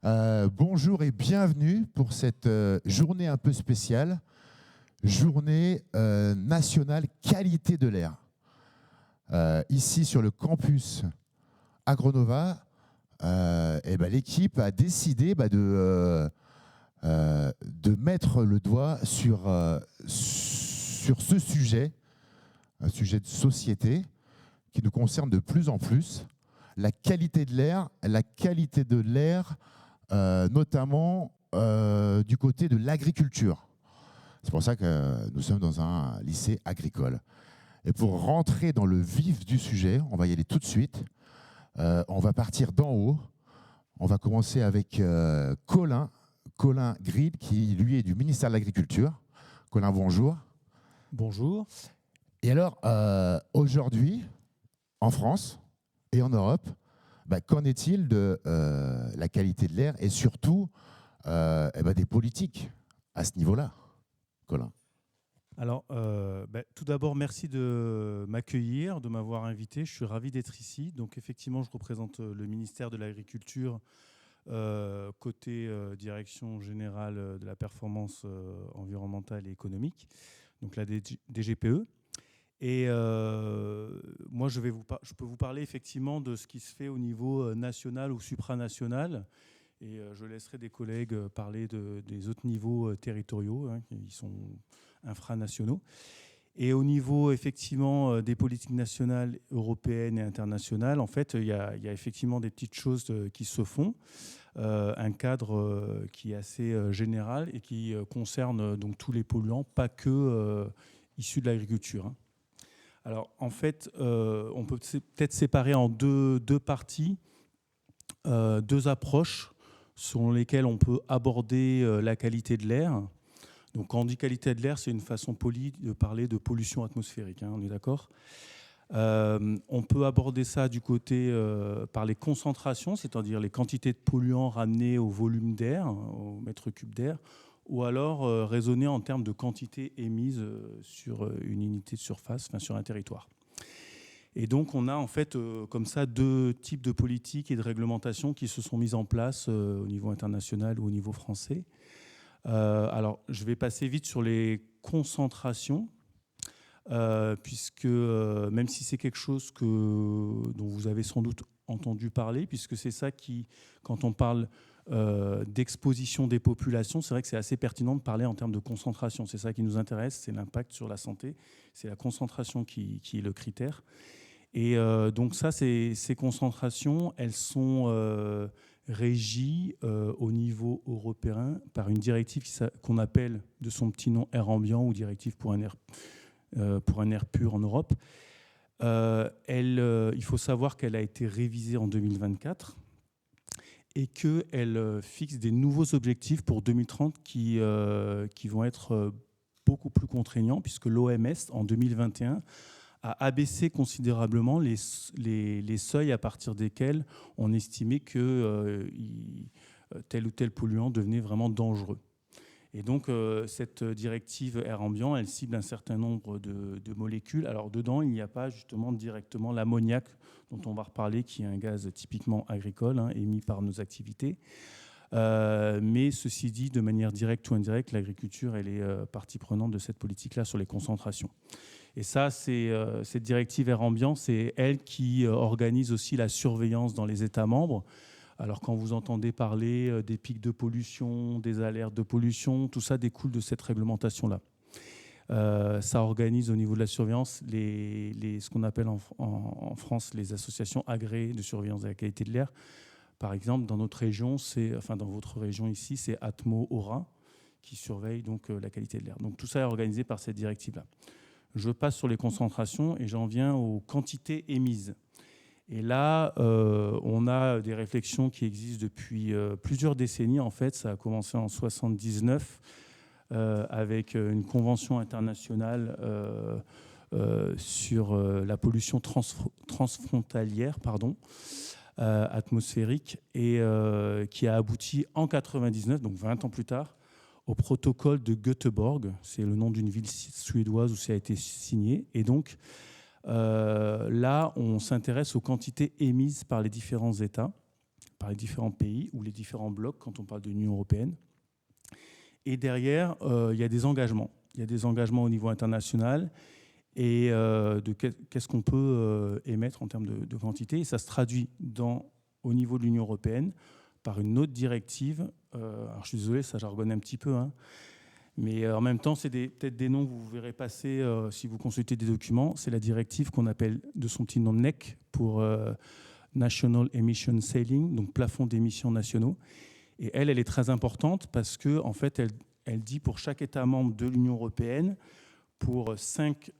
Bonjour et bienvenue pour cette journée un peu spéciale, journée nationale qualité de l'air. Ici sur le campus Agronova, l'équipe a décidé de mettre le doigt sur ce sujet, un sujet de société qui nous concerne de plus en plus, la qualité de l'air, notamment du côté de l'agriculture. C'est pour ça que nous sommes dans un lycée agricole. Et pour rentrer dans le vif du sujet, on va y aller tout de suite. On va partir d'en haut. On va commencer avec Colin Grib, qui lui est du ministère de l'Agriculture. Colin, bonjour. Bonjour. Et alors, aujourd'hui, en France et en Europe, qu'en est-il de la qualité de l'air et surtout des politiques à ce niveau-là, Colin? Alors, tout d'abord, merci de m'accueillir, de m'avoir invité. Je suis ravi d'être ici. Donc, effectivement, je représente le ministère de l'Agriculture côté Direction générale de la performance environnementale et économique, donc la DGPE. Et moi, je peux vous parler effectivement de ce qui se fait au niveau national ou supranational. Et je laisserai des collègues parler des autres niveaux territoriaux, qui sont infranationaux. Et au niveau effectivement des politiques nationales, européennes et internationales, en fait, il y a effectivement des petites choses qui se font. Un cadre qui est assez général et qui concerne donc tous les polluants, pas que issus de l'agriculture. Alors, en fait, on peut peut-être séparer en deux parties, deux approches selon lesquelles on peut aborder la qualité de l'air. Donc, quand on dit qualité de l'air, c'est une façon polie de parler de pollution atmosphérique, on est d'accord ? On peut aborder ça du côté par les concentrations, c'est-à-dire les quantités de polluants ramenées au volume d'air, au mètre cube d'air, ou alors raisonner en termes de quantité émise sur une unité de surface, sur un territoire. Et donc, on a en fait comme ça deux types de politiques et de réglementations qui se sont mises en place au niveau international ou au niveau français. Alors, je vais passer vite sur les concentrations, puisque même si c'est quelque chose dont vous avez sans doute entendu parler, puisque c'est ça qui, quand on parle d'exposition des populations, c'est vrai que c'est assez pertinent de parler en termes de concentration. C'est ça qui nous intéresse, c'est l'impact sur la santé, c'est la concentration qui est le critère. Et donc ça, ces concentrations, elles sont régies au niveau européen par une directive qu'on appelle de son petit nom Air Ambiant ou directive pour un air pur en Europe. Il faut savoir qu'elle a été révisée en 2024 et qu'elle fixe des nouveaux objectifs pour 2030 qui vont être beaucoup plus contraignants, puisque l'OMS, en 2021, a abaissé considérablement les seuils à partir desquels on estimait que tel ou tel polluant devenait vraiment dangereux. Et donc, cette directive Air Ambiant, elle cible un certain nombre de molécules. Alors, dedans, il n'y a pas justement directement l'ammoniac, dont on va reparler, qui est un gaz typiquement agricole, émis par nos activités. Mais ceci dit, de manière directe ou indirecte, l'agriculture, elle est partie prenante de cette politique-là sur les concentrations. Et ça, cette directive Air Ambiant, c'est elle qui organise aussi la surveillance dans les États membres. Alors, quand vous entendez parler des pics de pollution, des alertes de pollution, tout ça découle de cette réglementation-là. Ça organise au niveau de la surveillance ce qu'on appelle en France les associations agréées de surveillance de la qualité de l'air. Par exemple, dans notre région, dans votre région ici, c'est Atmo Aura qui surveille donc la qualité de l'air. Donc tout ça est organisé par cette directive-là. Je passe sur les concentrations et j'en viens aux quantités émises. Et là, on a des réflexions qui existent depuis plusieurs décennies. En fait, ça a commencé en 1979 avec une convention internationale sur la pollution transfrontalière atmosphérique et qui a abouti en 1999, donc 20 ans plus tard, au protocole de Göteborg. C'est le nom d'une ville suédoise où ça a été signé. Et donc, là, on s'intéresse aux quantités émises par les différents États par les différents pays ou les différents blocs quand on parle de l'Union européenne. Et derrière, il y a des engagements. Il y a des engagements au niveau international et de qu'est-ce qu'on peut émettre en termes de quantité. Et ça se traduit au niveau de l'Union européenne par une autre directive. Alors je suis désolé, ça jargonne un petit peu, hein, mais en même temps, c'est peut-être des noms que vous verrez passer si vous consultez des documents. C'est la directive qu'on appelle de son petit nom NEC pour National Emission Ceiling, donc plafond d'émissions nationaux. Et elle est très importante parce que, en fait, elle dit pour chaque État membre de l'Union européenne, pour 5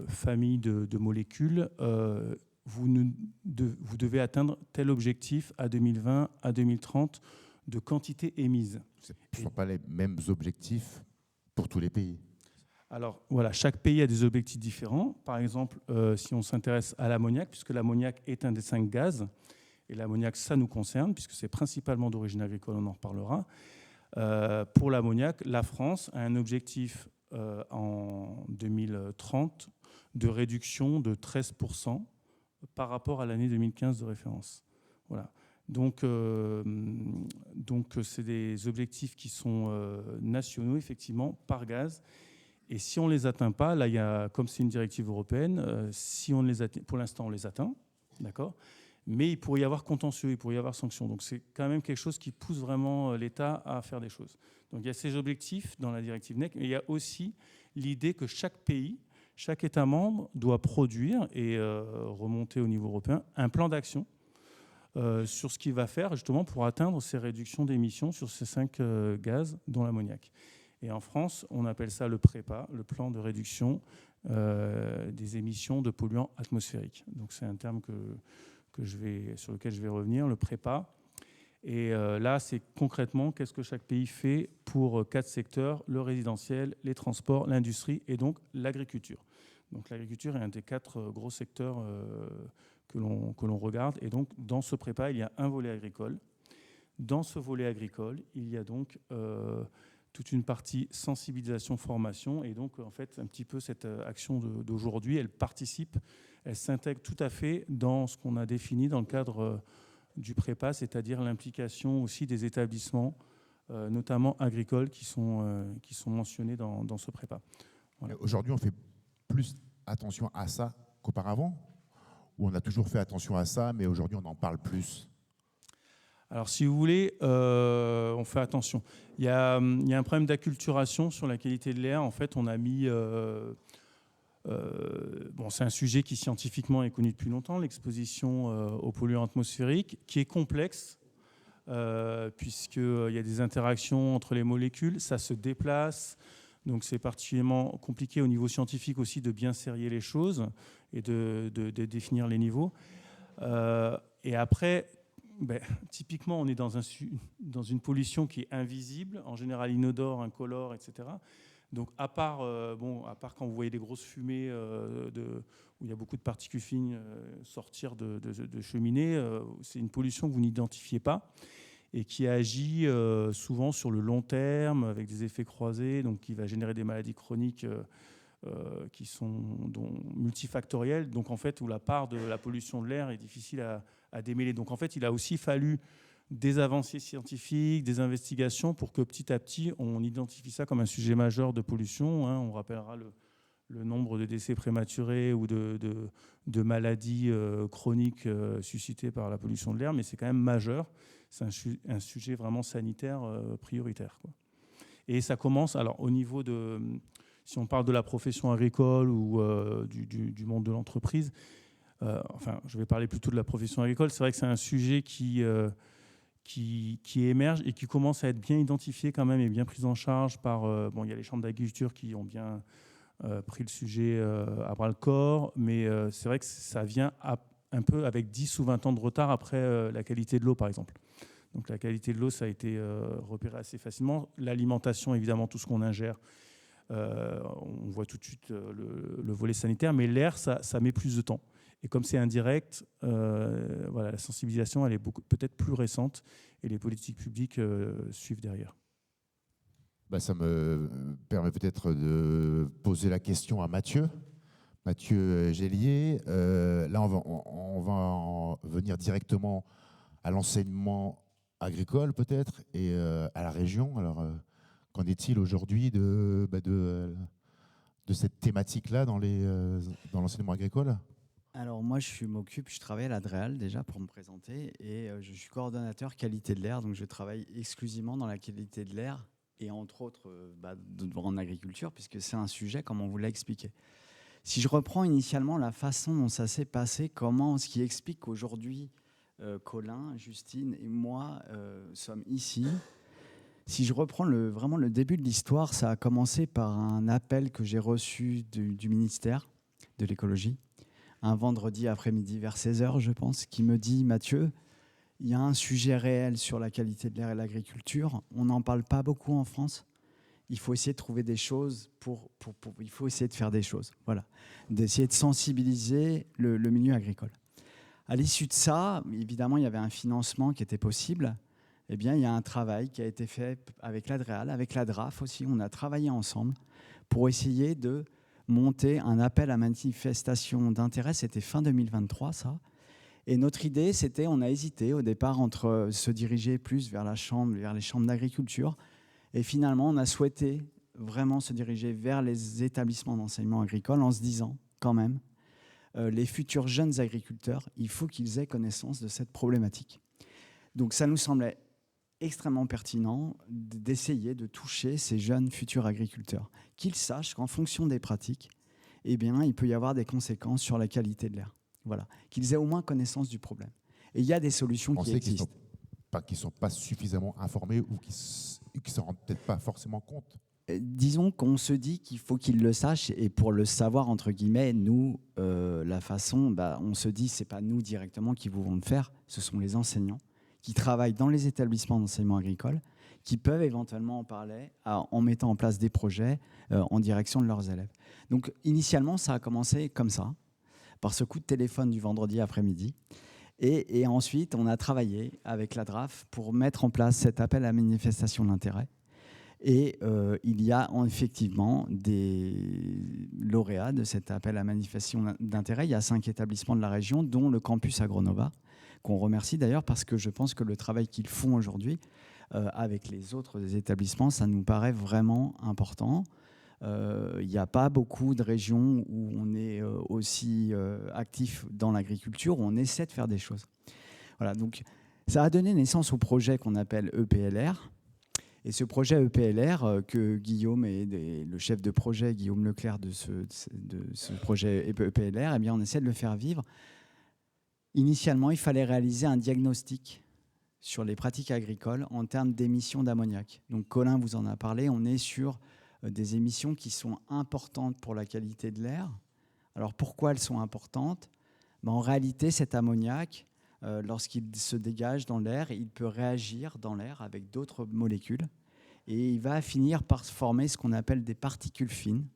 familles de molécules, vous devez atteindre tel objectif à 2020, à 2030 de quantité émise. Ce ne sont pas les mêmes objectifs pour tous les pays. Alors voilà, chaque pays a des objectifs différents. Par exemple, si on s'intéresse à l'ammoniac, puisque l'ammoniac est un des 5 gaz, et l'ammoniac, ça nous concerne, puisque c'est principalement d'origine agricole, on en reparlera. Pour l'ammoniac, la France a un objectif en 2030 de réduction de 13% par rapport à l'année 2015 de référence. Voilà. Donc c'est des objectifs qui sont nationaux, effectivement, par gaz. Et si on ne les atteint pas, là, comme c'est une directive européenne, si on les atteint, pour l'instant, on les atteint, d'accord ? Mais il pourrait y avoir contentieux, il pourrait y avoir sanction. Donc c'est quand même quelque chose qui pousse vraiment l'État à faire des choses. Donc il y a ces objectifs dans la directive NEC, mais il y a aussi l'idée que chaque pays, chaque État membre doit produire et remonter au niveau européen un plan d'action sur ce qu'il va faire justement pour atteindre ces réductions d'émissions sur ces 5 gaz, dont l'ammoniac. Et en France, on appelle ça le PREPA, le plan de réduction des émissions de polluants atmosphériques. Donc c'est un terme sur lequel je vais revenir, le PREPA. Et là, c'est concrètement qu'est-ce que chaque pays fait pour 4 secteurs, le résidentiel, les transports, l'industrie et donc l'agriculture. Donc l'agriculture est un des 4 gros secteurs que l'on regarde. Et donc dans ce PREPA, il y a un volet agricole. Dans ce volet agricole, il y a donc toute une partie sensibilisation, formation. Et donc, en fait, un petit peu cette action d'aujourd'hui, elle participe, elle s'intègre tout à fait dans ce qu'on a défini dans le cadre du PREPA, c'est-à-dire l'implication aussi des établissements, notamment agricoles, qui sont mentionnés dans ce PREPA. Voilà. Aujourd'hui, on fait plus attention à ça qu'auparavant ? Ou on a toujours fait attention à ça, mais aujourd'hui, on en parle plus ? Alors, si vous voulez, on fait attention. Il y a un problème d'acculturation sur la qualité de l'air. En fait, on a mis... c'est un sujet qui scientifiquement est connu depuis longtemps, l'exposition aux polluants atmosphériques, qui est complexe, puisqu'il y a des interactions entre les molécules, ça se déplace. Donc, c'est particulièrement compliqué au niveau scientifique aussi de bien serrer les choses et de définir les niveaux. Et après... typiquement, on est dans une pollution qui est invisible, en général inodore, incolore, etc. Donc, à part quand vous voyez des grosses fumées où il y a beaucoup de particules fines sortir de cheminées, c'est une pollution que vous n'identifiez pas et qui agit souvent sur le long terme avec des effets croisés, donc qui va générer des maladies chroniques qui sont multifactorielles. Donc, en fait, où la part de la pollution de l'air est difficile à démêler. Donc en fait, il a aussi fallu des avancées scientifiques, des investigations pour que petit à petit, on identifie ça comme un sujet majeur de pollution. On rappellera le nombre de décès prématurés ou de maladies chroniques suscitées par la pollution de l'air, mais c'est quand même majeur. C'est un sujet vraiment sanitaire prioritaire, quoi. Et ça commence, alors au niveau de, si on parle de la profession agricole ou du monde de l'entreprise, je vais parler plutôt de la profession agricole. C'est vrai que c'est un sujet qui émerge et qui commence à être bien identifié quand même et bien pris en charge par... il y a les chambres d'agriculture qui ont bien pris le sujet à bras-le-corps, mais c'est vrai que ça vient un peu avec 10 ou 20 ans de retard après la qualité de l'eau, par exemple. Donc la qualité de l'eau, ça a été repéré assez facilement. L'alimentation, évidemment, tout ce qu'on ingère, on voit tout de suite le volet sanitaire, mais l'air, ça met plus de temps. Et comme c'est indirect, la sensibilisation, elle est peut-être plus récente et les politiques publiques suivent derrière. Ça me permet peut-être de poser la question à Mathieu Gélier. Là, on va en venir directement à l'enseignement agricole peut-être et à la région. Alors, qu'en est-il aujourd'hui de cette thématique-là dans l'enseignement agricole? Alors moi, je travaille à l'Adréal déjà pour me présenter et je suis coordonnateur qualité de l'air, donc je travaille exclusivement dans la qualité de l'air et entre autres en agriculture puisque c'est un sujet comme on vous l'a expliqué. Si je reprends initialement la façon dont ça s'est passé, ce qui explique qu'aujourd'hui Colin, Justine et moi sommes ici. Si je reprends vraiment le début de l'histoire, ça a commencé par un appel que j'ai reçu du ministère de l'écologie, un vendredi après-midi vers 16h, je pense, qui me dit « Mathieu, il y a un sujet réel sur la qualité de l'air et l'agriculture. On n'en parle pas beaucoup en France. Il faut essayer de trouver des choses il faut essayer de faire des choses. » Voilà, d'essayer de sensibiliser le milieu agricole. À l'issue de ça, évidemment, il y avait un financement qui était possible. Eh bien, il y a un travail qui a été fait avec l'Adréal, avec la DRAF aussi. On a travaillé ensemble pour essayer de monter un appel à manifestation d'intérêt. C'était fin 2023, ça. Et notre idée, on a hésité au départ entre se diriger plus vers les chambres d'agriculture. Et finalement, on a souhaité vraiment se diriger vers les établissements d'enseignement agricole en se disant, quand même, les futurs jeunes agriculteurs, il faut qu'ils aient connaissance de cette problématique. Donc ça nous semblait extrêmement pertinent d'essayer de toucher ces jeunes futurs agriculteurs, qu'ils sachent qu'en fonction des pratiques, eh bien, il peut y avoir des conséquences sur la qualité de l'air. Voilà. Qu'ils aient au moins connaissance du problème. Et il y a des solutions qui existent. Qu'ils ne sont pas suffisamment informés ou qu'ils ne s'en rendent peut-être pas forcément compte. Disons qu'on se dit qu'il faut qu'ils le sachent, et pour le savoir, entre guillemets, nous, la façon, on se dit, ce n'est pas nous directement qui pouvons le faire, ce sont les enseignants qui travaillent dans les établissements d'enseignement agricole, qui peuvent éventuellement en parler en mettant en place des projets en direction de leurs élèves. Donc, initialement, ça a commencé comme ça, par ce coup de téléphone du vendredi après-midi. Et ensuite, on a travaillé avec la DRAF pour mettre en place cet appel à manifestation d'intérêt. Et il y a effectivement des lauréats de cet appel à manifestation d'intérêt. Il y a 5 établissements de la région, dont le campus Agronova, qu'on remercie d'ailleurs parce que je pense que le travail qu'ils font aujourd'hui avec les autres établissements, ça nous paraît vraiment important. Il n'y a pas beaucoup de régions où on est aussi actif dans l'agriculture, où on essaie de faire des choses. Voilà, donc ça a donné naissance au projet qu'on appelle EPLR. Et ce projet EPLR, que Guillaume est le chef de projet, Guillaume Leclerc, de ce projet EPLR, eh bien, on essaie de le faire vivre. Initialement, il fallait réaliser un diagnostic sur les pratiques agricoles en termes d'émissions d'ammoniac. Donc Colin vous en a parlé, on est sur des émissions qui sont importantes pour la qualité de l'air. Alors pourquoi elles sont importantes ? En réalité, cet ammoniac, lorsqu'il se dégage dans l'air, il peut réagir dans l'air avec d'autres molécules et il va finir par former ce qu'on appelle des particules fines.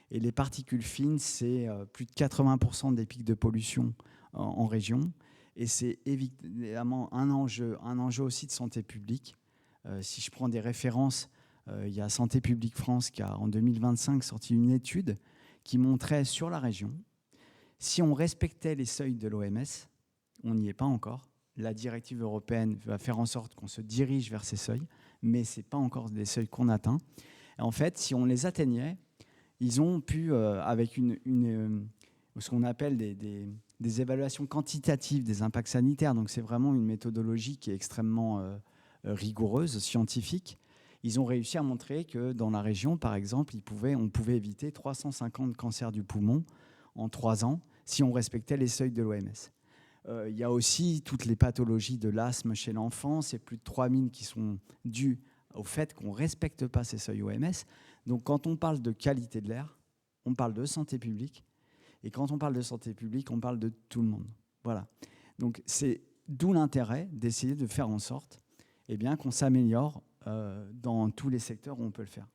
Et les particules fines, c'est plus de 80% des pics de pollution en région. Et c'est évidemment un enjeu aussi de santé publique. Si je prends des références, il y a Santé publique France qui a en 2025 sorti une étude qui montrait sur la région, si on respectait les seuils de l'OMS, on n'y est pas encore. La directive européenne va faire en sorte qu'on se dirige vers ces seuils, mais ce n'est pas encore des seuils qu'on atteint. Et en fait, si on les atteignait, ils ont pu, avec ce qu'on appelle des évaluations quantitatives des impacts sanitaires, donc c'est vraiment une méthodologie qui est extrêmement rigoureuse, scientifique, ils ont réussi à montrer que dans la région, par exemple, on pouvait éviter 350 cancers du poumon en 3 ans si on respectait les seuils de l'OMS. Il y a aussi toutes les pathologies de l'asthme chez l'enfant, c'est plus de 3000 qui sont dues au fait qu'on ne respecte pas ces seuils OMS. Donc quand on parle de qualité de l'air, on parle de santé publique, et quand on parle de santé publique, on parle de tout le monde. Voilà. Donc c'est d'où l'intérêt d'essayer de faire en sorte qu'on s'améliore dans tous les secteurs où on peut le faire.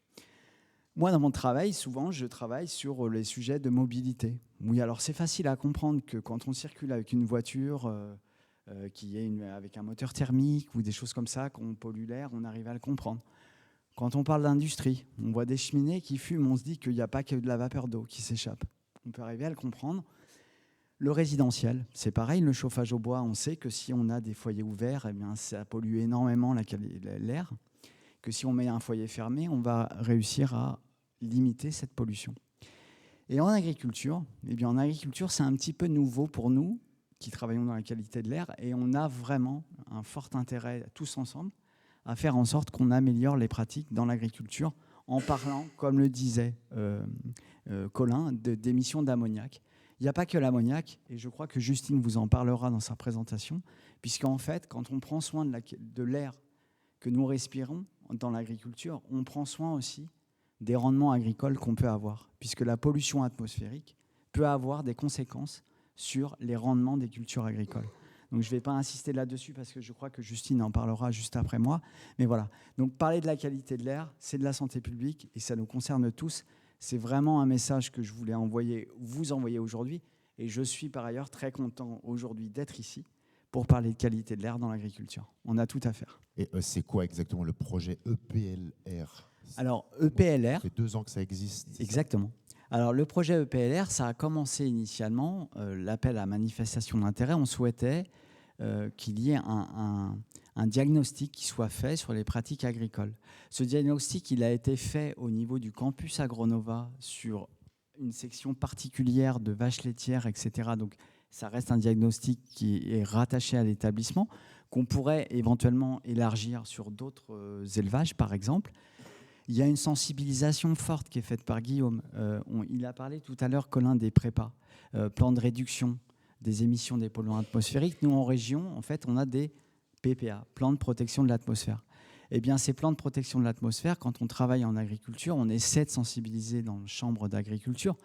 Moi, dans mon travail, souvent, je travaille sur les sujets de mobilité. Oui, alors c'est facile à comprendre que quand on circule avec une voiture qui est avec un moteur thermique ou des choses comme ça, qu'on pollue l'air, on arrive à le comprendre. Quand on parle d'industrie, on voit des cheminées qui fument, on se dit qu'il n'y a pas que de la vapeur d'eau qui s'échappe. On peut arriver à le comprendre. Le résidentiel, c'est pareil, le chauffage au bois, on sait que si on a des foyers ouverts, eh bien, ça pollue énormément l'air, que si on met un foyer fermé, on va réussir à limiter cette pollution. Et en agriculture, c'est un petit peu nouveau pour nous qui travaillons dans la qualité de l'air, et on a vraiment un fort intérêt, tous ensemble, à faire en sorte qu'on améliore les pratiques dans l'agriculture en parlant, comme le disait Colin, d'émissions d'ammoniac. Il n'y a pas que l'ammoniac, et je crois que Justine vous en parlera dans sa présentation, puisqu'en fait, quand on prend soin de l'air que nous respirons dans l'agriculture, on prend soin aussi des rendements agricoles qu'on peut avoir, puisque la pollution atmosphérique peut avoir des conséquences sur les rendements des cultures agricoles. Donc je ne vais pas insister là-dessus parce que je crois que Justine en parlera juste après moi. Mais voilà, donc parler de la qualité de l'air, c'est de la santé publique et ça nous concerne tous. C'est vraiment un message que je voulais vous envoyer aujourd'hui. Et je suis par ailleurs très content aujourd'hui d'être ici pour parler de qualité de l'air dans l'agriculture. On a tout à faire. Et c'est quoi exactement le projet EPLR? Alors EPLR... Ça fait 2 ans que ça existe. Exactement. Alors, le projet EPLR, ça a commencé initialement, l'appel à manifestation d'intérêt. On souhaitait qu'il y ait un diagnostic qui soit fait sur les pratiques agricoles. Ce diagnostic, il a été fait au niveau du campus Agronova sur une section particulière de vaches laitières, etc. Donc, ça reste un diagnostic qui est rattaché à l'établissement, qu'on pourrait éventuellement élargir sur d'autres élevages, par exemple. Il y a une sensibilisation forte qui est faite par Guillaume. Il a parlé tout à l'heure, Colin, des prépas, plan de réduction des émissions des polluants atmosphériques. Nous, en région, en fait, on a des PPA, plans de protection de l'atmosphère. Eh bien, ces plans de protection de l'atmosphère, quand on travaille en agriculture, on essaie de sensibiliser dans la chambre d'agriculture.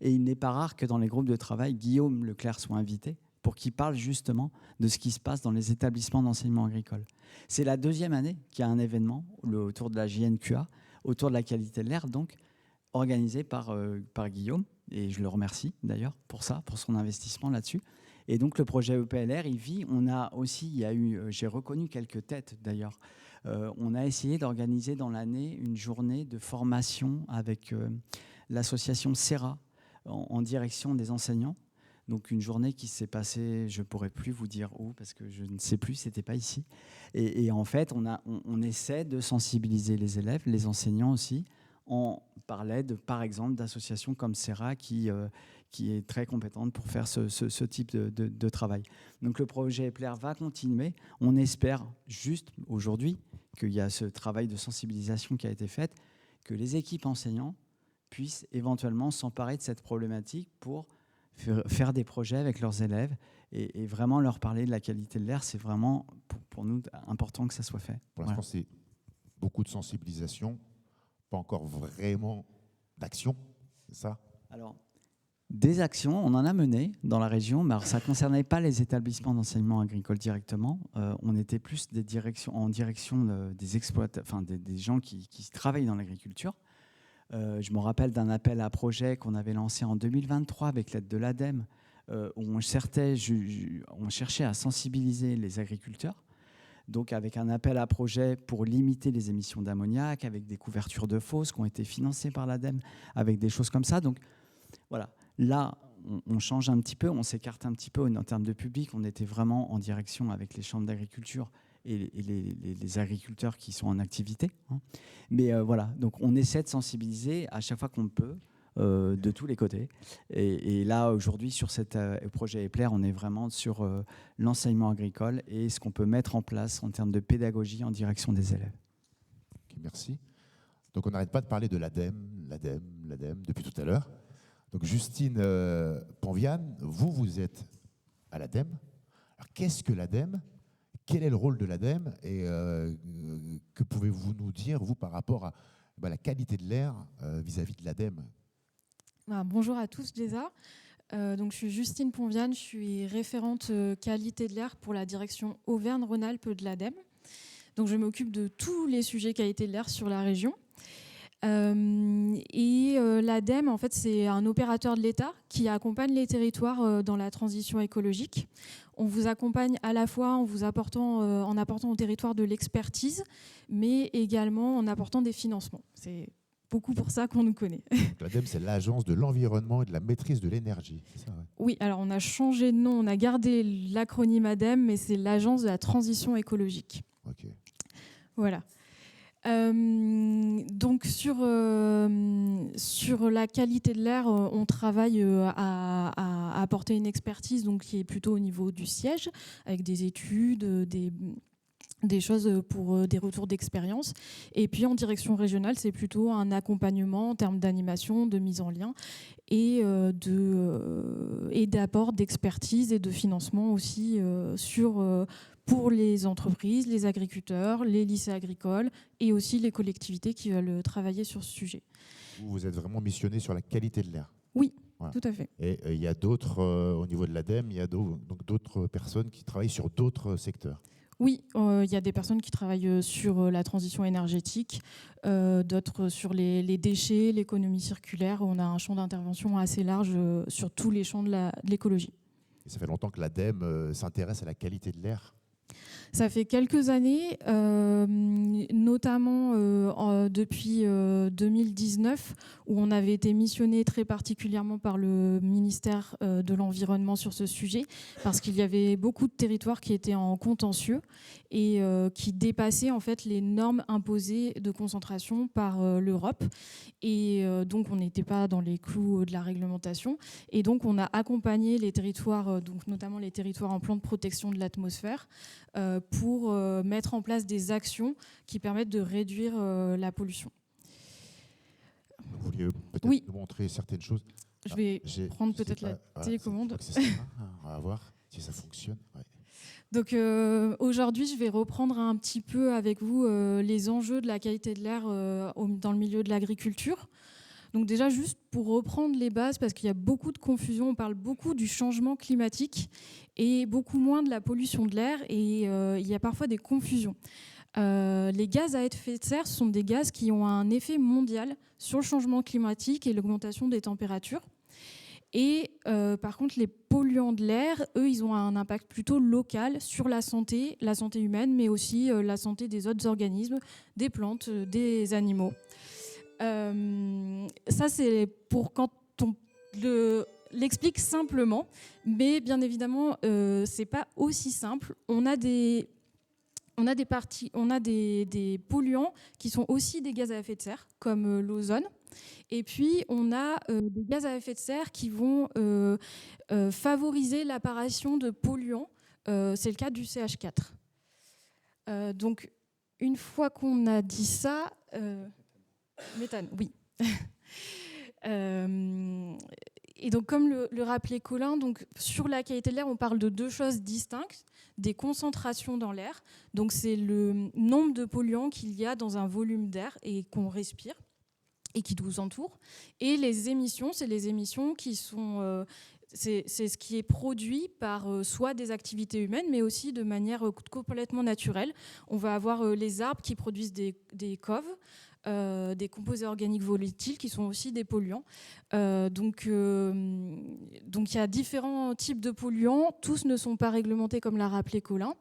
Et il n'est pas rare que dans les groupes de travail, Guillaume Leclerc soit invité pour qu'il parle justement de ce qui se passe dans les établissements d'enseignement agricole. C'est la 2e année qu'il y a un événement autour de la JNQA, autour de la qualité de l'air, donc organisé par Guillaume, et je le remercie d'ailleurs pour ça, pour son investissement là-dessus. Et donc le projet EPLR, il vit. J'ai reconnu quelques têtes d'ailleurs. On a essayé d'organiser dans l'année une journée de formation avec l'association SERA en direction des enseignants. Donc une journée qui s'est passée, je ne pourrais plus vous dire où, parce que je ne sais plus, ce n'était pas ici. Et en fait, on essaie de sensibiliser les élèves, les enseignants aussi. On parlait, par exemple, d'associations comme SERA qui est très compétente pour faire ce type de travail. Donc le projet EPLR va continuer. On espère juste aujourd'hui qu'il y a ce travail de sensibilisation qui a été fait, que les équipes enseignants puissent éventuellement s'emparer de cette problématique pour faire des projets avec leurs élèves et vraiment leur parler de la qualité de l'air. C'est vraiment pour nous important que ça soit fait. Pour l'instant, c'est beaucoup de sensibilisation, pas encore vraiment d'action, c'est ça? Alors, des actions, on en a mené dans la région, mais alors, ça ne concernait pas les établissements d'enseignement agricole directement. On était plus en direction des exploitants, enfin des gens qui travaillent dans l'agriculture. Je me rappelle d'un appel à projet qu'on avait lancé en 2023 avec l'aide de l'ADEME, où on cherchait à sensibiliser les agriculteurs, donc avec un appel à projet pour limiter les émissions d'ammoniac, avec des couvertures de fosses qui ont été financées par l'ADEME, avec des choses comme ça. Donc voilà, là, on change un petit peu, on s'écarte un petit peu en termes de public. On était vraiment en direction avec les chambres d'agriculture et les agriculteurs qui sont en activité. Mais voilà, donc on essaie de sensibiliser à chaque fois qu'on peut, de tous les côtés. Et là, aujourd'hui, sur ce projet EPLR, on est vraiment sur l'enseignement agricole et ce qu'on peut mettre en place en termes de pédagogie en direction des élèves. Okay, merci. Donc on n'arrête pas de parler de l'ADEME depuis tout à l'heure. Donc Justine Ponviane, vous êtes à l'ADEME. Alors qu'est-ce que l'ADEME ? Quel est le rôle de l'ADEME et que pouvez-vous nous dire, vous, par rapport à la qualité de l'air vis-à-vis de l'ADEME? Bonjour à tous déjà. Donc, je suis Justine Ponviane, je suis référente qualité de l'air pour la direction Auvergne-Rhône-Alpes de l'ADEME. Donc, je m'occupe de tous les sujets qualité de l'air sur la région. L'ADEME, en fait, c'est un opérateur de l'État qui accompagne les territoires dans la transition écologique. On vous accompagne à la fois en apportant au territoire de l'expertise, mais également en apportant des financements. C'est beaucoup pour ça qu'on nous connaît. Donc, l'ADEME, c'est l'Agence de l'environnement et de la maîtrise de l'énergie. C'est ça, ouais. Oui, alors on a changé de nom, on a gardé l'acronyme ADEME, mais c'est l'Agence de la transition écologique. Ok. Voilà. Donc sur la qualité de l'air, on travaille à apporter une expertise donc, qui est plutôt au niveau du siège, avec des études, des choses pour des retours d'expérience. Et puis en direction régionale, c'est plutôt un accompagnement en termes d'animation, de mise en lien et d'apport d'expertise et de financement aussi pour les entreprises, les agriculteurs, les lycées agricoles et aussi les collectivités qui veulent travailler sur ce sujet. Vous êtes vraiment missionné sur la qualité de l'air. Oui, voilà. Tout à fait. Et il y a d'autres, au niveau de l'ADEME, il y a donc d'autres personnes qui travaillent sur d'autres secteurs. Oui, il y a des personnes qui travaillent sur la transition énergétique, d'autres sur les déchets, l'économie circulaire. On a un champ d'intervention assez large sur tous les champs de l'écologie. Et ça fait longtemps que l'ADEME s'intéresse à la qualité de l'air. Ça fait quelques années, notamment depuis 2019, où on avait été missionné très particulièrement par le ministère de l'Environnement sur ce sujet, parce qu'il y avait beaucoup de territoires qui étaient en contentieux et qui dépassaient en fait les normes imposées de concentration par l'Europe. Et donc, on n'était pas dans les clous de la réglementation. Et donc, on a accompagné les territoires, donc notamment les territoires en plan de protection de l'atmosphère, pour mettre en place des actions qui permettent de réduire la pollution. Vous vouliez peut-être nous montrer certaines choses. Je vais prendre peut-être la télécommande. C'est ça. On va voir si ça fonctionne. Ouais. Donc aujourd'hui, je vais reprendre un petit peu avec vous les enjeux de la qualité de l'air dans le milieu de l'agriculture. Donc déjà, juste pour reprendre les bases, parce qu'il y a beaucoup de confusion, on parle beaucoup du changement climatique et beaucoup moins de la pollution de l'air, et il y a parfois des confusions. Les gaz à effet de serre sont des gaz qui ont un effet mondial sur le changement climatique et l'augmentation des températures. Et par contre, les polluants de l'air, eux, ils ont un impact plutôt local sur la santé humaine, mais aussi la santé des autres organismes, des plantes, des animaux. Ça, c'est pour quand on l'explique simplement, mais bien évidemment, c'est pas aussi simple. On a des polluants qui sont aussi des gaz à effet de serre, comme l'ozone. Et puis, on a des gaz à effet de serre qui vont favoriser l'apparition de polluants. C'est le cas du CH4. Donc, une fois qu'on a dit ça... méthane, oui. Et donc, comme le rappelait Colin, donc, sur la qualité de l'air, on parle de deux choses distinctes. Des concentrations dans l'air. Donc, c'est le nombre de polluants qu'il y a dans un volume d'air et qu'on respire et qui nous entoure. Et les émissions, c'est les émissions qui sont... c'est ce qui est produit par soit des activités humaines, mais aussi de manière complètement naturelle. On va avoir les arbres qui produisent des coves, des composés organiques volatiles qui sont aussi des polluants. Donc il y a différents types de polluants. Tous ne sont pas réglementés comme l'a rappelé Colin.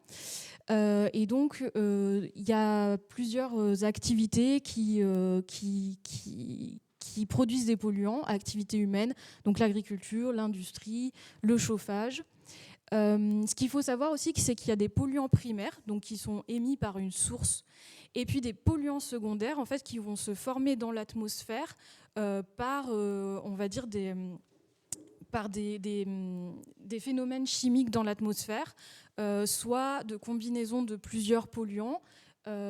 Et donc il y a plusieurs activités qui produisent des polluants, activités humaines, donc l'agriculture, l'industrie, le chauffage. Ce qu'il faut savoir aussi, c'est qu'il y a des polluants primaires, donc qui sont émis par une source, et puis des polluants secondaires, en fait, qui vont se former dans l'atmosphère par, on va dire, des phénomènes chimiques dans l'atmosphère, soit de combinaison de plusieurs polluants,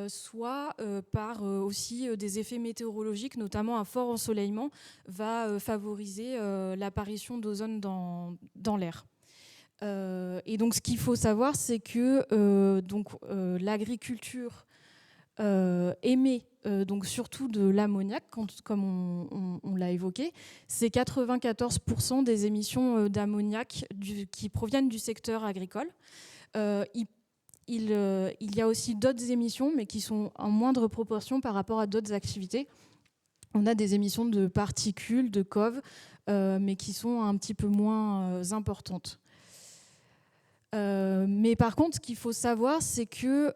soit par aussi des effets météorologiques, notamment un fort ensoleillement va favoriser l'apparition d'ozone dans l'air. Et donc ce qu'il faut savoir, c'est que l'agriculture émet donc surtout de l'ammoniac, comme on l'a évoqué. C'est 94% des émissions d'ammoniac qui proviennent du secteur agricole. Il y a aussi d'autres émissions, mais qui sont en moindre proportion par rapport à d'autres activités. On a des émissions de particules, de coves, mais qui sont un petit peu moins importantes. Mais par contre, ce qu'il faut savoir, c'est que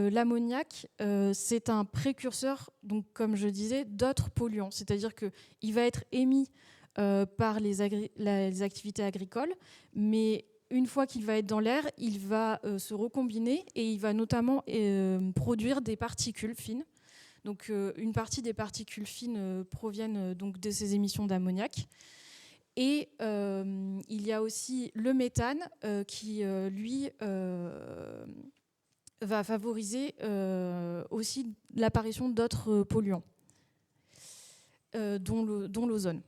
l'ammoniac, c'est un précurseur, donc, comme je disais, d'autres polluants. C'est-à-dire qu'il va être émis par les activités agricoles, mais une fois qu'il va être dans l'air, il va se recombiner et il va notamment produire des particules fines. Donc, une partie des particules fines proviennent donc de ces émissions d'ammoniac. Et il y a aussi le méthane qui, lui, va favoriser aussi l'apparition d'autres polluants, dont l'ozone.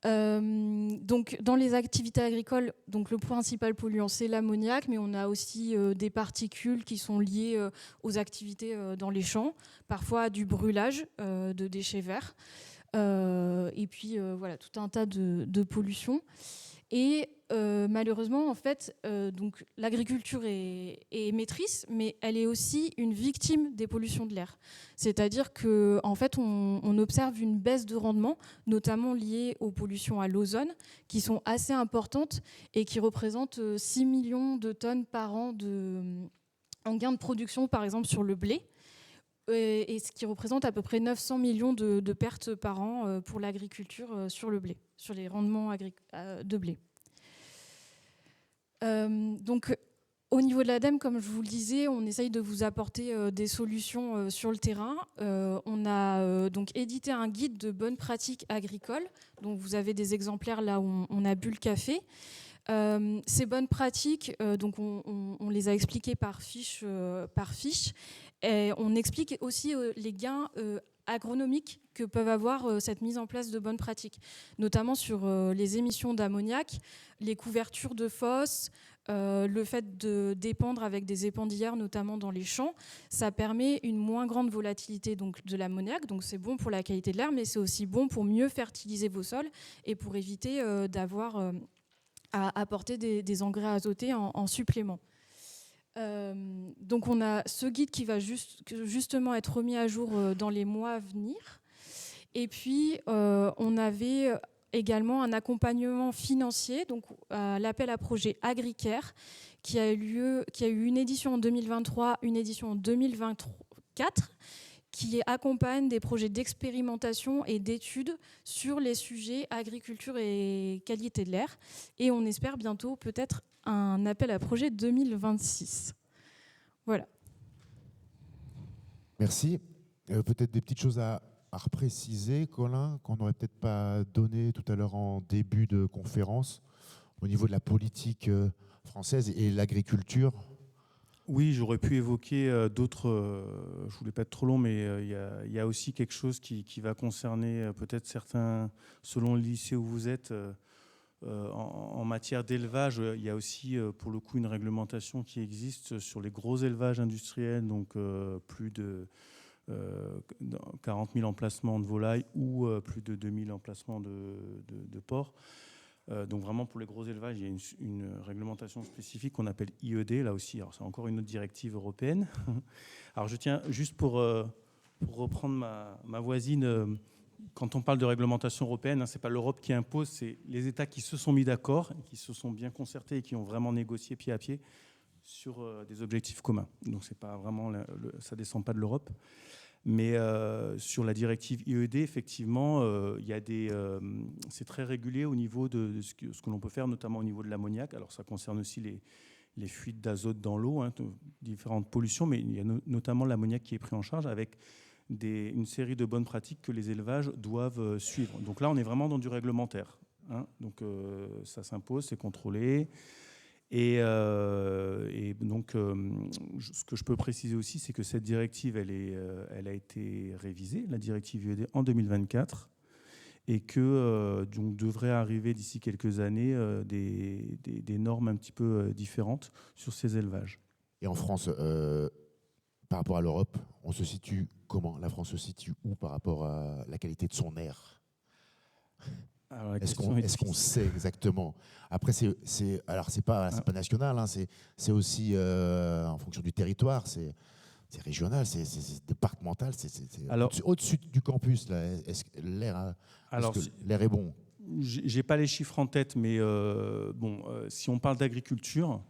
Donc, dans les activités agricoles, donc, le principal polluant, c'est l'ammoniac, mais on a aussi des particules qui sont liées aux activités dans les champs, parfois du brûlage de déchets verts. Et puis voilà, tout un tas de pollutions. Et malheureusement, en fait, donc, l'agriculture est émettrice, mais elle est aussi une victime des pollutions de l'air. C'est-à-dire qu'en fait, on observe une baisse de rendement, notamment liée aux pollutions à l'ozone, qui sont assez importantes et qui représentent 6 millions de tonnes par an en gain de production, par exemple, sur le blé. Et ce qui représente à peu près 900 millions de pertes par an pour l'agriculture sur le blé, sur les rendements de blé. Donc, au niveau de l'ADEME, comme je vous le disais, on essaye de vous apporter des solutions sur le terrain. On a donc édité un guide de bonnes pratiques agricoles. Donc, vous avez des exemplaires là où on a bu le café. Ces bonnes pratiques, donc on les a expliquées par fiche. Et on explique aussi les gains agronomiques que peuvent avoir cette mise en place de bonnes pratiques, notamment sur les émissions d'ammoniac, les couvertures de fosses, le fait de dépendre avec des épandillères, notamment dans les champs. Ça permet une moins grande volatilité donc, de l'ammoniac, donc c'est bon pour la qualité de l'air, mais c'est aussi bon pour mieux fertiliser vos sols et pour éviter d'avoir à apporter des engrais azotés en supplément. Donc on a ce guide qui va justement être remis à jour dans les mois à venir. Et puis on avait également un accompagnement financier, donc l'appel à projet AgriCare, qui a eu une édition en 2023, une édition en 2024, qui accompagne des projets d'expérimentation et d'études sur les sujets agriculture et qualité de l'air. Et on espère bientôt peut-être un appel à projet 2026. Voilà. Merci. Peut-être des petites choses à repréciser, Colin, qu'on n'aurait peut-être pas donné tout à l'heure en début de conférence, au niveau de la politique française et l'agriculture. Oui, j'aurais pu évoquer d'autres, je ne voulais pas être trop long, mais il y a aussi quelque chose qui va concerner peut-être certains, selon le lycée où vous êtes, en matière d'élevage. Il y a aussi pour le coup une réglementation qui existe sur les gros élevages industriels, donc plus de 40 000 emplacements de volailles ou plus de 2 000 emplacements de porcs. Donc vraiment pour les gros élevages, il y a une réglementation spécifique qu'on appelle IED, là aussi. Alors c'est encore une autre directive européenne. Alors je tiens juste pour reprendre ma voisine, quand on parle de réglementation européenne, ce n'est pas l'Europe qui impose, c'est les États qui se sont mis d'accord, qui se sont bien concertés et qui ont vraiment négocié pied à pied sur des objectifs communs. Donc c'est pas vraiment, ça ne descend pas de l'Europe. Mais sur la directive IED, effectivement, c'est très régulier au niveau de ce que l'on peut faire, notamment au niveau de l'ammoniac. Alors ça concerne aussi les fuites d'azote dans l'eau, différentes pollutions, mais il y a notamment l'ammoniac qui est pris en charge avec une série de bonnes pratiques que les élevages doivent suivre. Donc là, on est vraiment dans du réglementaire. Donc ça s'impose, c'est contrôlé. Et donc, ce que je peux préciser aussi, c'est que cette directive, elle a été révisée, la directive IED, en 2024, et que donc devrait arriver d'ici quelques années des normes un petit peu différentes sur ces élevages. Et en France, par rapport à l'Europe, on se situe comment? La France se situe où par rapport à la qualité de son air? Est-ce qu'on sait exactement? Après, c'est pas national, c'est aussi en fonction du territoire, c'est régional, c'est départemental, c'est au-dessus du campus. Là. Est-ce que l'air est bon? j'ai pas les chiffres en tête, mais si on parle d'agriculture,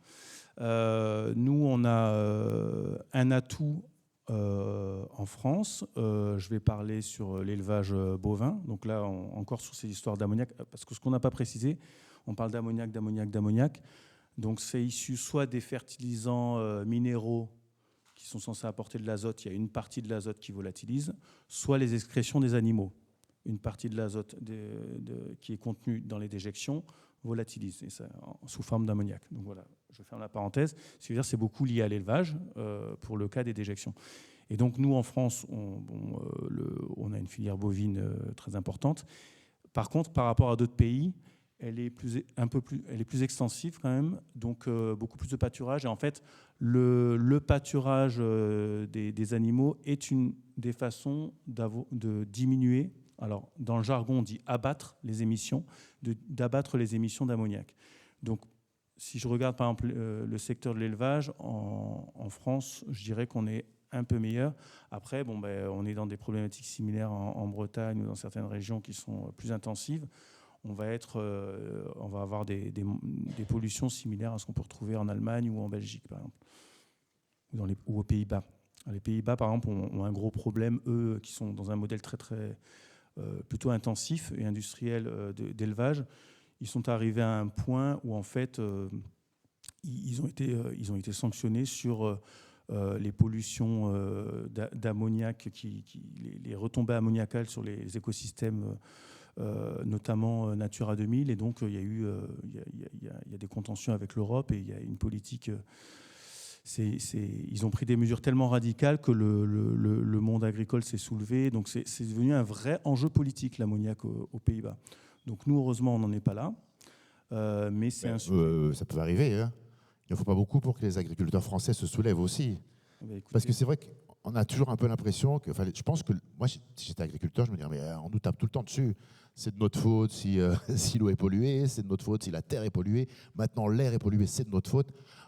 nous, on a un atout en France. Je vais parler sur l'élevage bovin. Donc là, encore sur ces histoires d'ammoniac, parce que ce qu'on n'a pas précisé, on parle d'ammoniac. Donc c'est issu soit des fertilisants minéraux qui sont censés apporter de l'azote, il y a une partie de l'azote qui volatilise, soit les excrétions des animaux. Une partie de l'azote qui est contenue dans les déjections volatilise, et ça, sous forme d'ammoniac. Donc voilà, je ferme la parenthèse. C'est-à-dire c'est beaucoup lié à l'élevage pour le cas des déjections. Et donc nous, en France, on a une filière bovine très importante. Par contre, par rapport à d'autres pays, elle est plus extensive quand même, donc beaucoup plus de pâturage. Et en fait, le pâturage des animaux est une des façons de diminuer. Alors, dans le jargon, on dit abattre les émissions, d'abattre les émissions d'ammoniac. Donc, si je regarde par exemple le secteur de l'élevage, en France, je dirais qu'on est un peu meilleur. Après, on est dans des problématiques similaires en Bretagne ou dans certaines régions qui sont plus intensives. On va avoir des pollutions similaires à ce qu'on peut retrouver en Allemagne ou en Belgique, par exemple, ou aux Pays-Bas. Les Pays-Bas, par exemple, ont un gros problème, eux, qui sont dans un modèle plutôt intensif et industriel d'élevage. Ils sont arrivés à un point où, en fait, ils ont été sanctionnés sur les pollutions d'ammoniac, les retombées ammoniacales sur les écosystèmes, notamment Natura 2000. Et donc, il y a des contentieux avec l'Europe et il y a une politique... ils ont pris des mesures tellement radicales que le monde agricole s'est soulevé. Donc c'est devenu un vrai enjeu politique, l'ammoniac aux Pays-Bas. Donc nous, heureusement, on n'en est pas là. Mais c'est un sujet. Ça peut arriver. Hein. Il ne faut pas beaucoup pour que les agriculteurs français se soulèvent aussi. Parce que c'est vrai qu'on a toujours un peu l'impression que... je pense que moi, si j'étais agriculteur, je me dirais, mais on nous tape tout le temps dessus. C'est de notre faute si l'eau est polluée, c'est de notre faute si la terre est polluée. Maintenant, l'air est pollué, c'est de notre faute.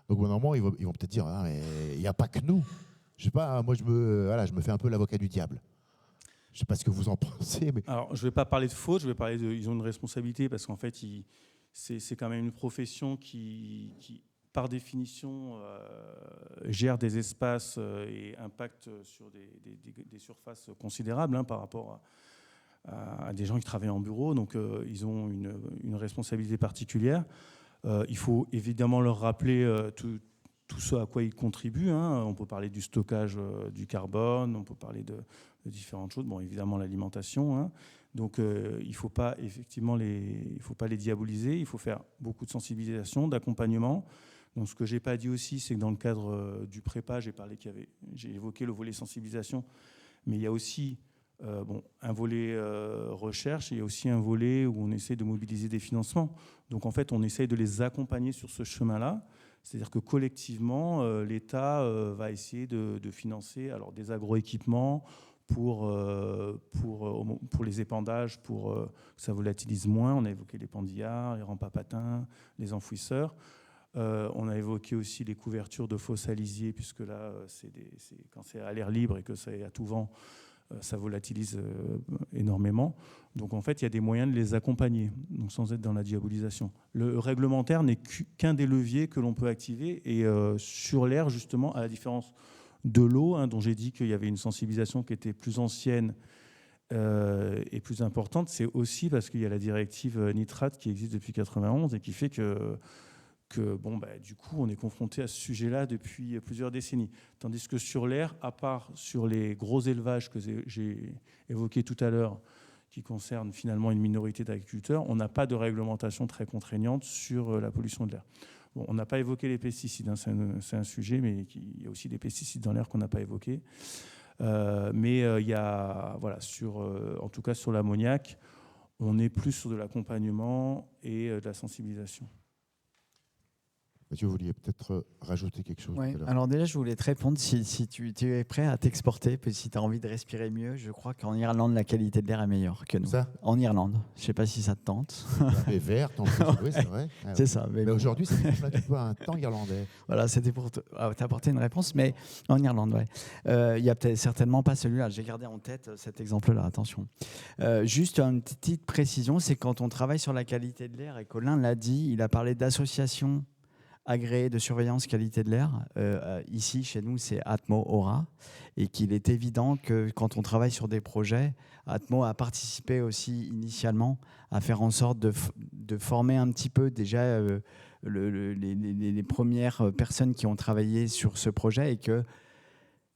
Donc, au bout d'un moment, ils vont peut-être dire, ah, mais il n'y a pas que nous. Je sais pas, moi, je me fais un peu l'avocat du diable. Je ne sais pas ce que vous en pensez. Mais... Alors, je ne vais pas parler de faute, je vais parler ils ont une responsabilité parce qu'en fait, c'est quand même une profession qui par définition, gère des espaces et impacte sur des surfaces considérables par rapport à des gens qui travaillent en bureau. Donc, ils ont une responsabilité particulière. Il faut évidemment leur rappeler tout ce à quoi ils contribuent. On peut parler du stockage du carbone, on peut parler de différentes choses. Bon, évidemment, l'alimentation. Donc, il ne faut pas effectivement il faut pas les diaboliser. Il faut faire beaucoup de sensibilisation, d'accompagnement. Donc, ce que je n'ai pas dit aussi, c'est que dans le cadre du prépa, j'ai évoqué le volet sensibilisation, mais il y a aussi un volet recherche, et il y a aussi un volet où on essaie de mobiliser des financements. Donc, en fait, on essaie de les accompagner sur ce chemin-là. C'est-à-dire que collectivement, l'État va essayer de financer des agroéquipements pour les épandages, pour que ça volatilise moins. On a évoqué les pendillards, les rampes à patins, les enfouisseurs. On a évoqué aussi les couvertures de fosses alisiers, puisque là, quand c'est à l'air libre et que c'est à tout vent, ça volatilise énormément. Donc en fait, il y a des moyens de les accompagner, donc sans être dans la diabolisation. Le réglementaire n'est qu'un des leviers que l'on peut activer. Et sur l'air, justement, à la différence de l'eau, dont j'ai dit qu'il y avait une sensibilisation qui était plus ancienne et plus importante, c'est aussi parce qu'il y a la directive nitrate qui existe depuis 1991 et qui fait que du coup, on est confronté à ce sujet-là depuis plusieurs décennies. Tandis que sur l'air, à part sur les gros élevages que j'ai évoqués tout à l'heure, qui concernent finalement une minorité d'agriculteurs, on n'a pas de réglementation très contraignante sur la pollution de l'air. Bon, on n'a pas évoqué les pesticides, c'est un sujet, mais il y a aussi des pesticides dans l'air qu'on n'a pas évoqués. Mais il y a, en tout cas sur l'ammoniac, on est plus sur de l'accompagnement et de la sensibilisation. Mathieu, vous vouliez peut-être rajouter quelque chose Ouais. tout à l'heure. Alors déjà, je voulais te répondre, si tu es prêt à t'exporter, puis si tu as envie de respirer mieux, je crois qu'en Irlande, la qualité de l'air est meilleure que nous. Ça En Irlande, je ne sais pas si ça te tente. Mais verte, en plus, oui, c'est vrai. Ah, C'est oui. ça. Mais bon, aujourd'hui, c'est un petit peu un temps irlandais. voilà, c'était pour t'apporter une réponse, mais en Irlande, ouais. Il n'y a peut-être certainement pas celui-là. J'ai gardé en tête cet exemple-là, attention. Juste une petite précision, c'est quand on travaille sur la qualité de l'air, et Colin l'a dit, il a parlé d'associations agréé de surveillance qualité de l'air. Ici, chez nous, c'est Atmo Aura. Et qu'il est évident que quand on travaille sur des projets, Atmo a participé aussi initialement à faire en sorte de former un petit peu déjà les premières personnes qui ont travaillé sur ce projet et que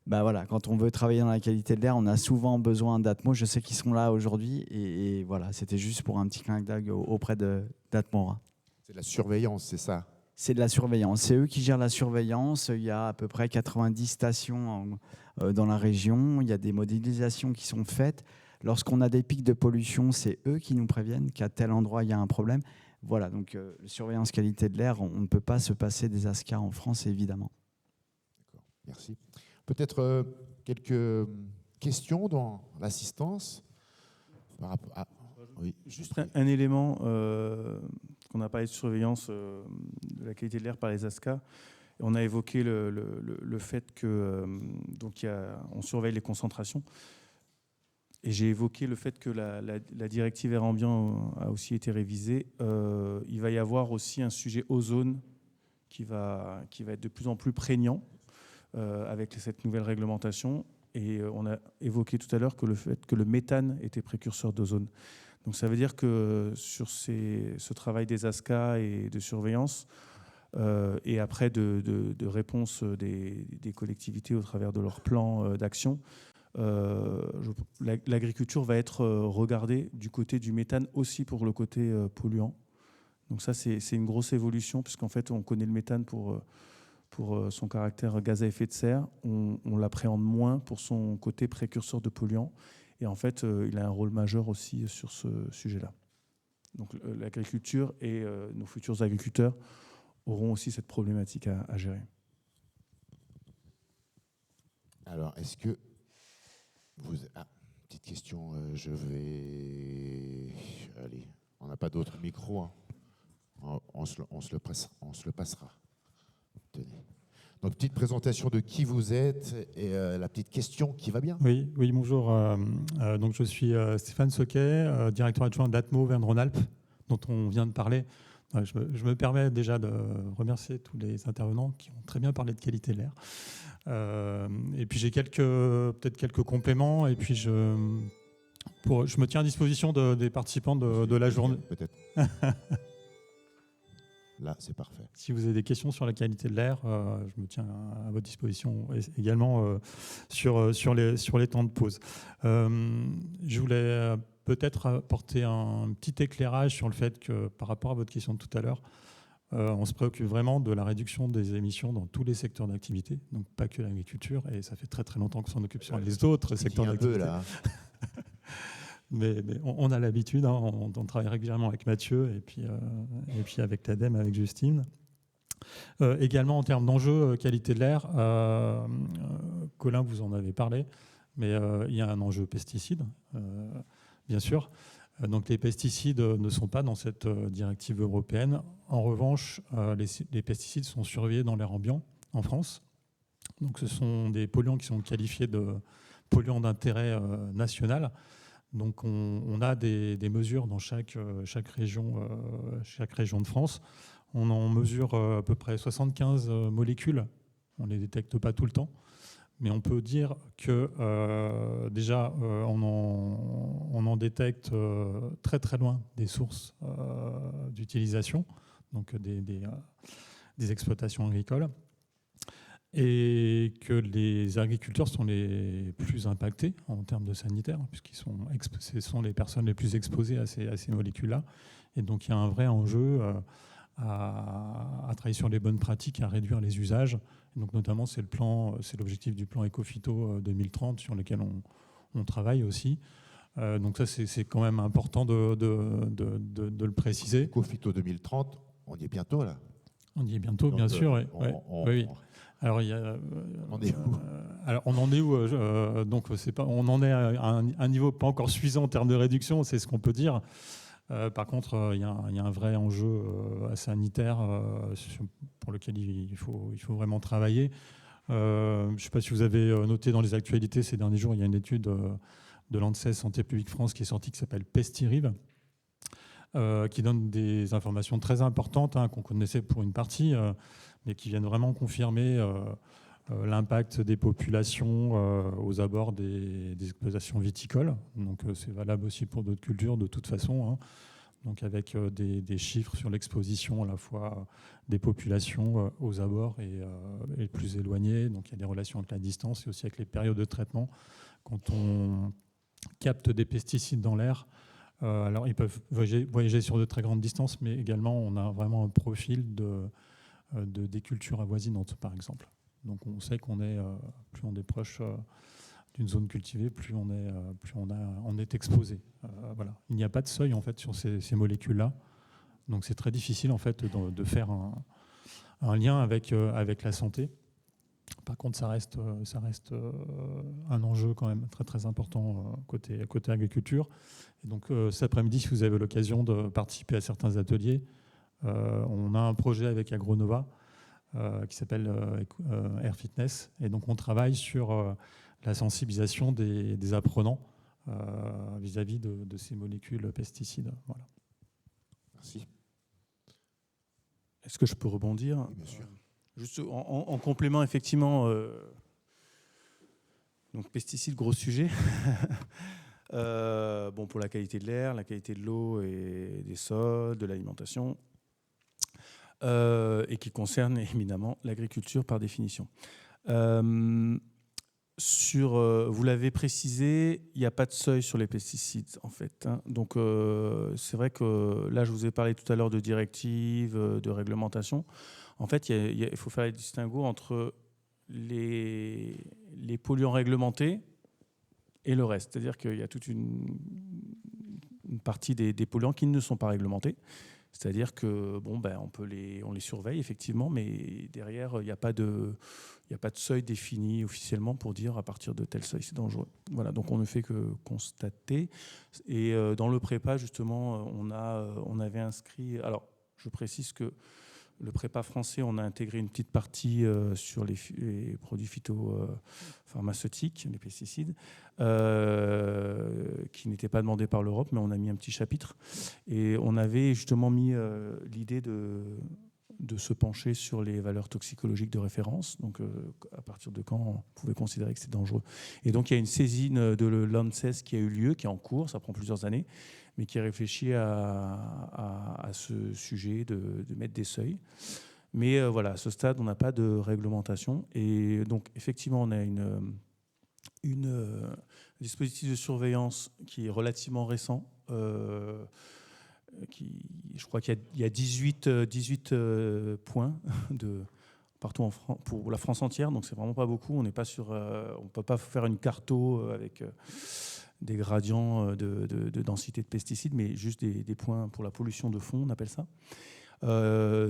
voilà, quand on veut travailler dans la qualité de l'air, on a souvent besoin d'Atmo. Je sais qu'ils sont là aujourd'hui et voilà, c'était juste pour un petit clin d'œil auprès d'Atmo Aura. C'est de la surveillance, c'est ça? C'est de la surveillance. C'est eux qui gèrent la surveillance. Il y a à peu près 90 stations dans la région. Il y a des modélisations qui sont faites. Lorsqu'on a des pics de pollution, c'est eux qui nous préviennent qu'à tel endroit, il y a un problème. Voilà, donc surveillance qualité de l'air, on ne peut pas se passer des ASCA en France, évidemment. D'accord, merci. Peut-être quelques questions dans l'assistance par rapport à... Oui, Juste un élément, qu'on a parlé de surveillance de la qualité de l'air par les ASCA. On a évoqué le fait que on surveille les concentrations. Et j'ai évoqué le fait que la directive air ambiant a aussi été révisée. Il va y avoir aussi un sujet ozone qui va être de plus en plus prégnant avec cette nouvelle réglementation. Et on a évoqué tout à l'heure que le fait que le méthane était précurseur d'ozone. Donc ça veut dire que sur ce travail des ASCA et de surveillance, et après de réponse des collectivités au travers de leurs plans d'action, l'agriculture va être regardée du côté du méthane aussi pour le côté polluant. Donc ça, c'est une grosse évolution, puisqu'en fait, on connaît le méthane pour son caractère gaz à effet de serre. On l'appréhende moins pour son côté précurseur de polluants. Et en fait, il a un rôle majeur aussi sur ce sujet-là. Donc l'agriculture et nos futurs agriculteurs auront aussi cette problématique à gérer. Alors, est-ce que vous... Ah, petite question, je vais... Allez, on n'a pas d'autre micro, hein. On se le passera. Tenez. Donc, petite présentation de qui vous êtes et la petite question qui va bien. Oui, bonjour. Donc je suis Stéphane Soquet, directeur adjoint d'Atmo Auvergne-Rhône-Alpes, dont on vient de parler. Je me permets déjà de remercier tous les intervenants qui ont très bien parlé de qualité de l'air. Et puis j'ai peut-être quelques compléments. Et puis je me tiens à disposition des participants de la journée. Peut-être. Là, c'est parfait. Si vous avez des questions sur la qualité de l'air, je me tiens à votre disposition également sur les temps de pause. Je voulais peut-être apporter un petit éclairage sur le fait que, par rapport à votre question de tout à l'heure, on se préoccupe vraiment de la réduction des émissions dans tous les secteurs d'activité, donc pas que l'agriculture, et ça fait très très longtemps qu'on s'en occupe sur les autres secteurs d'activité. Là. Mais on a l'habitude, hein, on travaille régulièrement avec Mathieu et puis avec l'ADEME, avec Justine. Également en termes d'enjeux qualité de l'air, Colin, vous en avez parlé, mais il y a un enjeu pesticides, bien sûr. Donc les pesticides ne sont pas dans cette directive européenne. En revanche, les pesticides sont surveillés dans l'air ambiant en France. Donc ce sont des polluants qui sont qualifiés de polluants d'intérêt national. Donc on a des mesures dans chaque région de France. On en mesure à peu près 75 molécules. On ne les détecte pas tout le temps. Mais on peut dire que déjà, on en détecte très très loin des sources d'utilisation, donc des exploitations agricoles. Et que les agriculteurs sont les plus impactés en termes de sanitaire, ce sont les personnes les plus exposées à ces molécules-là. Et donc il y a un vrai enjeu à travailler sur les bonnes pratiques, à réduire les usages. Et donc notamment, c'est l'objectif du plan Ecophyto 2030 sur lequel on travaille aussi. Donc ça, c'est quand même important de le préciser. Ecophyto 2030, on y est bientôt là. On y est bientôt, Donc, bien sûr. Oui. Alors, on en est où alors, on en est où donc, on en est à un niveau pas encore suffisant en termes de réduction, c'est ce qu'on peut dire. Par contre, il y a un vrai enjeu sanitaire pour lequel il faut vraiment travailler. Je ne sais pas si vous avez noté dans les actualités ces derniers jours, il y a une étude de l'ANSES Santé publique France qui est sortie qui s'appelle PestiRIV, qui donne des informations très importantes qu'on connaissait pour une partie, mais qui viennent vraiment confirmer l'impact des populations aux abords des exploitations viticoles. Donc c'est valable aussi pour d'autres cultures de toute façon. Donc avec des chiffres sur l'exposition à la fois des populations aux abords et plus éloignées. Donc il y a des relations avec la distance et aussi avec les périodes de traitement. Quand on capte des pesticides dans l'air, alors ils peuvent voyager sur de très grandes distances, mais également on a vraiment un profil des cultures avoisinantes, par exemple. Donc on sait qu'on est, plus on est proche d'une zone cultivée, plus on est exposé. Voilà. Il n'y a pas de seuil en fait sur ces molécules-là, donc c'est très difficile en fait de faire un lien avec la santé. Par contre, ça reste un enjeu quand même très très important côté agriculture. Et donc cet après-midi, si vous avez l'occasion de participer à certains ateliers, on a un projet avec Agronova qui s'appelle Air Fitness, et donc on travaille sur la sensibilisation des apprenants vis-à-vis de ces molécules pesticides. Voilà. Merci. Est-ce que je peux rebondir ? Oui, bien sûr. Juste en complément, effectivement, donc pesticides, gros sujet. Pour la qualité de l'air, la qualité de l'eau et des sols, de l'alimentation, et qui concerne évidemment l'agriculture par définition. Vous l'avez précisé, il n'y a pas de seuil sur les pesticides en fait. Donc c'est vrai que là je vous ai parlé tout à l'heure de directives, de réglementation. En fait, il faut faire le distinguo entre les polluants réglementés et le reste. C'est-à-dire qu'il y a toute une partie des polluants qui ne sont pas réglementés. C'est-à-dire que on les surveille effectivement, mais derrière il n'y a pas de seuil défini officiellement pour dire à partir de tel seuil c'est dangereux. Voilà, donc on ne fait que constater. Et dans le prépa justement, on avait inscrit. Alors je précise que le prépa français, on a intégré une petite partie sur les produits phytopharmaceutiques, les pesticides, qui n'étaient pas demandés par l'Europe, mais on a mis un petit chapitre. Et on avait justement mis l'idée de se pencher sur les valeurs toxicologiques de référence, donc à partir de quand on pouvait considérer que c'est dangereux. Et donc il y a une saisine de l'ANSES qui a eu lieu, qui est en cours, ça prend plusieurs années, mais qui réfléchit à ce sujet de mettre des seuils. Mais voilà, à ce stade, on n'a pas de réglementation. Et donc, effectivement, on a un dispositif de surveillance qui est relativement récent. Je crois qu'il y a 18 points partout en France, pour la France entière. Donc, c'est vraiment pas beaucoup. On n'est pas sur, on ne peut pas faire une carto avec des gradients de densité de pesticides, mais juste des points pour la pollution de fond, on appelle ça.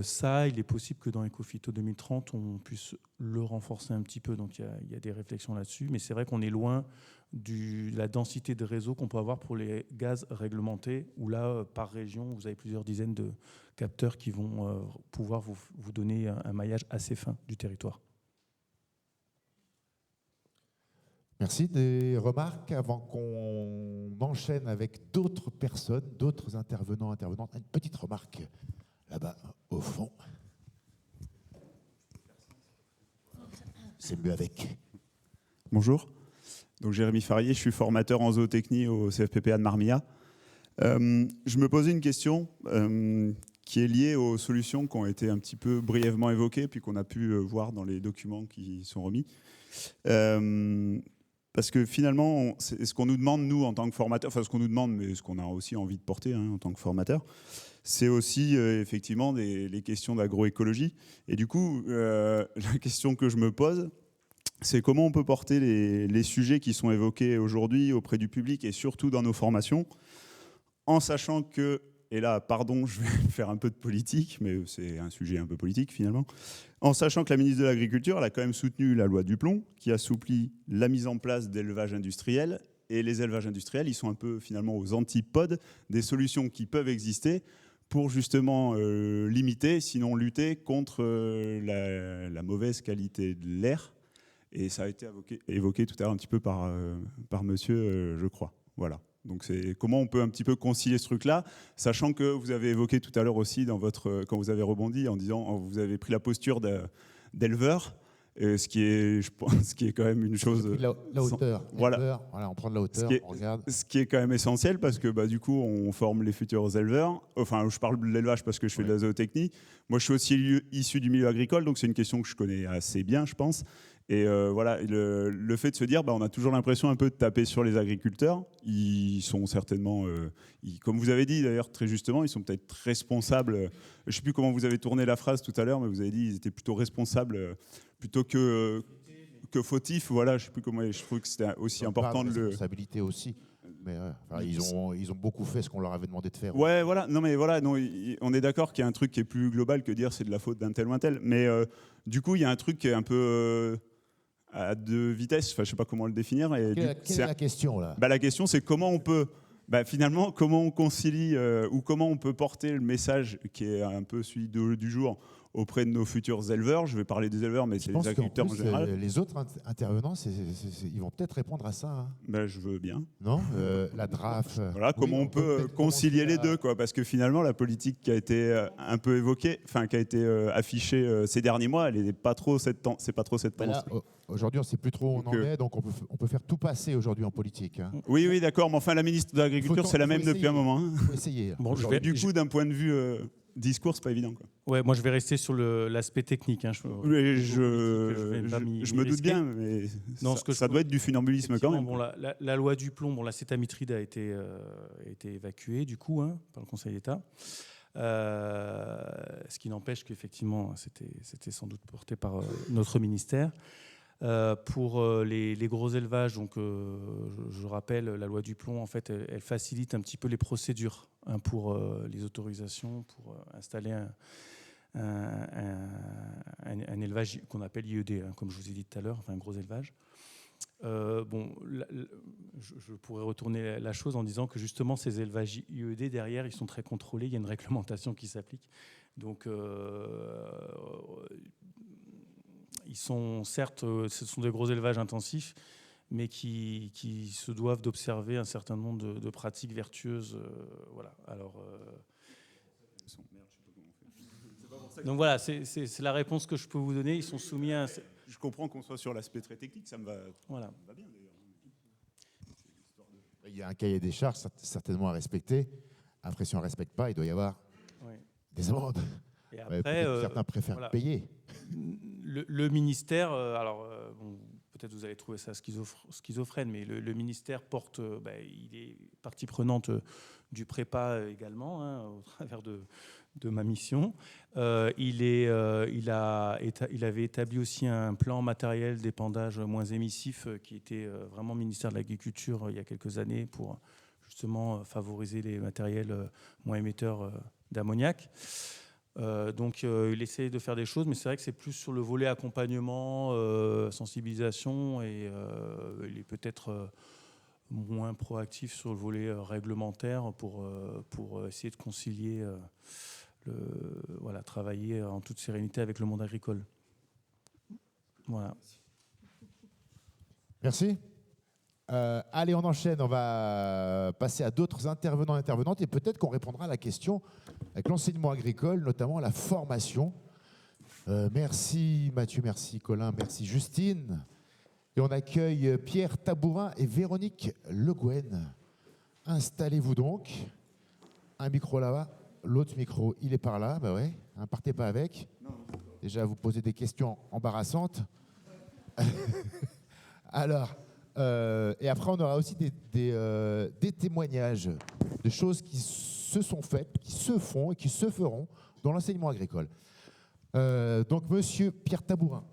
Ça, il est possible que dans Ecophyto 2030, on puisse le renforcer un petit peu. Donc, il y a des réflexions là-dessus. Mais c'est vrai qu'on est loin de la densité de réseau qu'on peut avoir pour les gaz réglementés, où là, par région, vous avez plusieurs dizaines de capteurs qui vont pouvoir vous donner un maillage assez fin du territoire. Merci. Des remarques avant qu'on enchaîne avec d'autres personnes, d'autres intervenants, intervenantes. Une petite remarque là-bas, au fond. C'est mieux avec. Bonjour. Donc Jérémy Farier, je suis formateur en zootechnie au CFPPA de Marmilla. Je me posais une question qui est liée aux solutions qui ont été un petit peu brièvement évoquées, puis qu'on a pu voir dans les documents qui sont remis. Parce que finalement, c'est ce qu'on nous demande, nous, en tant que formateurs, enfin ce qu'on nous demande, mais ce qu'on a aussi envie de porter en tant que formateur, c'est aussi effectivement les questions d'agroécologie. Et du coup, la question que je me pose, c'est comment on peut porter les sujets qui sont évoqués aujourd'hui auprès du public et surtout dans nos formations, en sachant que et là, pardon, je vais faire un peu de politique, mais c'est un sujet un peu politique finalement, en sachant que la ministre de l'Agriculture, elle a quand même soutenu la loi Duplon, qui assouplit la mise en place d'élevage industriel. Et les élevages industriels, ils sont un peu finalement aux antipodes des solutions qui peuvent exister pour justement limiter, sinon lutter contre la mauvaise qualité de l'air. Et ça a été évoqué tout à l'heure un petit peu par monsieur, je crois. Voilà. Donc c'est comment on peut un petit peu concilier ce truc-là, sachant que vous avez évoqué tout à l'heure aussi quand vous avez rebondi en disant vous avez pris la posture d'éleveur. Ce qui est quand même une chose. La hauteur. Voilà. On prend de la hauteur, on regarde. Ce qui est quand même essentiel parce que du coup, on forme les futurs éleveurs. Enfin, je parle de l'élevage parce que je fais de la zootechnie. Moi, je suis aussi issu du milieu agricole, donc c'est une question que je connais assez bien, je pense. Et voilà, le fait de se dire, on a toujours l'impression un peu de taper sur les agriculteurs. Ils sont certainement, comme vous avez dit d'ailleurs très justement, ils sont peut-être responsables. Je ne sais plus comment vous avez tourné la phrase tout à l'heure, mais vous avez dit qu'ils étaient plutôt responsables plutôt que fautifs. Voilà, je ne sais plus comment. Je trouve que c'était aussi important de le. Responsabilité aussi. Mais ils ont beaucoup fait ce qu'on leur avait demandé de faire. Ouais, voilà. Non, mais voilà, non, on est d'accord qu'il y a un truc qui est plus global que dire c'est de la faute d'un tel ou un tel. Mais du coup, il y a un truc qui est un peu à deux vitesses. Enfin, je sais pas comment le définir. Quelle est la question là ? La question, c'est comment on peut, finalement, comment on concilie ou comment on peut porter le message qui est un peu celui du jour auprès de nos futurs éleveurs. Je vais parler des éleveurs, mais c'est les agriculteurs en général. Les autres intervenants, ils vont peut-être répondre à ça. Hein. Je veux bien. Non, la DRAF. Voilà, comment on peut concilier les deux, quoi, parce que finalement, la politique qui a été un peu évoquée, enfin qui a été affichée ces derniers mois, elle n'est pas trop cette tendance. C'est pas trop cette tendance. Aujourd'hui, on ne sait plus trop où on en est, donc on peut faire tout passer aujourd'hui en politique. Hein. Oui, d'accord, mais enfin, la ministre de l'Agriculture, c'est la même depuis un moment. Il faut essayer. Bon, du coup, d'un point de vue discours, c'est pas évident, quoi. Ouais, moi je vais rester sur l'aspect technique. Hein. Je me doute bien, mais ça doit être du funambulisme quand même. Bon, la loi Duplon, l'acétamitride a été évacuée du coup par le Conseil d'État. Ce qui n'empêche qu'effectivement, c'était sans doute porté par notre ministère. Pour les gros élevages, donc, je rappelle, la loi Duplon, en fait, elle facilite un petit peu les procédures pour les autorisations, pour installer un élevage qu'on appelle IED, comme je vous ai dit tout à l'heure, enfin un gros élevage. Je pourrais retourner la chose en disant que justement ces élevages IED, derrière, ils sont très contrôlés, il y a une réglementation qui s'applique. Donc, ils sont certes, ce sont des gros élevages intensifs, mais qui se doivent d'observer un certain nombre de pratiques vertueuses. Voilà. Alors, donc voilà, c'est la réponse que je peux vous donner. Ils sont soumis à... Je comprends qu'on soit sur l'aspect très technique, ça me va, voilà. Ça me va bien d'ailleurs. Il y a un cahier des charges certainement à respecter. Après, si on ne respecte pas, il doit y avoir des amendes. Et après, certains préfèrent payer. Le ministère, peut-être vous allez trouver ça schizophrène, mais le ministère porte, il est partie prenante du prépa également, au travers de ma mission. Il avait établi aussi un plan matériel d'épandage moins émissif qui était vraiment ministère de l'Agriculture il y a quelques années pour justement favoriser les matériels moins émetteurs d'ammoniac. Donc il essaie de faire des choses, mais c'est vrai que c'est plus sur le volet accompagnement, sensibilisation, et il est peut-être moins proactif sur le volet réglementaire pour essayer de concilier, travailler en toute sérénité avec le monde agricole. Voilà. Merci. Allez, on enchaîne, on va passer à d'autres intervenants et intervenantes, et peut-être qu'on répondra à la question avec l'enseignement agricole, notamment la formation. Merci Mathieu, merci Colin, merci Justine. Et on accueille Pierre Tabourin et Véronique Le Guen. Installez-vous donc. Un micro là-bas, l'autre micro, il est par là. Partez pas avec. Déjà, vous posez des questions embarrassantes. Alors... et après, on aura aussi des témoignages de choses qui se sont faites, qui se font et qui se feront dans l'enseignement agricole. Donc, monsieur Pierre Tabourin,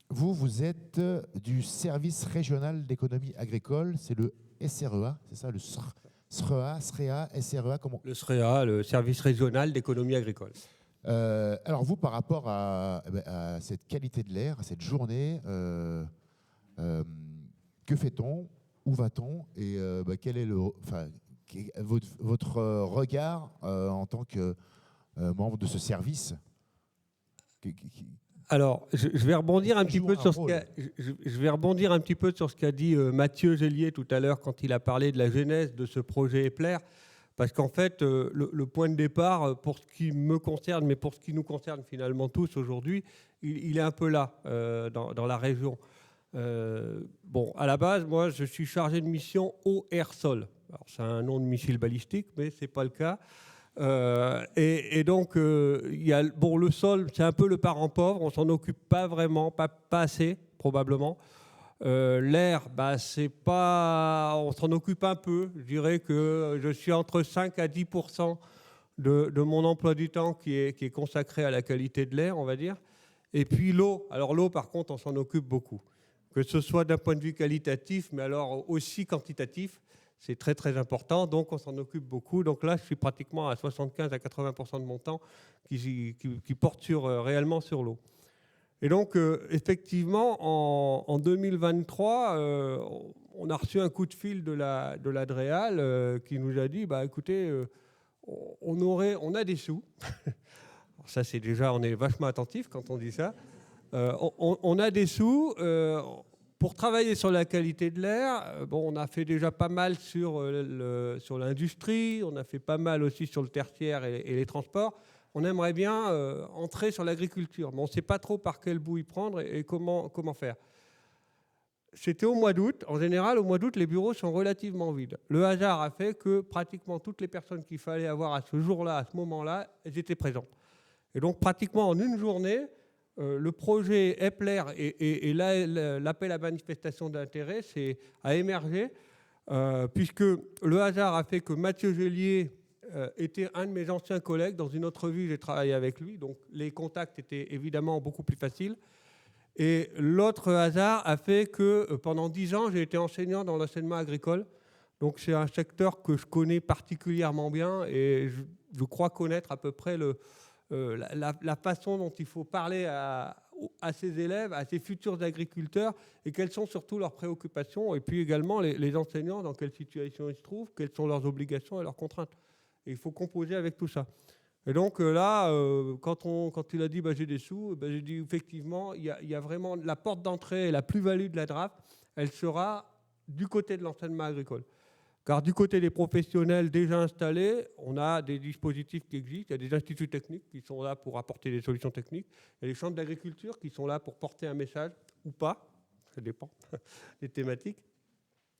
vous êtes du service régional d'économie agricole, c'est le SREA, c'est ça, le SREA, SREA, comment? Le SREA, le service régional d'économie agricole. Alors vous, par rapport à cette qualité de l'air, à cette journée, que fait-on? Où va-t-on? Et quel est votre regard en tant que membre de ce service? Alors, je vais rebondir un petit peu sur ce qu'a dit Mathieu Gélier tout à l'heure quand il a parlé de la genèse de ce projet EPLER, parce qu'en fait, le point de départ, pour ce qui me concerne, mais pour ce qui nous concerne finalement tous aujourd'hui, il est un peu là, dans la région. Bon, à la base, moi, je suis chargé de mission eau, air, sol. Alors, c'est un nom de missile balistique, mais ce n'est pas le cas. Et donc, le sol, c'est un peu le parent pauvre. On s'en occupe pas vraiment, pas assez, probablement. L'air, c'est pas, on s'en occupe un peu. Je dirais que je suis entre 5 à 10% de mon emploi du temps qui est consacré à la qualité de l'air, on va dire. Et puis l'eau. Alors l'eau, par contre, on s'en occupe beaucoup. Que ce soit d'un point de vue qualitatif, mais alors aussi quantitatif. C'est très, très important, donc on s'en occupe beaucoup. Donc là, je suis pratiquement à 75 à 80% de mon temps qui porte réellement sur l'eau. Et donc, effectivement, en 2023, on a reçu un coup de fil de la DREAL qui nous a dit, écoutez, on a des sous. Alors ça, c'est déjà, on est vachement attentif quand on dit ça. On a des sous. Pour travailler sur la qualité de l'air, on a fait déjà pas mal sur l'industrie, on a fait pas mal aussi sur le tertiaire et les transports. On aimerait bien entrer sur l'agriculture, mais on ne sait pas trop par quel bout y prendre et comment faire. C'était au mois d'août. En général, au mois d'août, les bureaux sont relativement vides. Le hasard a fait que pratiquement toutes les personnes qu'il fallait avoir à ce jour-là, à ce moment-là, elles étaient présentes. Et donc, pratiquement en une journée, le projet EPLER et l'appel à manifestation d'intérêt a émergé, puisque le hasard a fait que Mathieu Gélier était un de mes anciens collègues. Dans une autre vie, j'ai travaillé avec lui, donc les contacts étaient évidemment beaucoup plus faciles. Et l'autre hasard a fait que pendant 10 ans, j'ai été enseignant dans l'enseignement agricole. Donc c'est un secteur que je connais particulièrement bien et je crois connaître à peu près la façon dont il faut parler à ces élèves, à ces futurs agriculteurs, et quelles sont surtout leurs préoccupations, et puis également les enseignants, dans quelle situation ils se trouvent, quelles sont leurs obligations et leurs contraintes. Et il faut composer avec tout ça. Et donc là, quand il a dit j'ai des sous, j'ai dit effectivement, il y a vraiment la porte d'entrée et la plus-value de la DRAF, elle sera du côté de l'enseignement agricole. Car du côté des professionnels déjà installés, on a des dispositifs qui existent. Il y a des instituts techniques qui sont là pour apporter des solutions techniques. Il y a les chambres d'agriculture qui sont là pour porter un message ou pas. Ça dépend des thématiques.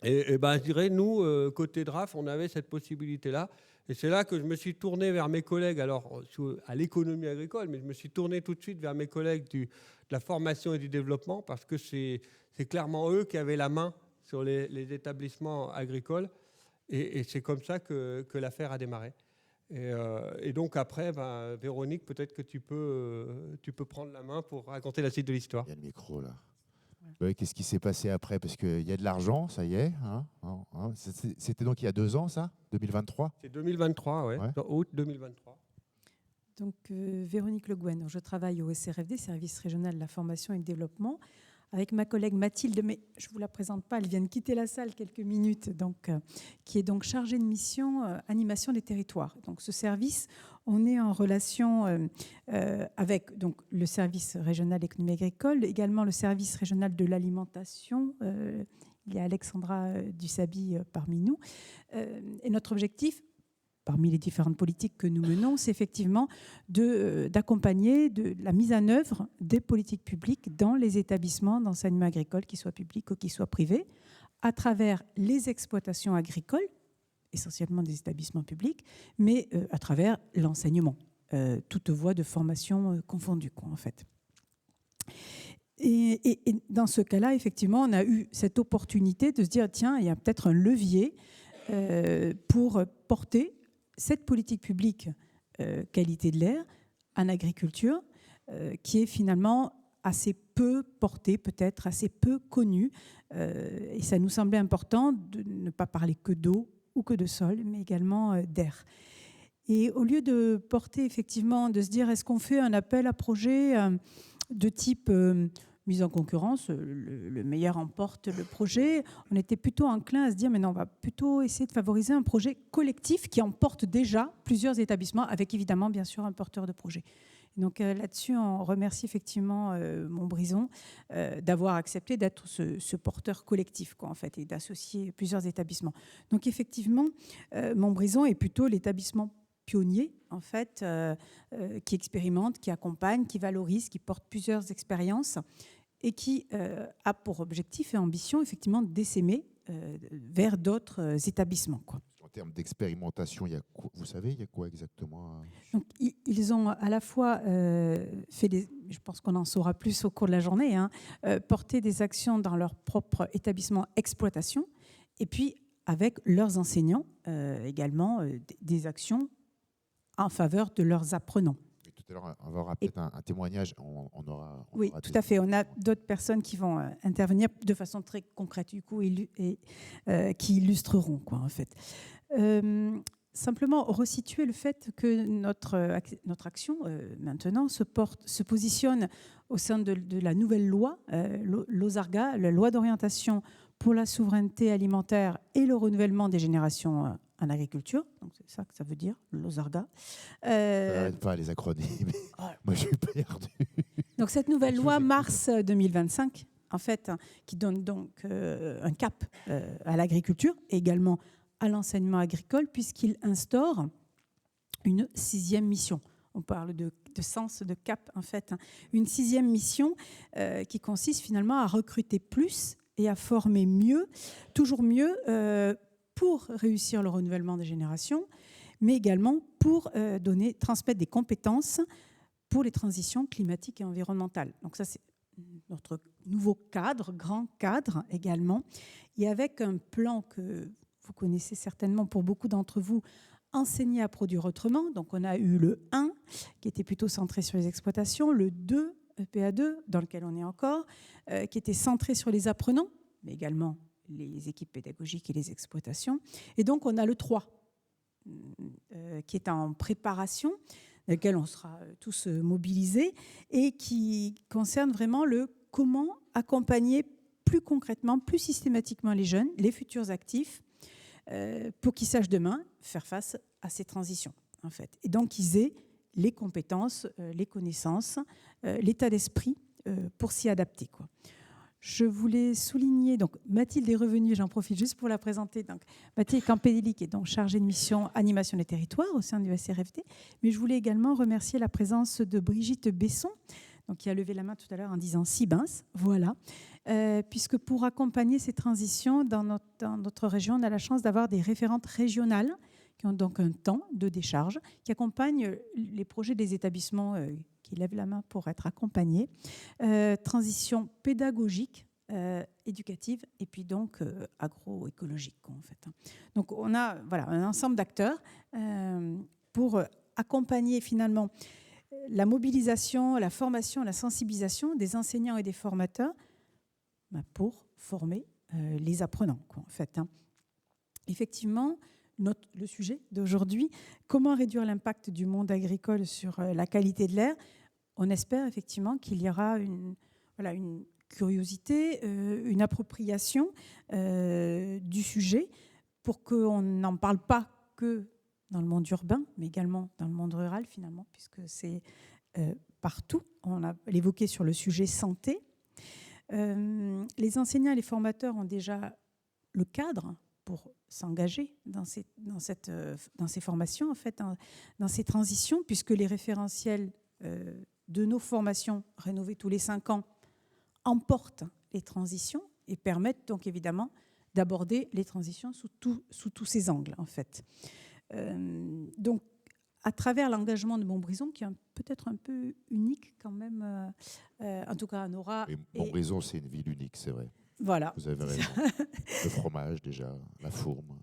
Et je dirais, nous, côté DRAF, on avait cette possibilité-là. Et c'est là que je me suis tourné vers mes collègues, alors à l'économie agricole, mais je me suis tourné tout de suite vers mes collègues de la formation et du développement, parce que c'est clairement eux qui avaient la main sur les établissements agricoles. Et c'est comme ça que l'affaire a démarré. Et donc après, Véronique, peut-être que tu peux prendre la main pour raconter la suite de l'histoire. Il y a le micro là. Ouais, qu'est-ce qui s'est passé après? Parce qu'il y a de l'argent, ça y est. C'était donc il y a 2 ans, ça? 2023? C'est 2023, ouais. Août 2023. Donc, Véronique Le Guen, je travaille au SRFD, Service Régional de la Formation et du Développement, avec ma collègue Mathilde, mais je ne vous la présente pas, elle vient de quitter la salle quelques minutes, donc, qui est donc chargée de mission animation des territoires. Donc ce service, on est en relation avec donc, le service régional d'économie agricole, également le service régional de l'alimentation. Il y a Alexandra Dussaby parmi nous. Et notre objectif, parmi les différentes politiques que nous menons, c'est effectivement d'accompagner de la mise en œuvre des politiques publiques dans les établissements d'enseignement agricole, qu'ils soient publics ou qu'ils soient privés, à travers les exploitations agricoles, essentiellement des établissements publics, mais à travers l'enseignement, toute voie de formation confondue, en fait. Et dans ce cas-là, effectivement, on a eu cette opportunité de se dire, tiens, il y a peut-être un levier pour porter cette politique publique qualité de l'air en agriculture, qui est finalement assez peu portée, peut-être assez peu connue. Et ça nous semblait important de ne pas parler que d'eau ou que de sol, mais également d'air. Et au lieu de porter effectivement, de se dire est-ce qu'on fait un appel à projet de type mise en concurrence, le meilleur emporte le projet, on était plutôt enclin à se dire mais non, on va plutôt essayer de favoriser un projet collectif qui emporte déjà plusieurs établissements, avec évidemment bien sûr un porteur de projet. Donc là-dessus, on remercie effectivement Montbrison d'avoir accepté d'être ce porteur collectif, quoi, en fait, et d'associer plusieurs établissements. Donc effectivement, Montbrison est plutôt l'établissement pionnier, en fait, qui expérimente, qui accompagne, qui valorise, qui porte plusieurs expériences et qui a pour objectif et ambition, effectivement, d'essaimer vers d'autres établissements, quoi. En termes d'expérimentation, vous savez, il y a quoi exactement? Donc, ils ont à la fois fait je pense qu'on en saura plus au cours de la journée, porté des actions dans leur propre établissement exploitation, et puis avec leurs enseignants également des actions en faveur de leurs apprenants. Et tout à l'heure, on aura peut-être un témoignage. On aura tout à fait. On a d'autres personnes qui vont intervenir de façon très concrète, du coup, qui illustreront, quoi, en fait. Simplement resituer le fait que notre action maintenant se positionne au sein de la nouvelle loi, l'OSARGA, la loi d'orientation pour la souveraineté alimentaire et le renouvellement des générations en agriculture. Donc c'est ça que ça veut dire, l'OSARGA. Pas les acronymes, moi je suis perdu. Donc cette nouvelle loi mars 2025, en fait, qui donne donc un cap à l'agriculture et également à l'enseignement agricole, puisqu'il instaure une 6e mission. On parle de sens, de cap, en fait. Une 6e mission qui consiste finalement à recruter plus et à former mieux, toujours mieux, pour réussir le renouvellement des générations, mais également pour transmettre des compétences pour les transitions climatiques et environnementales. Donc ça, c'est notre nouveau cadre, grand cadre également, et avec un plan que vous connaissez certainement pour beaucoup d'entre vous, enseigner à produire autrement. Donc on a eu le 1, qui était plutôt centré sur les exploitations, le 2, EPA2, dans lequel on est encore, qui était centré sur les apprenants, mais également les équipes pédagogiques et les exploitations. Et donc on a le 3, qui est en préparation, dans lequel on sera tous mobilisés, et qui concerne vraiment le comment accompagner plus concrètement, plus systématiquement les jeunes, les futurs actifs, pour qu'ils sachent demain faire face à ces transitions, en fait. Et donc qu'ils aient les compétences, les connaissances, l'état d'esprit pour s'y adapter, quoi. Je voulais souligner, donc Mathilde est revenue, j'en profite juste pour la présenter. Donc, Mathilde Campelli, qui est donc chargée de mission animation des territoires au sein du SRFD. Mais je voulais également remercier la présence de Brigitte Besson, donc, qui a levé la main tout à l'heure en disant Sibens, voilà. Puisque pour accompagner ces transitions dans notre région, on a la chance d'avoir des référentes régionales qui ont donc un temps de décharge, qui accompagnent les projets des établissements qui lèvent la main pour être accompagnés. Transition pédagogique, éducative et puis donc agroécologique, en fait. Donc on a un ensemble d'acteurs pour accompagner finalement la mobilisation, la formation, la sensibilisation des enseignants et des formateurs pour former les apprenants, quoi, en fait. Effectivement, le sujet d'aujourd'hui, comment réduire l'impact du monde agricole sur la qualité de l'air. On espère effectivement qu'il y aura une curiosité, une appropriation du sujet pour qu'on n'en parle pas que dans le monde urbain, mais également dans le monde rural finalement, puisque c'est partout. On a l'évoqué sur le sujet santé. Les enseignants et les formateurs ont déjà le cadre pour s'engager dans ces formations, en fait, dans ces transitions, puisque les référentiels de nos formations rénovées tous les 5 ans emportent les transitions et permettent donc évidemment d'aborder les transitions sous tous ces angles, en fait. Donc, à travers l'engagement de Montbrison, qui est peut-être un peu unique quand même, en tout cas à Nora. Montbrison, c'est une ville unique, c'est vrai. Voilà. Vous avez raison. Le fromage, déjà, la fourme.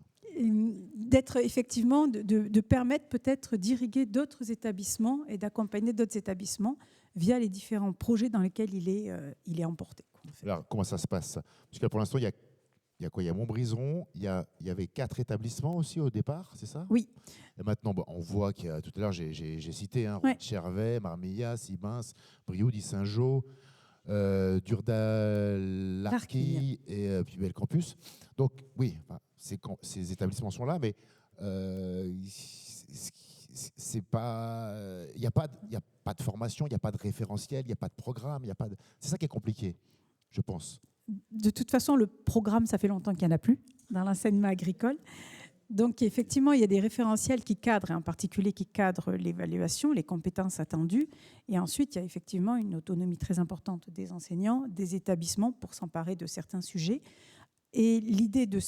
D'être effectivement, de permettre peut-être d'irriguer d'autres établissements et d'accompagner d'autres établissements via les différents projets dans lesquels il est emporté, quoi, en fait. Alors, comment ça se passe? Parce que pour l'instant, il il y a quoi? Il y a Montbrison, il y avait 4 établissements aussi au départ, c'est ça? Oui. Et maintenant, on voit qu'il y a, tout à l'heure, j'ai cité Ouais. Chervais, Marmillas, Sibins, Brioude, Saint-Jean, Durdal-Larky et puis Belcampus. Donc oui, ces établissements sont là, mais c'est pas, il n'y a pas de formation, il n'y a pas de référentiel, il n'y a pas de programme, c'est ça qui est compliqué, je pense. De toute façon, le programme, ça fait longtemps qu'il n'y en a plus dans l'enseignement agricole. Donc, effectivement, il y a des référentiels qui cadrent, et en particulier qui cadrent l'évaluation, les compétences attendues. Et ensuite, il y a effectivement une autonomie très importante des enseignants, des établissements pour s'emparer de certains sujets. Et l'idée de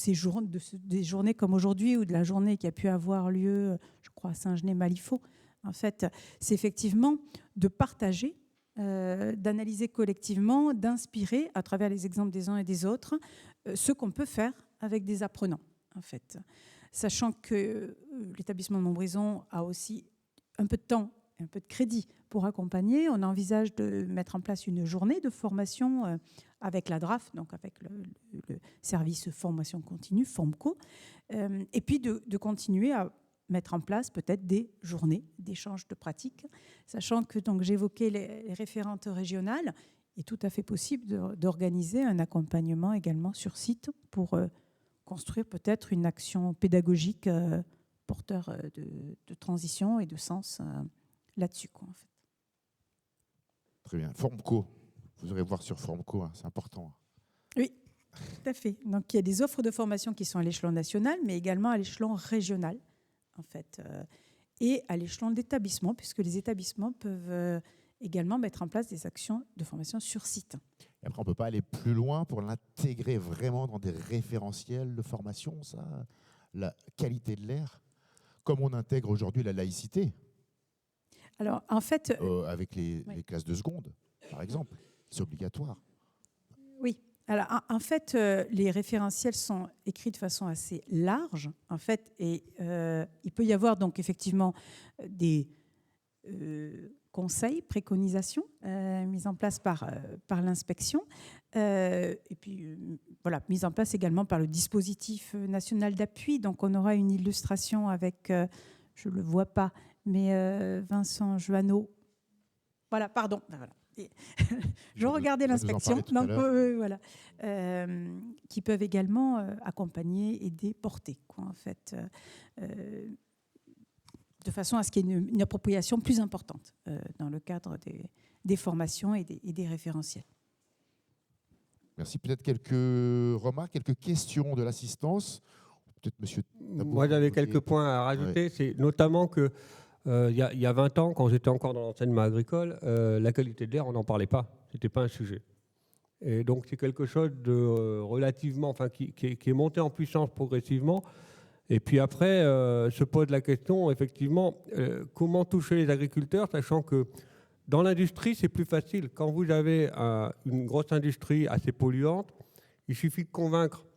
des journées comme aujourd'hui ou de la journée qui a pu avoir lieu, je crois, à Saint-Genès-Malifaux, en fait, c'est effectivement de partager, d'analyser collectivement, d'inspirer à travers les exemples des uns et des autres ce qu'on peut faire avec des apprenants, en fait. Sachant que l'établissement de Montbrison a aussi un peu de temps et un peu de crédit pour accompagner. On envisage de mettre en place une journée de formation avec la DRAF, donc avec le service formation continue, FORMCO, et puis de continuer à mettre en place peut-être des journées d'échange de pratiques, sachant que donc j'évoquais les référentes régionales, il est tout à fait possible d'organiser un accompagnement également sur site pour construire peut-être une action pédagogique porteur de transition et de sens là-dessus, quoi, en fait. Très bien. FORMCO, vous irez voir sur FORMCO, hein, c'est important. Oui, tout à fait. Donc il y a des offres de formation qui sont à l'échelon national, mais également à l'échelon régional, en fait, et à l'échelon d'établissement, puisque les établissements peuvent également mettre en place des actions de formation sur site. Et après, on ne peut pas aller plus loin pour l'intégrer vraiment dans des référentiels de formation, ça, la qualité de l'air, comme on intègre aujourd'hui la laïcité. Alors, en fait, avec les classes de seconde, par exemple, c'est obligatoire. Oui. Alors, en fait, les référentiels sont écrits de façon assez large, en fait, et il peut y avoir donc effectivement des conseils, préconisations mises en place par l'inspection, et puis voilà, mises en place également par le dispositif national d'appui. Donc, on aura une illustration avec, je ne le vois pas, mais Vincent Joanneau. Voilà, pardon. Voilà. Je regardais l'inspection, donc voilà, qui peuvent également accompagner, aider, porter, quoi, en fait, de façon à ce qu'il y ait une appropriation plus importante dans le cadre des formations et des référentiels. Merci. Peut-être quelques remarques, quelques questions de l'assistance. Peut-être Monsieur Tabou. Moi, j'avais quelques points à rajouter. Ouais. C'est notamment que il y a 20 ans, quand j'étais encore dans l'enseignement agricole, la qualité de l'air, on n'en parlait pas. Ce n'était pas un sujet. Et donc, c'est quelque chose de relativement, enfin, qui est monté en puissance progressivement. Et puis après, se pose la question, effectivement, comment toucher les agriculteurs, sachant que dans l'industrie, c'est plus facile. Quand vous avez une grosse industrie assez polluante, il suffit de convaincre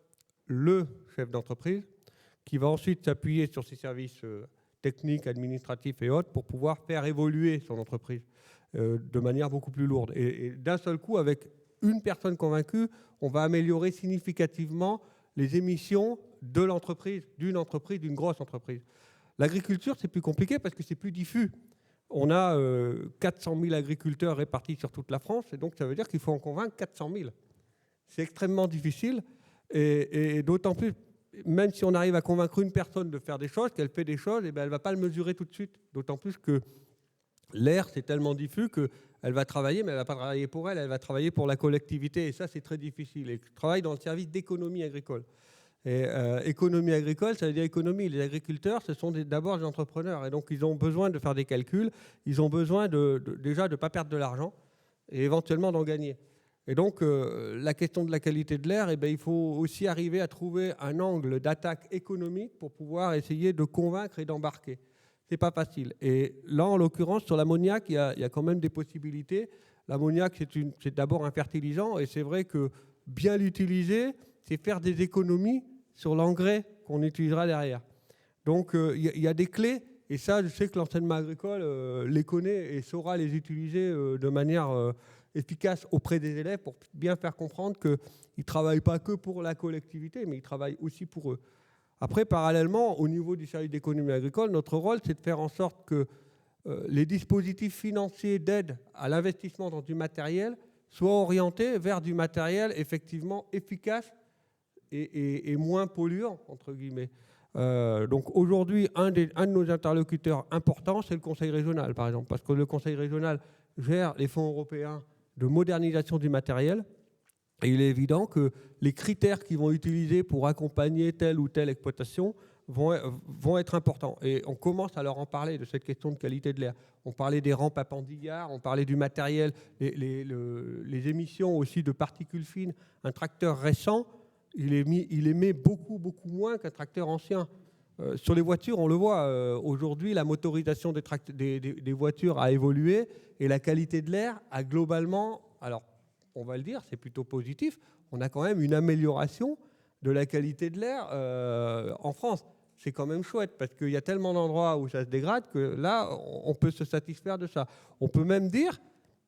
le chef d'entreprise qui va ensuite s'appuyer sur ses services techniques, administratifs et autres pour pouvoir faire évoluer son entreprise de manière beaucoup plus lourde. Et d'un seul coup, avec une personne convaincue, on va améliorer significativement les émissions de l'entreprise, d'une grosse entreprise. L'agriculture, c'est plus compliqué parce que c'est plus diffus. On a 400 000 agriculteurs répartis sur toute la France, et donc ça veut dire qu'il faut en convaincre 400 000. C'est extrêmement difficile, et d'autant plus, même si on arrive à convaincre une personne de faire des choses, qu'elle fait des choses, et ben elle ne va pas le mesurer tout de suite. D'autant plus que l'air, c'est tellement diffus qu'elle va travailler, mais elle ne va pas travailler pour elle, elle va travailler pour la collectivité, et ça, c'est très difficile. Et je travaille dans le service d'économie agricole. Et économie agricole, ça veut dire économie. Les agriculteurs, ce sont d'abord des entrepreneurs. Et donc, ils ont besoin de faire des calculs. Ils ont besoin déjà de ne pas perdre de l'argent et éventuellement d'en gagner. Et donc, la question de la qualité de l'air, eh bien, il faut aussi arriver à trouver un angle d'attaque économique pour pouvoir essayer de convaincre et d'embarquer. Ce n'est pas facile. Et là, en l'occurrence, sur l'ammoniac, il y a quand même des possibilités. L'ammoniac, c'est d'abord un fertilisant. Et c'est vrai que bien l'utiliser, c'est faire des économies sur l'engrais qu'on utilisera derrière. Donc, il y a des clés, et ça, je sais que l'enseignement agricole les connaît et saura les utiliser de manière efficace auprès des élèves pour bien faire comprendre qu'ils ne travaillent pas que pour la collectivité, mais ils travaillent aussi pour eux. Après, parallèlement, au niveau du service d'économie agricole, notre rôle, c'est de faire en sorte que les dispositifs financiers d'aide à l'investissement dans du matériel soient orientés vers du matériel effectivement efficace et moins polluant, entre guillemets. Donc aujourd'hui, un de nos interlocuteurs importants, c'est le Conseil régional, par exemple, parce que le Conseil régional gère les fonds européens de modernisation du matériel. Et il est évident que les critères qu'ils vont utiliser pour accompagner telle ou telle exploitation vont être importants. Et on commence à leur en parler de cette question de qualité de l'air. On parlait des rampes à pendillard, on parlait du matériel, les émissions aussi de particules fines. Un tracteur récent, il émet beaucoup moins qu'un tracteur ancien. Sur les voitures, on le voit, aujourd'hui, la motorisation des voitures a évolué et la qualité de l'air a globalement, alors on va le dire, c'est plutôt positif, on a quand même une amélioration de la qualité de l'air en France. C'est quand même chouette parce qu'il y a tellement d'endroits où ça se dégrade que là, on peut se satisfaire de ça. On peut même dire,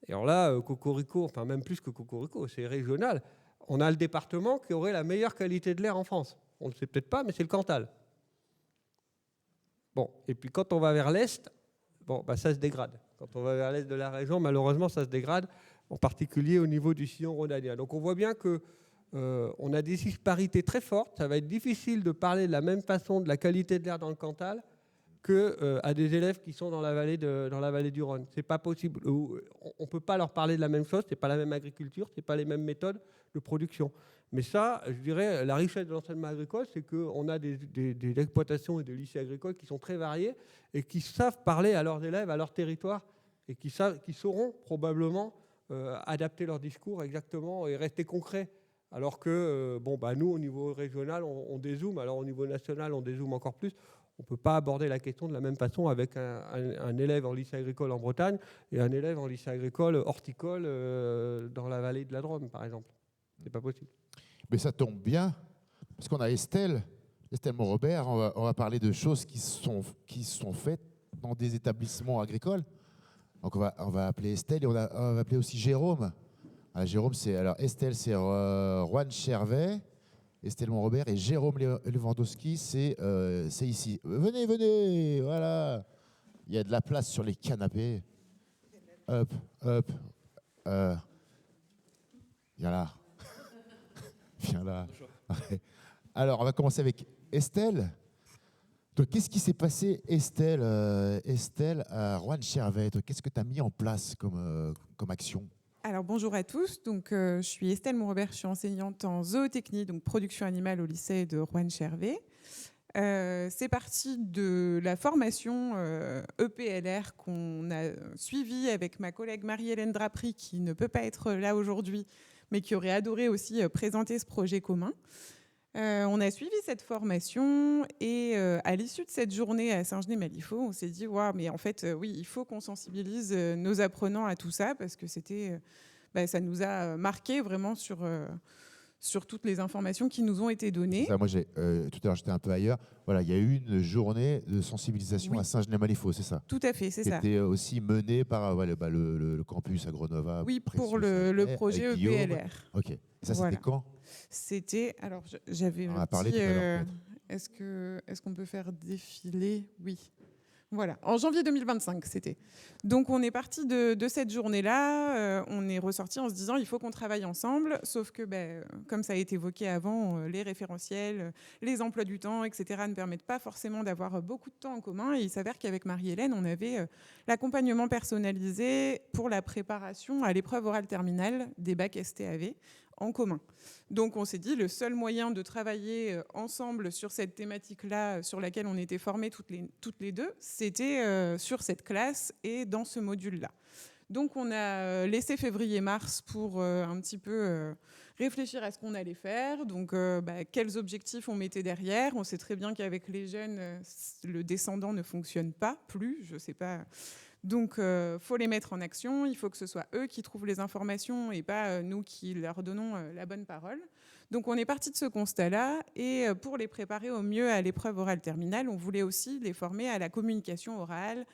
et alors là, Cocorico, enfin même plus que Cocorico, c'est régional, on a le département qui aurait la meilleure qualité de l'air en France. On ne le sait peut-être pas, mais c'est le Cantal. Bon, et puis quand on va vers l'Est, ça se dégrade. Quand on va vers l'Est de la région, malheureusement, ça se dégrade, en particulier au niveau du sillon rhodanien. Donc on voit bien que on a des disparités très fortes. Ça va être difficile de parler de la même façon de la qualité de l'air dans le Cantal qu'à des élèves qui sont dans la vallée du Rhône. C'est pas possible. On ne peut pas leur parler de la même chose. C'est pas la même agriculture, c'est pas les mêmes méthodes de production. Mais ça, je dirais, la richesse de l'enseignement agricole, c'est qu'on a des exploitations et des lycées agricoles qui sont très variés et qui savent parler à leurs élèves, à leur territoire, et qui sauront probablement adapter leur discours exactement et rester concrets. Alors que, nous, au niveau régional, on dézoome. Alors, au niveau national, on dézoome encore plus. On ne peut pas aborder la question de la même façon avec un élève en lycée agricole en Bretagne et un élève en lycée agricole horticole dans la vallée de la Drôme, par exemple. Ce n'est pas possible. Mais ça tombe bien, parce qu'on a Estelle Monrobert. On va parler de choses qui sont faites dans des établissements agricoles. Donc, on va appeler Estelle et on va appeler aussi Jérôme. Jérôme, Estelle, c'est Juan Chervet, Estelle Monrobert, et Jérôme Lewandowski, c'est ici. Venez, voilà. Il y a de la place sur les canapés. Hop. Viens là. Viens là. Alors, on va commencer avec Estelle. Donc, qu'est-ce qui s'est passé, Estelle, à Juan Chervet? Qu'est-ce que tu as mis en place comme action? Alors bonjour à tous, donc, je suis Estelle Monrobert, je suis enseignante en zootechnie, donc production animale au lycée de Juan Chervet. C'est parti de la formation EPLR qu'on a suivie avec ma collègue Marie-Hélène Drapry, qui ne peut pas être là aujourd'hui, mais qui aurait adoré aussi présenter ce projet commun. On a suivi cette formation et à l'issue de cette journée à Saint-Genis-Malifaux, on s'est dit waouh, mais en fait oui, il faut qu'on sensibilise nos apprenants à tout ça parce que ça nous a marqué vraiment sur toutes les informations qui nous ont été données. Ça, moi, tout à l'heure, j'étais un peu ailleurs. Voilà, il y a eu une journée de sensibilisation à Saint-Genis-Malifaux, c'est ça? Tout à fait, c'est ça. Qui était aussi menée par le campus Agronova. Oui, pour le projet EPLR. Ok. Et ça, c'était quand? C'était, alors j'avais un petit, est-ce qu'on peut faire défiler? Oui. Voilà, en janvier 2025, c'était. Donc on est parti de cette journée-là, on est ressorti en se disant il faut qu'on travaille ensemble, sauf que comme ça a été évoqué avant, les référentiels, les emplois du temps, etc. ne permettent pas forcément d'avoir beaucoup de temps en commun. Et il s'avère qu'avec Marie-Hélène, on avait l'accompagnement personnalisé pour la préparation à l'épreuve orale terminale des bacs STAV en commun. Donc on s'est dit le seul moyen de travailler ensemble sur cette thématique-là, sur laquelle on était formés toutes les deux, c'était sur cette classe et dans ce module-là. Donc on a laissé février-mars pour un petit peu réfléchir à ce qu'on allait faire, donc quels objectifs on mettait derrière. On sait très bien qu'avec les jeunes, le descendant ne fonctionne pas plus, je ne sais pas Donc, il faut les mettre en action, il faut que ce soit eux qui trouvent les informations et pas nous qui leur donnons la bonne parole. Donc, on est parti de ce constat-là et pour les préparer au mieux à l'épreuve orale terminale, on voulait aussi les former à la communication orale,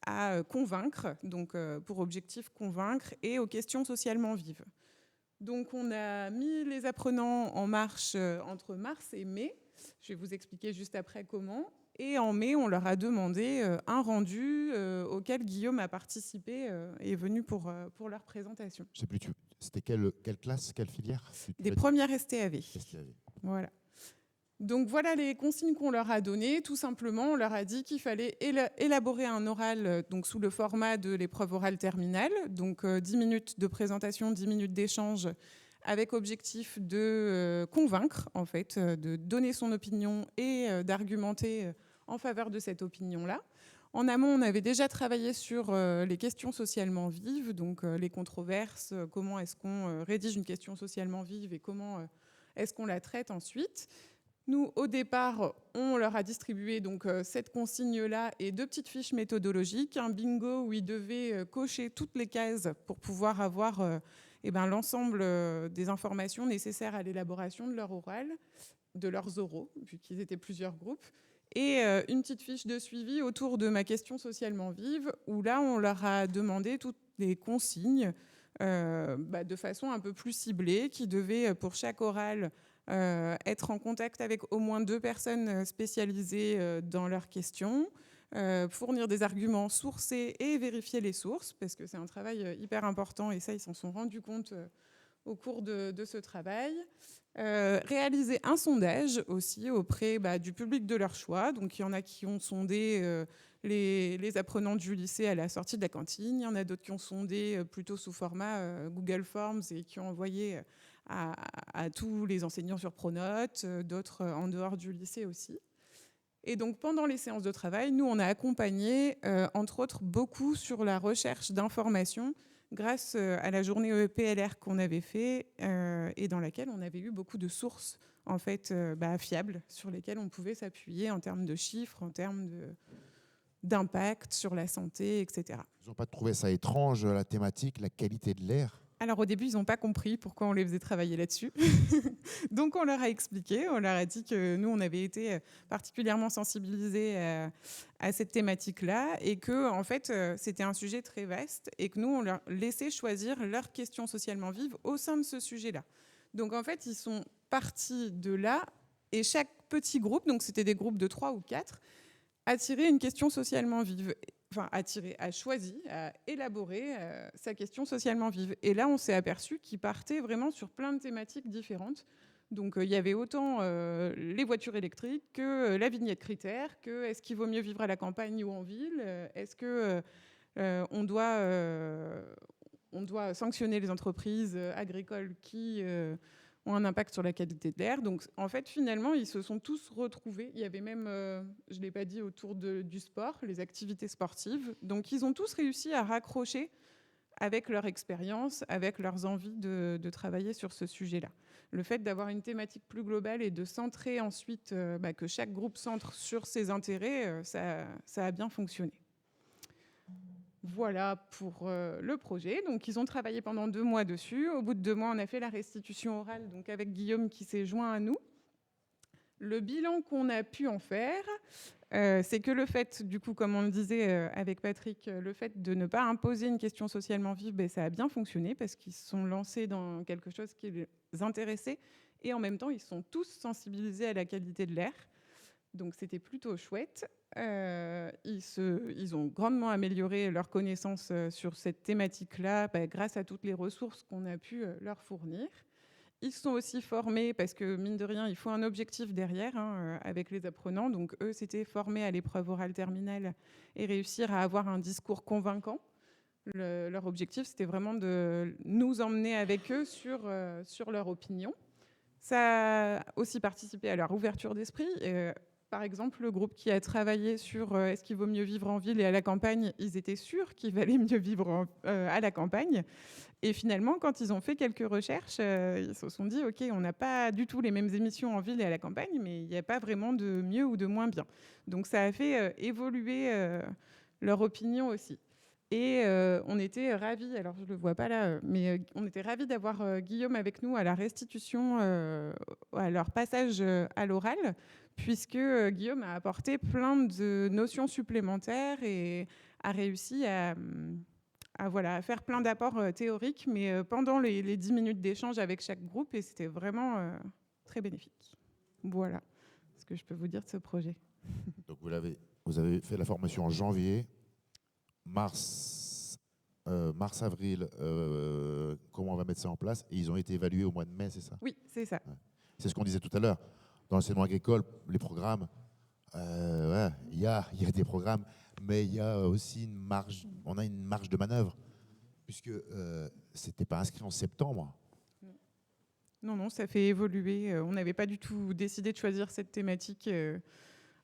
à convaincre, donc pour objectif convaincre, et aux questions socialement vives. Donc, on a mis les apprenants en marche entre mars et mai. Je vais vous expliquer juste après comment. Et en mai, on leur a demandé un rendu auquel Guillaume a participé et est venu pour leur présentation. Je sais plus, c'était quelle classe, quelle filière? Des premières STAV. STAV. Voilà. Donc voilà les consignes qu'on leur a données. Tout simplement, on leur a dit qu'il fallait élaborer un oral donc sous le format de l'épreuve orale terminale. Donc 10 minutes de présentation, 10 minutes d'échange, avec objectif de convaincre, en fait, de donner son opinion et d'argumenter en faveur de cette opinion-là. En amont, on avait déjà travaillé sur les questions socialement vives, donc les controverses, comment est-ce qu'on rédige une question socialement vive et comment est-ce qu'on la traite ensuite. Nous, au départ, on leur a distribué donc cette consigne-là et 2 petites fiches méthodologiques, un bingo où ils devaient cocher toutes les cases pour pouvoir avoir l'ensemble des informations nécessaires à l'élaboration de leur oral, de leurs oraux, vu qu'ils étaient plusieurs groupes, et une petite fiche de suivi autour de ma question socialement vive, où là, on leur a demandé toutes les consignes de façon un peu plus ciblée, qui devaient, pour chaque oral, être en contact avec au moins 2 personnes spécialisées dans leurs questions, fournir des arguments sourcés et vérifier les sources, parce que c'est un travail hyper important, et ça, ils s'en sont rendus compte au cours de ce travail. Réaliser un sondage aussi auprès du public de leur choix. Donc, il y en a qui ont sondé les apprenants du lycée à la sortie de la cantine. Il y en a d'autres qui ont sondé plutôt sous format Google Forms et qui ont envoyé à tous les enseignants sur Pronote, d'autres en dehors du lycée aussi. Et donc, pendant les séances de travail, nous, on a accompagné, entre autres, beaucoup sur la recherche d'informations grâce à la journée EPLR qu'on avait fait et dans laquelle on avait eu beaucoup de sources en fait, fiables sur lesquelles on pouvait s'appuyer en termes de chiffres, en termes d'impact sur la santé, etc. Ils n'ont pas trouvé ça étrange, la thématique, la qualité de l'air? Alors au début, ils n'ont pas compris pourquoi on les faisait travailler là-dessus. Donc on leur a expliqué, on leur a dit que nous, on avait été particulièrement sensibilisés à cette thématique-là et que en fait, c'était un sujet très vaste et que nous, on leur laissait choisir leurs questions socialement vives au sein de ce sujet-là. Donc en fait, ils sont partis de là et chaque petit groupe, donc c'était des groupes de 3 ou 4, a tiré une question socialement vive. Enfin, a choisi, a élaboré sa question socialement vive. Et là, on s'est aperçu qu'il partait vraiment sur plein de thématiques différentes. Donc, il y avait autant les voitures électriques que la vignette critère, que est-ce qu'il vaut mieux vivre à la campagne ou en ville, est-ce que on doit sanctionner les entreprises agricoles qui ont un impact sur la qualité de l'air. Donc, en fait, finalement, ils se sont tous retrouvés. Il y avait même, je ne l'ai pas dit, autour du sport, les activités sportives. Donc, ils ont tous réussi à raccrocher avec leur expérience, avec leurs envies de travailler sur ce sujet-là. Le fait d'avoir une thématique plus globale et de centrer ensuite, que chaque groupe centre sur ses intérêts, ça a bien fonctionné. Voilà pour le projet. Donc, ils ont travaillé pendant 2 mois dessus. Au bout de 2 mois, on a fait la restitution orale, donc avec Guillaume qui s'est joint à nous. Le bilan qu'on a pu en faire, c'est que le fait, du coup, comme on le disait avec Patrick, le fait de ne pas imposer une question socialement vive, ça a bien fonctionné parce qu'ils se sont lancés dans quelque chose qui les intéressait et en même temps, ils sont tous sensibilisés à la qualité de l'air. Donc, c'était plutôt chouette. Ils ont grandement amélioré leurs connaissances sur cette thématique-là grâce à toutes les ressources qu'on a pu leur fournir. Ils sont aussi formés parce que, mine de rien, il faut un objectif derrière avec les apprenants. Donc, eux, c'était formés à l'épreuve orale terminale et réussir à avoir un discours convaincant. Leur objectif, c'était vraiment de nous emmener avec eux sur leur opinion. Ça a aussi participé à leur ouverture d'esprit. Par exemple, le groupe qui a travaillé sur est-ce qu'il vaut mieux vivre en ville et à la campagne, ils étaient sûrs qu'il valait mieux vivre à la campagne. Et finalement, quand ils ont fait quelques recherches, ils se sont dit, OK, on n'a pas du tout les mêmes émissions en ville et à la campagne, mais il n'y a pas vraiment de mieux ou de moins bien. Donc ça a fait évoluer leur opinion aussi. Et on était ravis, alors je ne le vois pas là, mais on était ravis d'avoir Guillaume avec nous à la restitution, à leur passage à l'oral, puisque Guillaume a apporté plein de notions supplémentaires et a réussi à faire plein d'apports théoriques, mais pendant les 10 minutes d'échange avec chaque groupe, et c'était vraiment très bénéfique. Voilà ce que je peux vous dire de ce projet. Donc vous avez fait la formation en janvier, mars, avril, comment on va mettre ça en place, et ils ont été évalués au mois de mai, c'est ça? Oui, c'est ça. Ouais. C'est ce qu'on disait tout à l'heure. Dans l'enseignement agricole, les programmes, il y a des programmes, mais il y a aussi une marge, on a une marge de manœuvre, puisque c'était pas inscrit en septembre. Non, ça fait évoluer. On n'avait pas du tout décidé de choisir cette thématique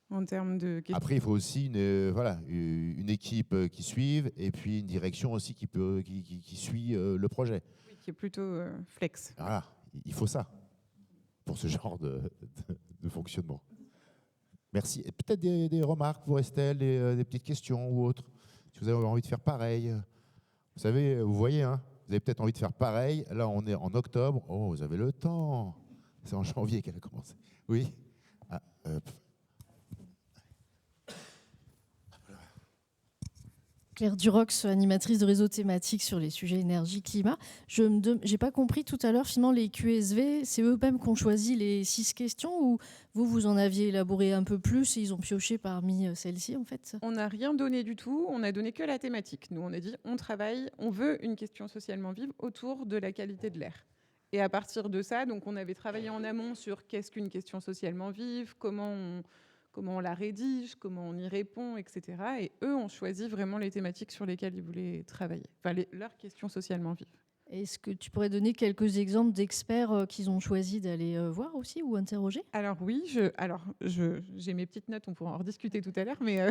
en termes de questions. Après, il faut aussi une équipe qui suive et puis une direction aussi qui suit le projet. Oui, qui est plutôt flex. Voilà, il faut ça pour ce genre de fonctionnement. Merci. Et peut-être des remarques pour Estelle, des petites questions ou autres. Si vous avez envie de faire pareil. Vous savez, vous voyez, hein, vous avez peut-être envie de faire pareil. Là, on est en octobre. Oh, vous avez le temps. C'est en janvier qu'elle a commencé. Oui. Claire Durox, animatrice de réseau thématique sur les sujets énergie-climat. Je n'ai pas compris tout à l'heure, finalement, les QSV, c'est eux-mêmes qui ont choisi les 6 questions ou vous en aviez élaboré un peu plus et ils ont pioché parmi celles-ci, en fait? On n'a rien donné du tout, on n'a donné que la thématique. Nous, on a dit, on veut une question socialement vive autour de la qualité de l'air. Et à partir de ça, donc, on avait travaillé en amont sur qu'est-ce qu'une question socialement vive, comment on la rédige, comment on y répond, etc. Et eux ont choisi vraiment les thématiques sur lesquelles ils voulaient travailler, leurs questions socialement vives. Est-ce que tu pourrais donner quelques exemples d'experts qu'ils ont choisi d'aller voir aussi ou interroger? Alors oui, j'ai mes petites notes, on pourra en rediscuter tout à l'heure, mais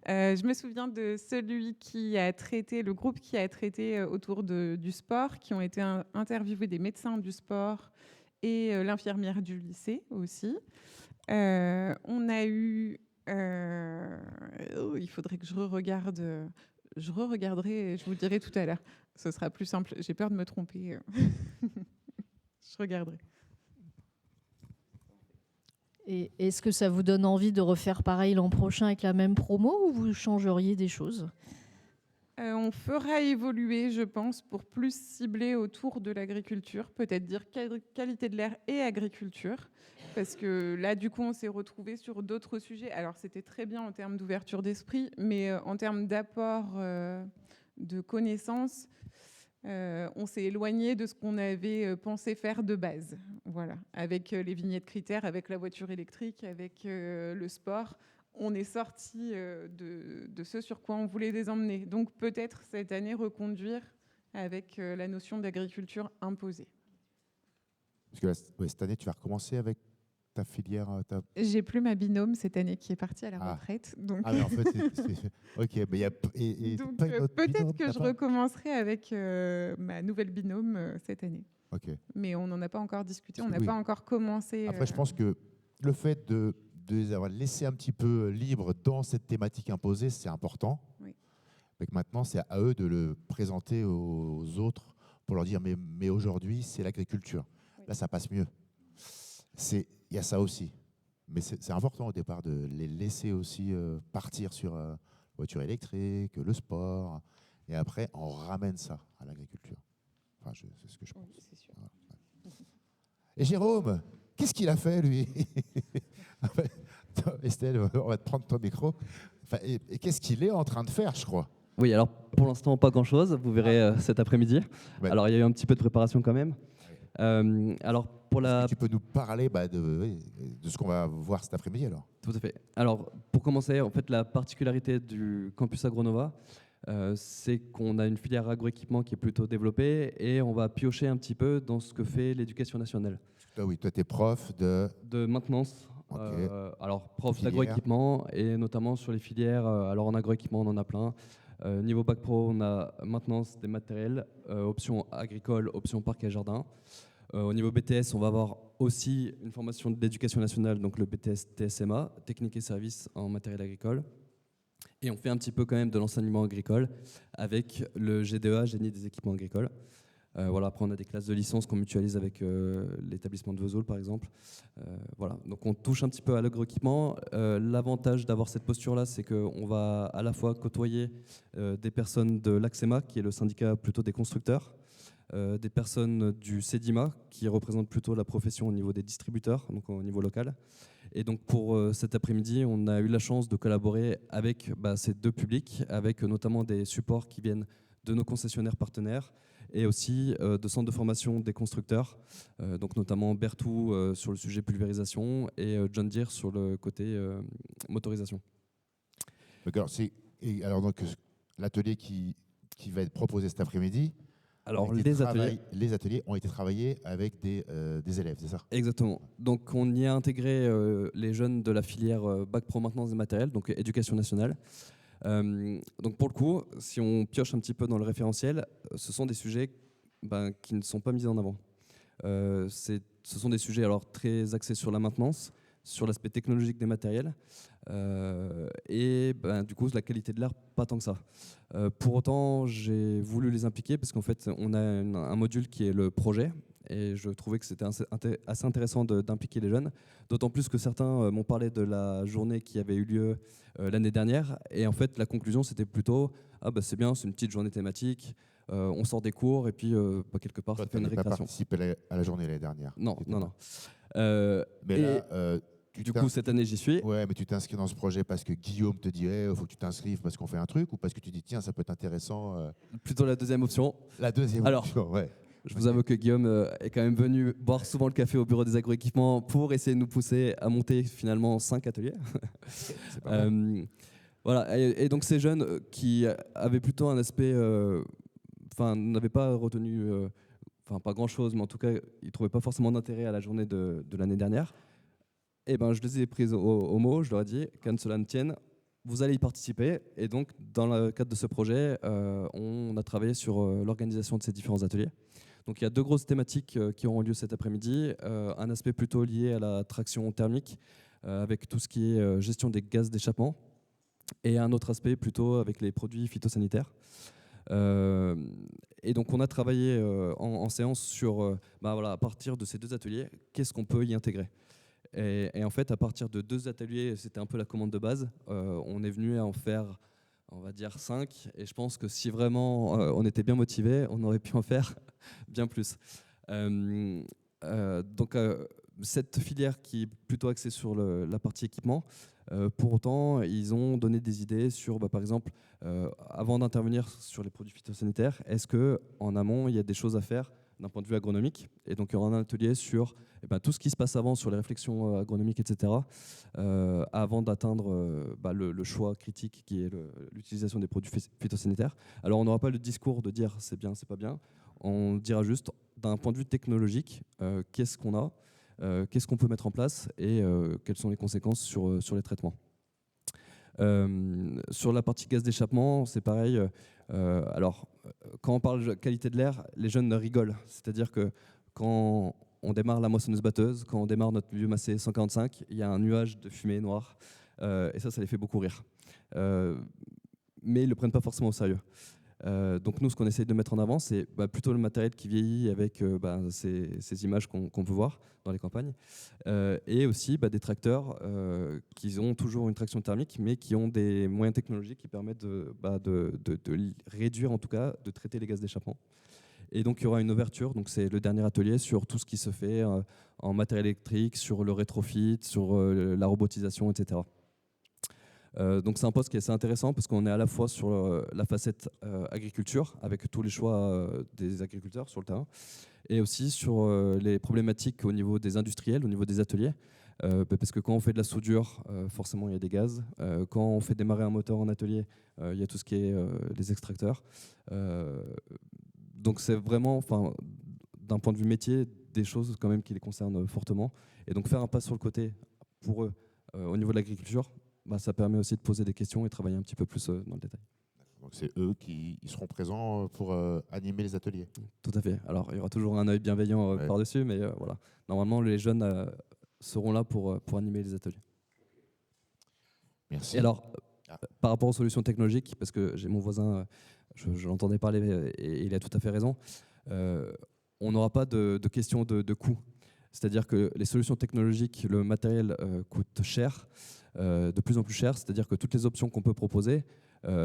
je me souviens de celui qui a traité, le groupe qui a traité autour du sport, qui ont été interviewés des médecins du sport et l'infirmière du lycée aussi. On a eu... il faudrait que je re-regarde. Je re-regarderai et je vous le dirai tout à l'heure. Ce sera plus simple. J'ai peur de me tromper. Je regarderai. Et est-ce que ça vous donne envie de refaire pareil l'an prochain avec la même promo ou vous changeriez des choses? On fera évoluer, je pense, pour plus cibler autour de l'agriculture. Peut-être dire qualité de l'air et agriculture. Parce que là, du coup, on s'est retrouvé sur d'autres sujets. Alors, c'était très bien en termes d'ouverture d'esprit, mais en termes d'apport de connaissances, on s'est éloigné de ce qu'on avait pensé faire de base. Voilà, avec les vignettes critères, avec la voiture électrique, avec le sport, on est sorti de ce sur quoi on voulait les emmener. Donc, peut-être cette année reconduire avec la notion d'agriculture imposée. Parce que là, cette année, tu vas recommencer avec ta filière. J'ai plus ma binôme cette année qui est partie à la retraite. Donc... Ah, mais en fait, ok. Mais donc peut-être que je recommencerai avec ma nouvelle binôme cette année. Okay. Mais on n'en a pas encore discuté, on n'a pas encore commencé. Après, je pense que le fait de les avoir laissés un petit peu libres dans cette thématique imposée, c'est important. Oui. Mais que maintenant, c'est à eux de le présenter aux autres pour leur dire mais aujourd'hui, c'est l'agriculture. Oui. Là, ça passe mieux. Il y a ça aussi. Mais c'est important au départ de les laisser aussi partir sur la voiture électrique, le sport. Et après, on ramène ça à l'agriculture. Enfin, c'est ce que je pense. Oui, c'est sûr. Voilà. Et Jérôme, qu'est-ce qu'il a fait, lui? Estelle, on va te prendre ton micro. Enfin, et qu'est-ce qu'il est en train de faire, je crois? Oui, alors pour l'instant, pas grand-chose. Vous verrez cet après-midi. Ouais. Alors, il y a eu un petit peu de préparation quand même. Alors, Est-ce que tu peux nous parler de ce qu'on va voir cet après-midi alors? Tout à fait. Alors, pour commencer, en fait, la particularité du campus Agronova, c'est qu'on a une filière agroéquipement qui est plutôt développée et on va piocher un petit peu dans ce que fait l'éducation nationale. Ah oui, toi, tu es prof de maintenance. Okay. Alors, prof d'agroéquipement et notamment sur les filières. Alors, en agroéquipement, on en a plein. Niveau Bac Pro, on a maintenance des matériels, option agricole, option parc et jardin. Au niveau BTS, on va avoir aussi une formation d'éducation nationale, donc le BTS TSMA, technique et services en matériel agricole. Et on fait un petit peu quand même de l'enseignement agricole avec le GDEA, Génie des équipements agricoles. Voilà, après, on a des classes de licence qu'on mutualise avec l'établissement de Vesoul, par exemple. Voilà. Donc, on touche un petit peu à l'agroéquipement. L'avantage d'avoir cette posture-là, c'est qu'on va à la fois côtoyer des personnes de l'ACSEMA, qui est le syndicat plutôt des constructeurs, des personnes du CEDIMA, qui représentent plutôt la profession au niveau des distributeurs, donc au niveau local. Et donc, pour cet après-midi, on a eu la chance de collaborer avec ces deux publics, avec notamment des supports qui viennent de nos concessionnaires partenaires, et aussi de centres de formation des constructeurs, donc notamment Berthoud sur le sujet pulvérisation et John Deere sur le côté motorisation. Alors donc l'atelier qui va être proposé cet après-midi, alors les ateliers ont été travaillés avec des élèves, c'est ça? Exactement. Donc on y a intégré les jeunes de la filière Bac Pro maintenance des matériels, donc éducation nationale. Donc pour le coup, si on pioche un petit peu dans le référentiel, ce sont des sujets qui ne sont pas mis en avant. Ce sont des sujets alors très axés sur la maintenance, sur l'aspect technologique des matériels, et du coup la qualité de l'air pas tant que ça. Pour autant, j'ai voulu les impliquer parce qu'en fait on a un module qui est le projet. Et je trouvais que c'était assez intéressant d'impliquer les jeunes, d'autant plus que certains m'ont parlé de la journée qui avait eu lieu l'année dernière. Et en fait, la conclusion, c'était plutôt « c'est bien, c'est une petite journée thématique, on sort des cours et puis quelque part, ça fait une récréation. » Tu n'as pas participé à la journée l'année dernière? Non. Mais là, du coup, cette année, j'y suis. Ouais, mais tu t'inscris dans ce projet parce que Guillaume te dit il faut que tu t'inscrives parce qu'on fait un truc, ou parce que tu dis tiens, ça peut être intéressant Plutôt la deuxième option. La deuxième option, ouais. Je vous avoue que Guillaume est quand même venu boire souvent le café au bureau des agroéquipements pour essayer de nous pousser à monter finalement 5 ateliers. C'est pas mal. Voilà. Et donc ces jeunes qui avaient plutôt un aspect, n'avaient pas retenu, pas grand-chose, mais en tout cas, ils ne trouvaient pas forcément d'intérêt à la journée de l'année dernière. Et je les ai prises au mot, je leur ai dit, qu'à cela ne tienne, vous allez y participer. Et donc, dans le cadre de ce projet, on a travaillé sur l'organisation de ces différents ateliers. Donc il y a deux grosses thématiques qui auront lieu cet après-midi. Un aspect plutôt lié à la traction thermique, avec tout ce qui est gestion des gaz d'échappement, et un autre aspect plutôt avec les produits phytosanitaires. Et donc on a travaillé en séance sur, à partir de ces deux ateliers, qu'est-ce qu'on peut y intégrer. Et en fait, à partir de deux ateliers, c'était un peu la commande de base, on est venu à en faire, on va dire 5, et je pense que si vraiment on était bien motivé, on aurait pu en faire bien plus. Donc cette filière qui est plutôt axée sur la partie équipement, pour autant, ils ont donné des idées sur, par exemple, avant d'intervenir sur les produits phytosanitaires, est-ce qu'en amont, il y a des choses à faire d'un point de vue agronomique? Et donc, il y aura un atelier sur tout ce qui se passe avant, sur les réflexions agronomiques, etc., avant d'atteindre le choix critique qui est l'utilisation des produits phytosanitaires. Alors, on n'aura pas le discours de dire c'est bien, c'est pas bien. On dira juste, d'un point de vue technologique, qu'est-ce qu'on a, qu'est-ce qu'on peut mettre en place et quelles sont les conséquences sur les traitements. Sur la partie gaz d'échappement, c'est pareil. Alors, quand on parle de qualité de l'air, les jeunes rigolent. C'est-à-dire que quand on démarre la moissonneuse-batteuse, quand on démarre notre biomassé 145, il y a un nuage de fumée noire. Et ça les fait beaucoup rire. Mais ils ne le prennent pas forcément au sérieux. Donc nous, ce qu'on essaye de mettre en avant, c'est plutôt le matériel qui vieillit avec ces images qu'on peut voir dans les campagnes, et aussi des tracteurs qui ont toujours une traction thermique, mais qui ont des moyens technologiques qui permettent de réduire, en tout cas, de traiter les gaz d'échappement. Et donc il y aura une ouverture, donc c'est le dernier atelier sur tout ce qui se fait en matériel électrique, sur le rétrofit, sur la robotisation, etc. Donc c'est un poste qui est assez intéressant parce qu'on est à la fois sur la facette agriculture, avec tous les choix des agriculteurs sur le terrain, et aussi sur les problématiques au niveau des industriels, au niveau des ateliers, parce que quand on fait de la soudure, forcément il y a des gaz. Quand on fait démarrer un moteur en atelier, il y a tout ce qui est les extracteurs. Donc c'est vraiment, d'un point de vue métier, des choses quand même qui les concernent fortement. Et donc faire un pas sur le côté pour eux au niveau de l'agriculture, ça permet aussi de poser des questions et travailler un petit peu plus dans le détail. Donc c'est eux qui seront présents pour animer les ateliers. Tout à fait. Alors il y aura toujours un œil bienveillant par-dessus, mais voilà. Normalement, les jeunes seront là pour animer les ateliers. Merci. Et alors, Par rapport aux solutions technologiques, parce que j'ai mon voisin, je l'entendais parler et il a tout à fait raison, on n'aura pas de question de coût. C'est-à-dire que les solutions technologiques, le matériel coûte cher, de plus en plus cher, c'est-à-dire que toutes les options qu'on peut proposer,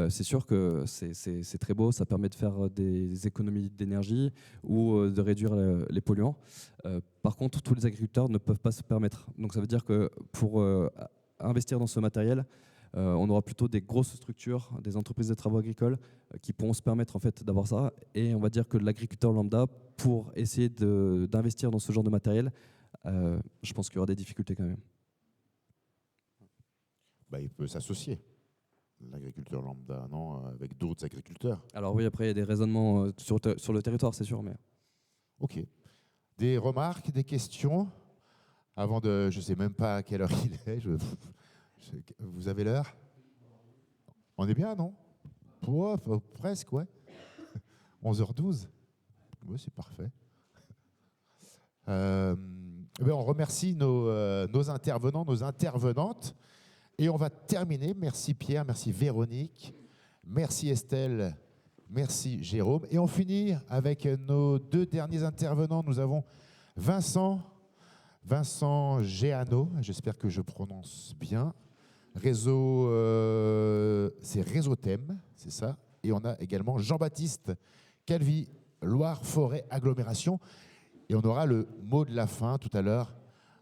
c'est sûr que c'est très beau, ça permet de faire des économies d'énergie ou de réduire les polluants. Par contre, tous les agriculteurs ne peuvent pas se permettre. Donc ça veut dire que pour investir dans ce matériel, on aura plutôt des grosses structures, des entreprises de travaux agricoles qui pourront se permettre en fait d'avoir ça. Et on va dire que l'agriculteur lambda, pour essayer d'investir dans ce genre de matériel, je pense qu'il y aura des difficultés quand même. Bah, il peut s'associer, l'agriculteur lambda, non, avec d'autres agriculteurs. Alors oui, après il y a des raisonnements sur le territoire, c'est sûr. Mais... Ok. Des remarques, des questions avant de... Je ne sais même pas à quelle heure il est. Vous avez l'heure? On est bien, non? Ouais, presque, ouais. 11h12. Oui, c'est parfait. On remercie nos intervenants, nos intervenantes. Et on va terminer. Merci Pierre, merci Véronique, merci Estelle, merci Jérôme. Et on finit avec nos deux derniers intervenants. Nous avons Vincent Géano, j'espère que je prononce bien. C'est Réseauthème, c'est ça. Et on a également Jean-Baptiste Calvi, Loire-Forêt Agglomération. Et on aura le mot de la fin tout à l'heure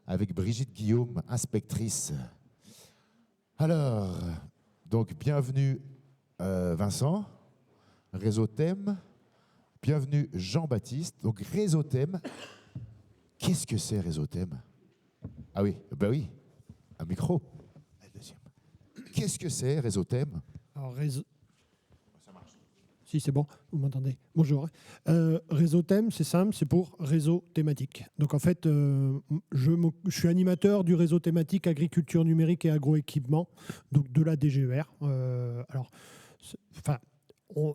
avec Brigitte Guillaume, inspectrice. Alors, donc bienvenue Vincent, Réseauthème, bienvenue Jean-Baptiste. Donc Réseauthème, qu'est-ce que c'est Réseauthème? Ah oui, ben oui, un micro. Qu'est-ce que c'est Réseauthème? Alors, ça marche. Si, c'est bon, vous m'entendez. Bonjour. Réseauthème, c'est simple, c'est pour réseau thématique. Donc en fait, je suis animateur du réseau thématique agriculture numérique et agroéquipement, donc de la DGER.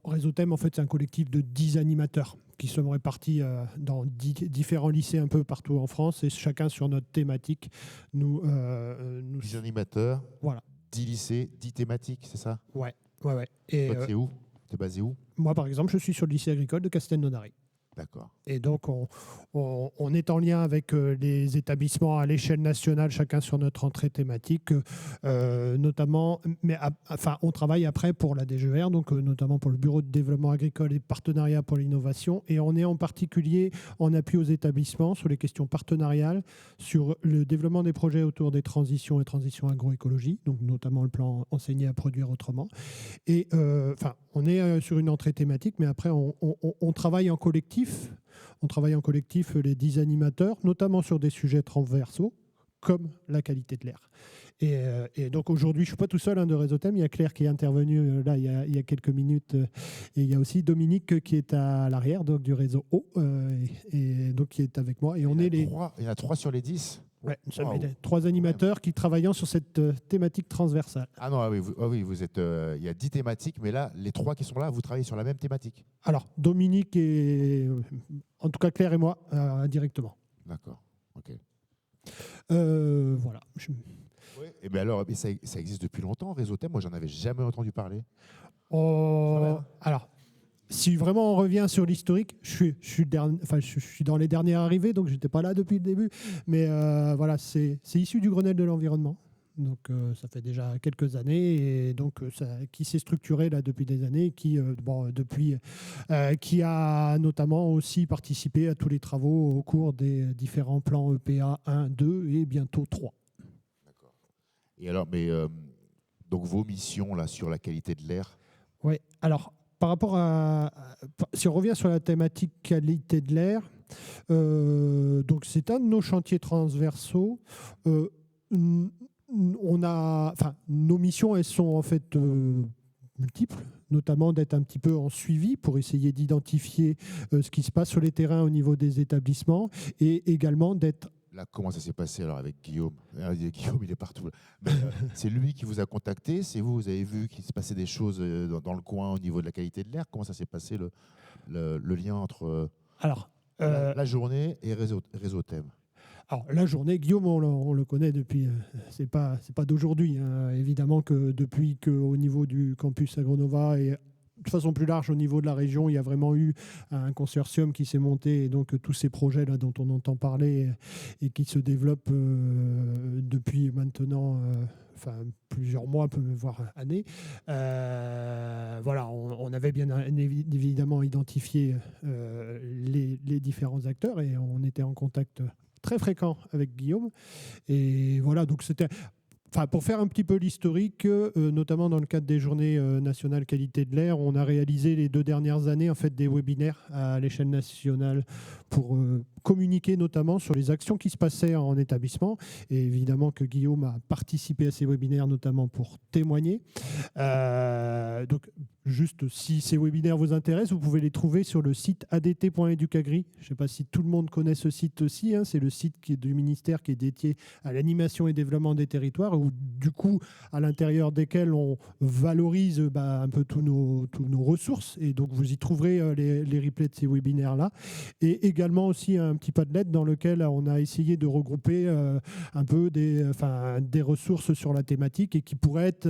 Réseauthème, en fait, c'est un collectif de 10 animateurs qui sont répartis dans différents lycées un peu partout en France et chacun sur notre thématique. 10 animateurs, voilà. 10 lycées, 10 thématiques, c'est ça? Ouais. Et toi, t'es où? T'es basé où? Moi, par exemple, je suis sur le lycée agricole de Castelnaudary. D'accord. Et donc, on est en lien avec les établissements à l'échelle nationale, chacun sur notre entrée thématique, notamment, on travaille après pour la DGER, donc notamment pour le Bureau de développement agricole et partenariat pour l'innovation, et on est en particulier en appui aux établissements sur les questions partenariales, sur le développement des projets autour des transitions et transitions agroécologie, donc notamment le plan Enseigner à produire autrement. Et on est sur une entrée thématique, mais après, on travaille en collectif. On travaille en collectif, les 10 animateurs, notamment sur des sujets transversaux, comme la qualité de l'air. Et donc aujourd'hui, je ne suis pas tout seul de Réseauthème. Il y a Claire qui est intervenue là il y a quelques minutes. Et il y a aussi Dominique qui est à l'arrière donc, du réseau eau, et donc qui est avec moi. Et il y en a 3 sur les 10. Ouais, nous sommes 3 animateurs qui travaillent sur cette thématique transversale. Ah non, vous êtes. Il y a 10 thématiques, mais là, les 3 qui sont là, vous travaillez sur la même thématique. Alors, Dominique et en tout cas Claire et moi directement. D'accord. Ok. Voilà. Oui. Et bien alors, ça existe depuis longtemps, Réseauthème. Moi, j'en avais jamais entendu parler. Alors. Si vraiment on revient sur l'historique, je suis dans les derniers arrivés, donc je n'étais pas là depuis le début. Mais voilà, c'est issu du Grenelle de l'environnement. Donc ça fait déjà quelques années, et donc qui s'est structuré là depuis des années, qui a notamment aussi participé à tous les travaux au cours des différents plans EPA 1, 2 et bientôt 3. D'accord. Et alors, donc vos missions là sur la qualité de l'air. Oui. Alors. Par rapport si on revient sur la thématique qualité de l'air, donc c'est un de nos chantiers transversaux. Nos missions, elles sont en fait multiples, notamment d'être un petit peu en suivi pour essayer d'identifier ce qui se passe sur les terrains au niveau des établissements, et également d'être... Là, comment ça s'est passé alors avec Guillaume? Guillaume, il est partout. C'est lui qui vous a contacté? C'est vous avez vu qu'il se passait des choses dans le coin au niveau de la qualité de l'air? Comment ça s'est passé le lien entre la journée et Réseauthème? Alors, la journée, Guillaume, on le connaît depuis, c'est pas d'aujourd'hui. Hein. Évidemment que depuis qu'au niveau du campus Agronova et de façon plus large au niveau de la région, il y a vraiment eu un consortium qui s'est monté et donc tous ces projets là dont on entend parler et qui se développent depuis maintenant plusieurs mois, voire années. Voilà, on avait bien évidemment identifié les différents acteurs et on était en contact très fréquent avec Guillaume. Et voilà, donc c'était... Enfin, pour faire un petit peu l'historique, notamment dans le cadre des Journées nationales qualité de l'air, on a réalisé les 2 dernières années en fait, des webinaires à l'échelle nationale pour communiquer notamment sur les actions qui se passaient en établissement. Et évidemment que Guillaume a participé à ces webinaires notamment pour témoigner. Donc, juste si ces webinaires vous intéressent, vous pouvez les trouver sur le site adt.educagri. Je ne sais pas si tout le monde connaît ce site aussi. Hein. C'est le site du ministère qui est dédié à l'animation et développement des territoires, où du coup, à l'intérieur desquels on valorise un peu tous nos ressources. Et donc, vous y trouverez les replays de ces webinaires-là. Et également aussi un petit Padlet dans lequel on a essayé de regrouper un peu des ressources sur la thématique et qui pourraient être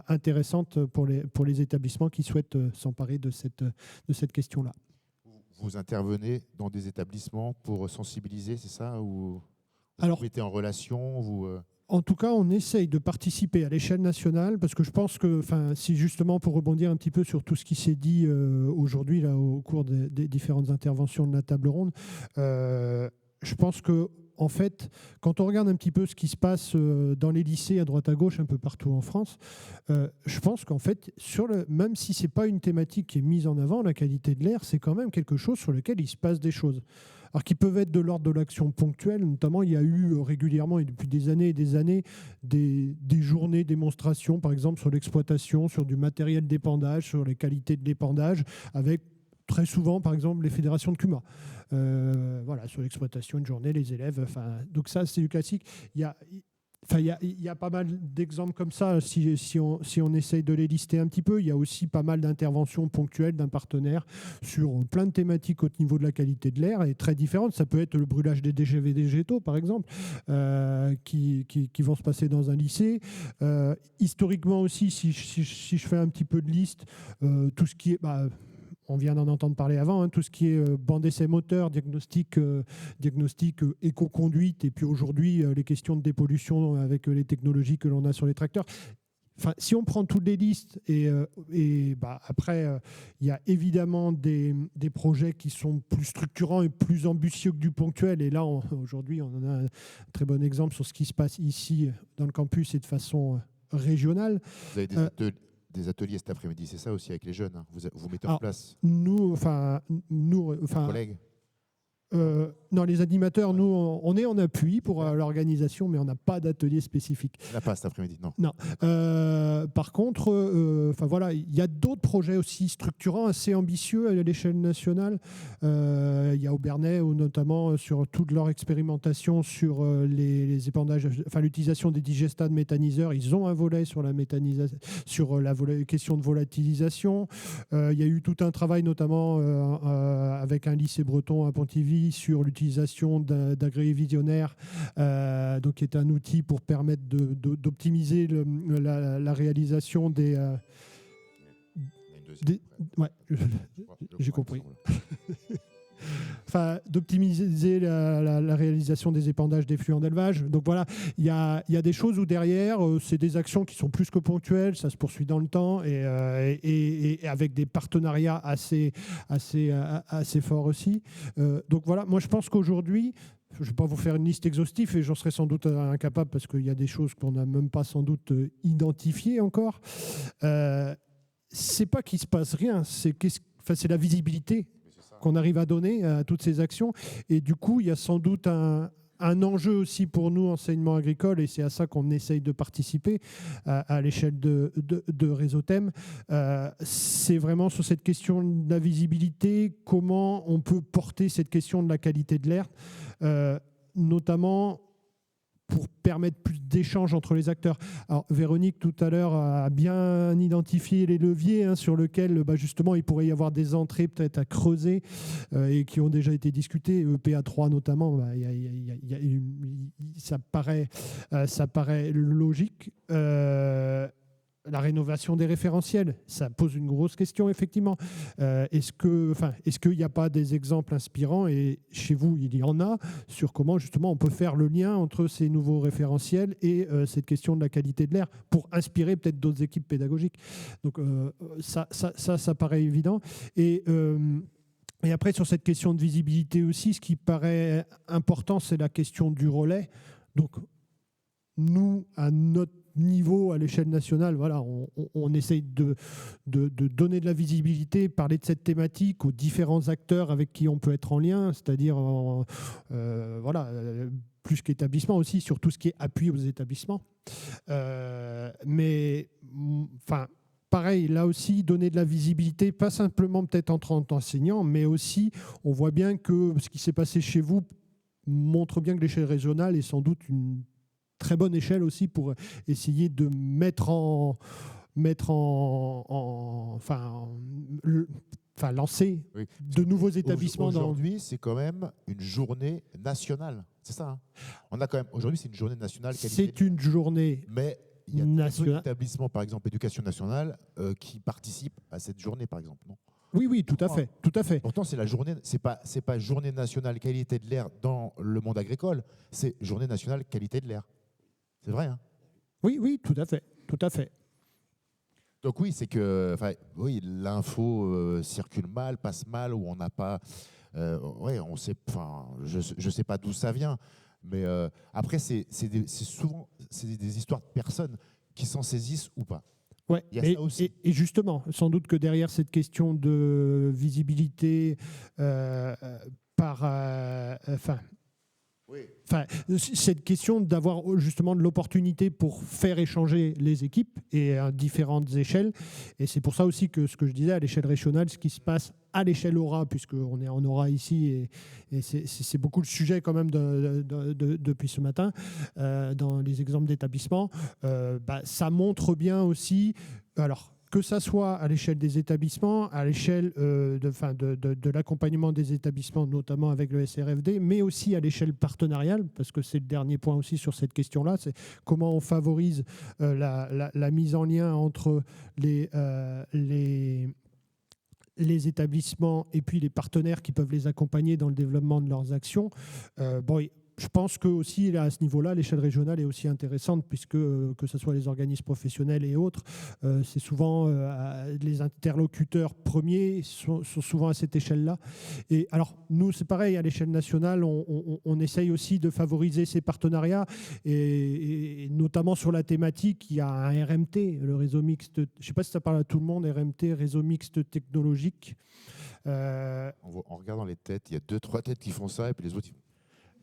intéressantes pour les établissements qui souhaitent s'emparer de cette question-là. Vous intervenez dans des établissements pour sensibiliser, c'est ça? Ou alors, vous mettez en relation En tout cas, on essaye de participer à l'échelle nationale parce que je pense que, si justement pour rebondir un petit peu sur tout ce qui s'est dit aujourd'hui là, au cours des différentes interventions de la table ronde, je pense que en fait, quand on regarde un petit peu ce qui se passe dans les lycées à droite à gauche, un peu partout en France, je pense qu'en fait, même si ce n'est pas une thématique qui est mise en avant, la qualité de l'air, c'est quand même quelque chose sur lequel il se passe des choses. Alors qui peuvent être de l'ordre de l'action ponctuelle, notamment il y a eu régulièrement et depuis des années et des années des journées démonstrations, par exemple sur l'exploitation, sur du matériel d'épandage, sur les qualités de l'épandage, avec très souvent, par exemple, les fédérations de CUMA. Voilà, sur l'exploitation, une journée, les élèves. Donc ça, c'est du classique. Il y a pas mal d'exemples comme ça, si on essaye de les lister un petit peu. Il y a aussi pas mal d'interventions ponctuelles d'un partenaire sur plein de thématiques au niveau de la qualité de l'air et très différentes. Ça peut être le brûlage des déchets végétaux, par exemple, qui vont se passer dans un lycée. Historiquement aussi, si je fais un petit peu de liste, tout ce qui est... on vient d'en entendre parler avant, tout ce qui est bande essai moteur, diagnostic éco-conduite, et puis aujourd'hui, les questions de dépollution avec les technologies que l'on a sur les tracteurs. Si on prend toutes les listes, après, il y a évidemment des projets qui sont plus structurants et plus ambitieux que du ponctuel. Et là, aujourd'hui, on en a un très bon exemple sur ce qui se passe ici dans le campus et de façon régionale. Vous avez des ateliers cet après-midi, c'est ça aussi avec les jeunes, hein. Vous mettez en place. Nous, collègues. Non, les animateurs, nous, on est en appui pour l'organisation, mais on n'a pas d'atelier spécifique. Il n'y en a pas cet après-midi, non. Non. Par contre, voilà, il y a d'autres projets aussi structurants, assez ambitieux à l'échelle nationale. Il y a Aubernais, notamment sur toute leur expérimentation sur les épandages, l'utilisation des digestats de méthaniseurs. Ils ont un volet sur la méthanisation, sur la question de volatilisation. Il y a eu tout un travail, notamment avec un lycée breton à Pontivy, sur l'utilisation d'agréés visionnaires, donc qui est un outil pour permettre d'optimiser la réalisation ouais, j'ai compris. D'optimiser la réalisation des épandages des flux en élevage. Donc voilà, il y a des choses où derrière, c'est des actions qui sont plus que ponctuelles, ça se poursuit dans le temps et avec des partenariats assez forts aussi. Donc voilà, moi je pense qu'aujourd'hui, je ne vais pas vous faire une liste exhaustive et j'en serais sans doute incapable parce qu'il y a des choses qu'on n'a même pas sans doute identifiées encore. C'est pas qu'il ne se passe rien, c'est la visibilité qu'on arrive à donner à toutes ces actions. Et du coup, il y a sans doute un enjeu aussi pour nous, enseignement agricole, et c'est à ça qu'on essaye de participer à l'échelle de Réseau Thème. C'est vraiment sur cette question de la visibilité, comment on peut porter cette question de la qualité de l'air, notamment pour permettre plus d'échanges entre les acteurs. Alors, Véronique, tout à l'heure, a bien identifié les leviers sur lesquels, justement, il pourrait y avoir des entrées peut-être à creuser et qui ont déjà été discutées, EPA3 notamment, ça paraît logique. La rénovation des référentiels, ça pose une grosse question, effectivement. Est-ce qu'il n'y a pas des exemples inspirants, et chez vous, il y en a, sur comment, justement, on peut faire le lien entre ces nouveaux référentiels et cette question de la qualité de l'air pour inspirer peut-être d'autres équipes pédagogiques. Donc, ça paraît évident. Et après, sur cette question de visibilité aussi, ce qui paraît important, c'est la question du relais. Donc, nous, à notre niveau, à l'échelle nationale, voilà, on essaye de donner de la visibilité, parler de cette thématique aux différents acteurs avec qui on peut être en lien, c'est-à-dire plus qu'établissement aussi, sur tout ce qui est appui aux établissements. Mais pareil, là aussi, donner de la visibilité, pas simplement peut-être entre enseignants, mais aussi, on voit bien que ce qui s'est passé chez vous montre bien que l'échelle régionale est sans doute une très bonne échelle aussi pour essayer de lancer de nouveaux établissements. Aujourd'hui, c'est quand même une journée nationale. C'est ça. On a quand même aujourd'hui, c'est une journée nationale. C'est une journée. Mais il y a des établissements, par exemple, éducation nationale, qui participent à cette journée, par exemple, non ? Oui, tout à fait. Pourtant, c'est la journée. C'est pas journée nationale qualité de l'air dans le monde agricole. C'est journée nationale qualité de l'air. C'est vrai, hein ? Oui, tout à fait. Donc oui, c'est que l'info circule mal, passe mal, ou on n'a pas... on sait, je sais pas d'où ça vient, mais après, c'est souvent des histoires de personnes qui s'en saisissent ou pas. Ouais, et justement, sans doute que derrière cette question de visibilité cette question d'avoir justement de l'opportunité pour faire échanger les équipes et à différentes échelles. Et c'est pour ça aussi que ce que je disais à l'échelle régionale, ce qui se passe à l'échelle Aura, puisqu'on est en Aura ici, et c'est beaucoup le sujet quand même depuis ce matin, dans les exemples d'établissements, ça montre bien aussi... Alors, que ça soit à l'échelle des établissements, à l'échelle de l'accompagnement des établissements, notamment avec le SRFD, mais aussi à l'échelle partenariale, parce que c'est le dernier point aussi sur cette question-là, c'est comment on favorise la mise en lien entre les établissements et puis les partenaires qui peuvent les accompagner dans le développement de leurs actions. Je pense que aussi à ce niveau-là, l'échelle régionale est aussi intéressante, puisque que ce soit les organismes professionnels et autres, c'est souvent les interlocuteurs premiers sont souvent à cette échelle-là. Et alors nous, c'est pareil, à l'échelle nationale, on essaye aussi de favoriser ces partenariats, et notamment sur la thématique, il y a un RMT, le réseau mixte. Je ne sais pas si ça parle à tout le monde, RMT, réseau mixte technologique. En regardant les têtes, il y a 2-3 têtes qui font ça, et puis les autres.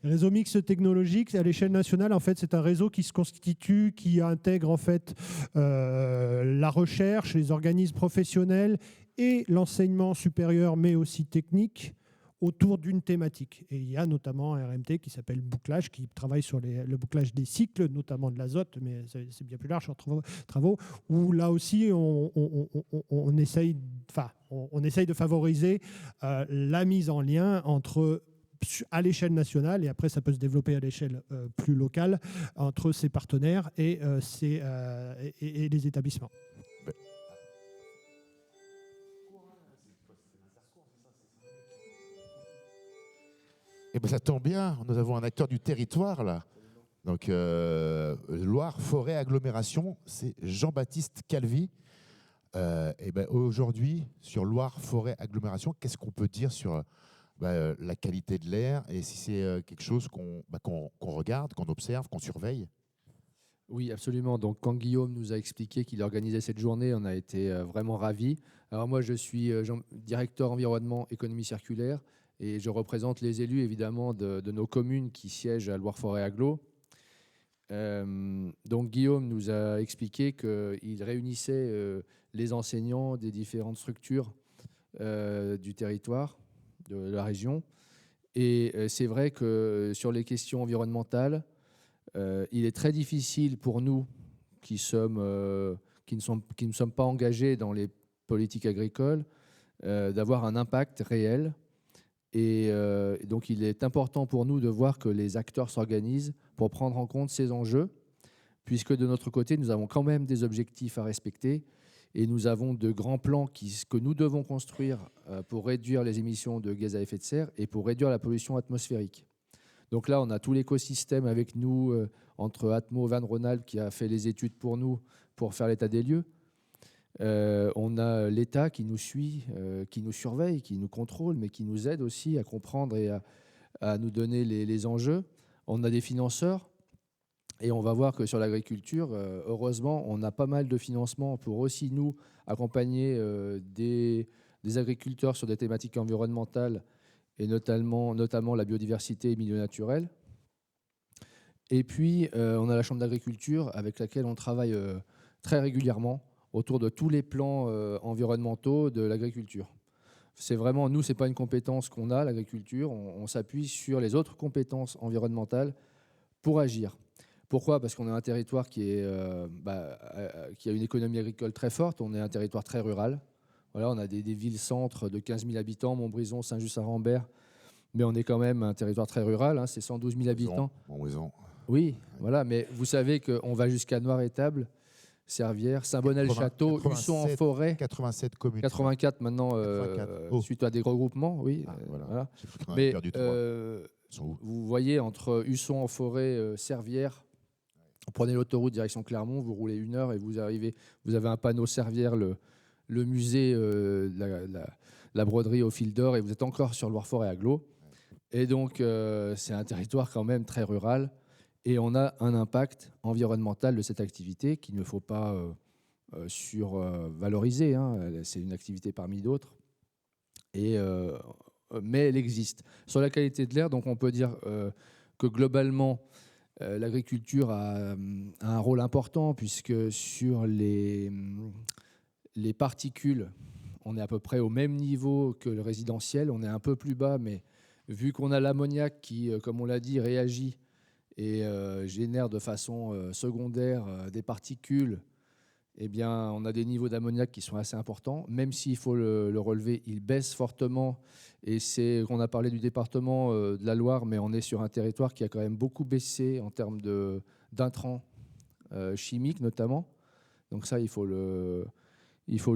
Réseau mixte technologique, à l'échelle nationale, en fait, c'est un réseau qui se constitue, qui intègre en fait la recherche, les organismes professionnels et l'enseignement supérieur, mais aussi technique, autour d'une thématique. Et il y a notamment un RMT qui s'appelle Bouclage, qui travaille sur le bouclage des cycles, notamment de l'azote, mais c'est bien plus large en travaux, où là aussi on essaye de favoriser la mise en lien entre à l'échelle nationale, et après ça peut se développer à l'échelle plus locale, entre ses partenaires et les établissements. Eh ben, ça tombe bien, nous avons un acteur du territoire là. Donc Loire, Forêt, Agglomération, c'est Jean-Baptiste Calvi. Aujourd'hui, sur Loire, Forêt, Agglomération, qu'est-ce qu'on peut dire sur la qualité de l'air, et si c'est quelque chose qu'on regarde, qu'on observe, qu'on surveille? Oui, absolument. Donc, quand Guillaume nous a expliqué qu'il organisait cette journée, on a été vraiment ravis. Alors moi, je suis directeur environnement, économie circulaire, et je représente les élus, évidemment, de nos communes qui siègent à Loire-Forêt-Agglo. Donc, Guillaume nous a expliqué qu'il réunissait les enseignants des différentes structures du territoire, de la région. Et c'est vrai que sur les questions environnementales, il est très difficile pour nous qui ne sommes pas engagés dans les politiques agricoles d'avoir un impact réel. Et donc, il est important pour nous de voir que les acteurs s'organisent pour prendre en compte ces enjeux, puisque de notre côté, nous avons quand même des objectifs à respecter et nous avons de grands plans que nous devons construire pour réduire les émissions de gaz à effet de serre et pour réduire la pollution atmosphérique. Donc là, on a tout l'écosystème avec nous, entre Atmo, Auvergne-Rhône-Alpes, qui a fait les études pour nous, pour faire l'état des lieux. On a l'État qui nous suit, qui nous surveille, qui nous contrôle, mais qui nous aide aussi à comprendre et à nous donner les enjeux. On a des financeurs. Et on va voir que sur l'agriculture, heureusement, on a pas mal de financements pour aussi nous accompagner des agriculteurs sur des thématiques environnementales et notamment la biodiversité et le milieu naturel. Et puis, on a la Chambre d'agriculture avec laquelle on travaille très régulièrement autour de tous les plans environnementaux de l'agriculture. C'est vraiment, nous, ce n'est pas une compétence qu'on a, l'agriculture. On s'appuie sur les autres compétences environnementales pour agir. Pourquoi ? Parce qu'on est un territoire qui a une économie agricole très forte. On est un territoire très rural. Voilà, on a des villes-centres de 15 000 habitants, Montbrison, Saint-Just-Saint-Rambert. Mais on est quand même un territoire très rural. C'est 112 000 habitants. Montbrison. Oui, voilà. Mais vous savez qu'on va jusqu'à Noir-Étable, Servières, Saint-Bonnet-le-Château, Husson-en-Forêt. 87 communes. 84 maintenant, 84. Suite à des regroupements. Oui. Voilà. Mais vous voyez, entre Husson-en-Forêt, Servières, vous prenez l'autoroute direction Clermont, vous roulez 1 heure et vous avez un panneau Servières, le musée, la broderie au fil d'or, et vous êtes encore sur Loire-Forêt Agglo. Et donc, c'est un territoire quand même très rural. Et on a un impact environnemental de cette activité qu'il ne faut pas survaloriser. C'est une activité parmi d'autres. Mais elle existe. Sur la qualité de l'air, donc on peut dire que globalement, l'agriculture a un rôle important, puisque sur les particules, on est à peu près au même niveau que le résidentiel. On est un peu plus bas, mais vu qu'on a l'ammoniac qui, comme on l'a dit, réagit et génère de façon secondaire des particules, eh bien, on a des niveaux d'ammoniac qui sont assez importants. Même s'il faut le relever, il baisse fortement. Et on a parlé du département de la Loire, mais on est sur un territoire qui a quand même beaucoup baissé en termes d'intrants chimiques notamment. Donc ça, il faut le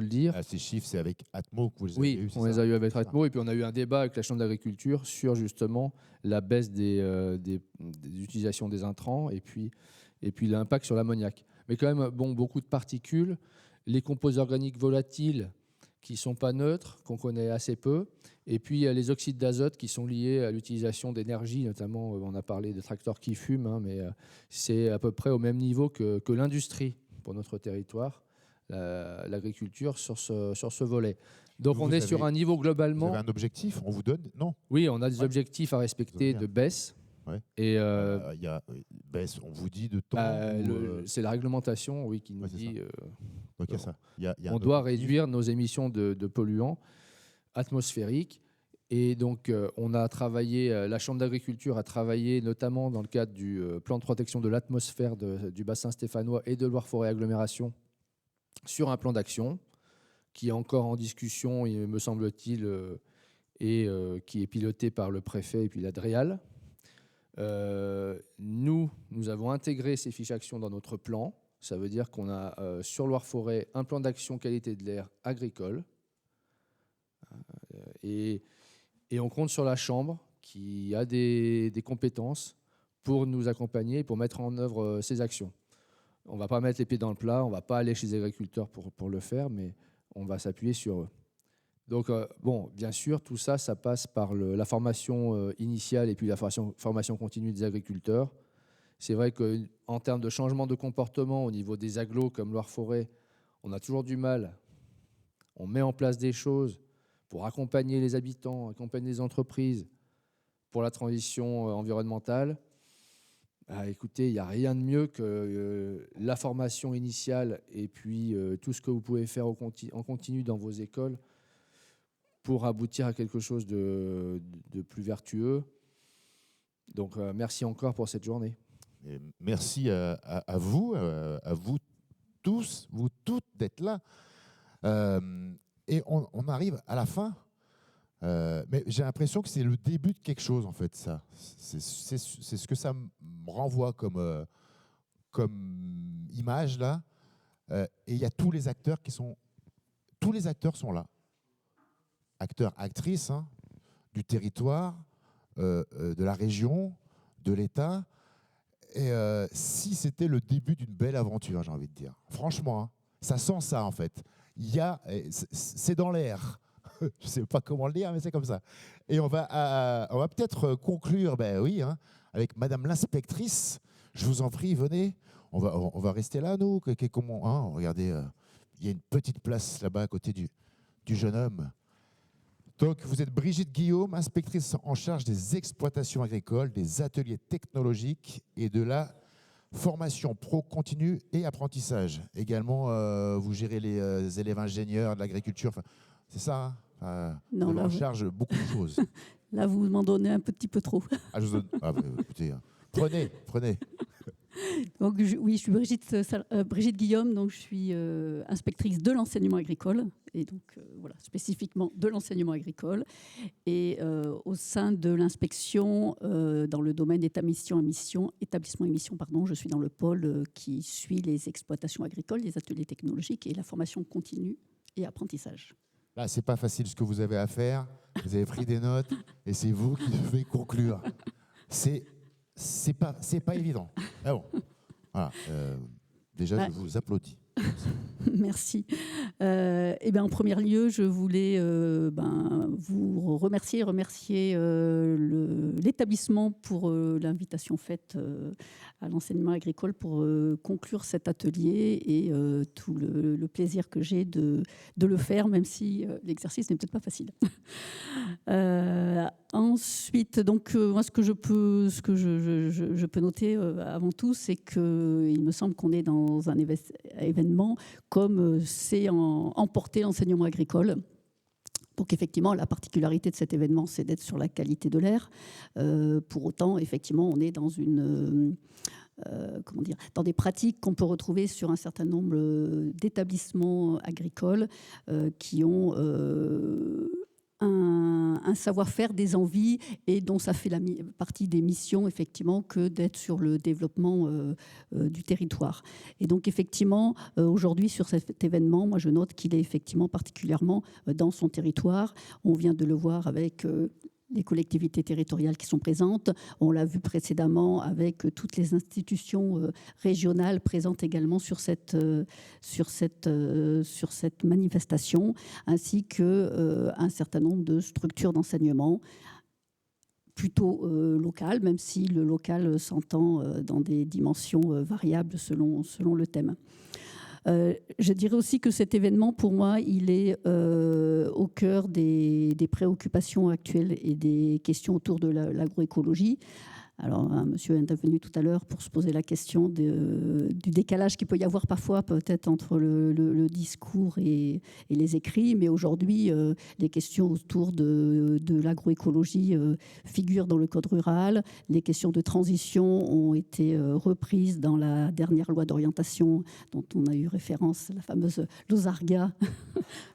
dire. Ces chiffres, c'est avec Atmo que vous les avez eus. Oui, on les a eus avec Atmo. Et puis on a eu un débat avec la Chambre d'agriculture sur justement la baisse des utilisations des intrants et puis l'impact sur l'ammoniac. Mais quand même, beaucoup de particules, les composés organiques volatiles qui ne sont pas neutres, qu'on connaît assez peu, et puis il y a les oxydes d'azote qui sont liés à l'utilisation d'énergie, notamment, on a parlé des tracteurs qui fument, mais c'est à peu près au même niveau que l'industrie pour notre territoire, l'agriculture sur ce volet. Donc on est sur un niveau globalement... Vous avez un objectif, on vous donne ? Non. Oui, on a des objectifs à respecter de baisse. Ouais. Et il y a baisse, on vous dit de temps. C'est la réglementation, oui, qui nous dit. Donc il y a ça. On doit réduire nos émissions de polluants atmosphériques. Et donc on a travaillé, la Chambre d'agriculture a travaillé notamment dans le cadre du plan de protection de l'atmosphère du bassin stéphanois et de Loire-Forêt Agglomération sur un plan d'action qui est encore en discussion, il me semble-t-il, et qui est piloté par le préfet et puis la DREAL. Nous avons intégré ces fiches actions dans notre plan. Ça veut dire qu'on a sur Loire-Forêt un plan d'action qualité de l'air agricole. Et on compte sur la Chambre qui a des compétences pour nous accompagner, pour mettre en œuvre ces actions. On ne va pas mettre les pieds dans le plat, on ne va pas aller chez les agriculteurs pour le faire, mais on va s'appuyer sur eux. Donc, bien sûr, tout ça, ça passe par la formation initiale et puis la formation continue des agriculteurs. C'est vrai qu'en termes de changement de comportement au niveau des agglos comme Loire-Forêt, on a toujours du mal. On met en place des choses pour accompagner les habitants, accompagner les entreprises pour la transition environnementale. Écoutez, il n'y a rien de mieux que la formation initiale et puis tout ce que vous pouvez faire en continu dans vos écoles pour aboutir à quelque chose de plus vertueux. Donc, merci encore pour cette journée. Et merci à vous tous, vous toutes d'être là. Et on arrive à la fin. Mais j'ai l'impression que c'est le début de quelque chose, en fait, ça. C'est ce que ça me renvoie comme image, là. Et il y a tous les acteurs sont là. Acteurs, actrices, hein, du territoire, de la région, de l'État. Et si c'était le début d'une belle aventure, j'ai envie de dire. Franchement, hein, ça sent ça, en fait. C'est dans l'air. Je ne sais pas comment le dire, mais c'est comme ça. Et on va peut-être conclure, oui, hein, avec Madame l'inspectrice. Je vous en prie, venez. On va rester là, nous. Hein, regardez, il y a une petite place là-bas à côté du jeune homme. Donc, vous êtes Brigitte Guillaume, inspectrice en charge des exploitations agricoles, des ateliers technologiques et de la formation pro continue et apprentissage. Également, vous gérez les élèves ingénieurs de l'agriculture. Enfin, c'est ça, hein, non, là, en charge beaucoup de choses. Là, vous m'en donnez un petit peu trop. Je vous donne... écoutez, hein. Prenez. Donc, oui, je suis Brigitte Guillaume, donc je suis inspectrice de l'enseignement agricole, et donc voilà, spécifiquement de l'enseignement agricole. Et au sein de l'inspection, dans le domaine établissement émission, je suis dans le pôle qui suit les exploitations agricoles, les ateliers technologiques et la formation continue et apprentissage. Là, c'est pas facile ce que vous avez à faire. Vous avez pris des notes et c'est vous qui devez conclure. C'est pas évident. Ah bon. Voilà. Déjà, je vous applaudis. Merci. En premier lieu, je voulais vous remercier l'établissement pour l'invitation faite à l'enseignement agricole pour conclure cet atelier et tout le plaisir que j'ai de le faire, même si l'exercice n'est peut-être pas facile. Ensuite, donc, moi, ce que je peux noter avant tout, c'est qu'il me semble qu'on est dans un événement comme c'est emporté l'enseignement agricole. Donc effectivement, la particularité de cet événement, c'est d'être sur la qualité de l'air. Pour autant, effectivement, on est dans dans des pratiques qu'on peut retrouver sur un certain nombre d'établissements agricoles qui ont un savoir-faire, des envies, et dont ça fait partie des missions, effectivement, que d'être sur le développement du territoire. Et donc, effectivement, aujourd'hui, sur cet événement, moi, je note qu'il est effectivement particulièrement dans son territoire. On vient de le voir avec les collectivités territoriales qui sont présentes. On l'a vu précédemment avec toutes les institutions régionales présentes également sur cette manifestation, ainsi qu'un certain nombre de structures d'enseignement plutôt locales, même si le local s'entend dans des dimensions variables selon le thème. Je dirais aussi que cet événement, pour moi, il est au cœur des préoccupations actuelles et des questions autour de l'agroécologie. Alors, un monsieur est intervenu tout à l'heure pour se poser la question du décalage qu'il peut y avoir parfois peut-être entre le discours et les écrits. Mais aujourd'hui, les questions autour de l'agroécologie figurent dans le code rural. Les questions de transition ont été reprises dans la dernière loi d'orientation dont on a eu référence, la fameuse Lozarga,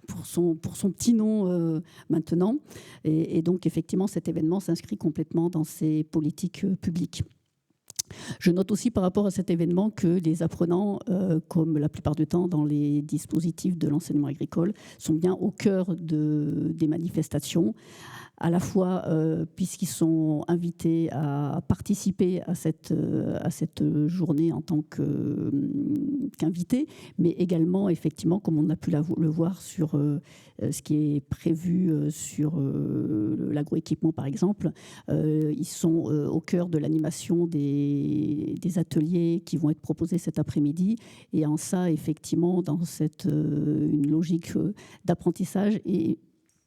pour son petit nom maintenant. Et donc, effectivement, cet événement s'inscrit complètement dans ces politiques publiques. Je note aussi par rapport à cet événement que les apprenants, comme la plupart du temps dans les dispositifs de l'enseignement agricole, sont bien au cœur des manifestations, à la fois puisqu'ils sont invités à participer à cette journée en tant qu'invités, mais également, effectivement, comme on a pu le voir sur ce qui est prévu sur l'agroéquipement, par exemple, ils sont au cœur de l'animation des ateliers qui vont être proposés cet après-midi. Et en ça, effectivement, dans une logique d'apprentissage, et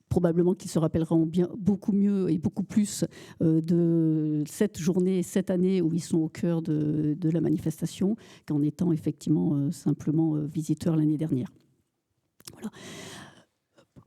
probablement qu'ils se rappelleront beaucoup mieux et beaucoup plus de cette journée, cette année où ils sont au cœur de la manifestation qu'en étant effectivement simplement visiteurs l'année dernière. Voilà.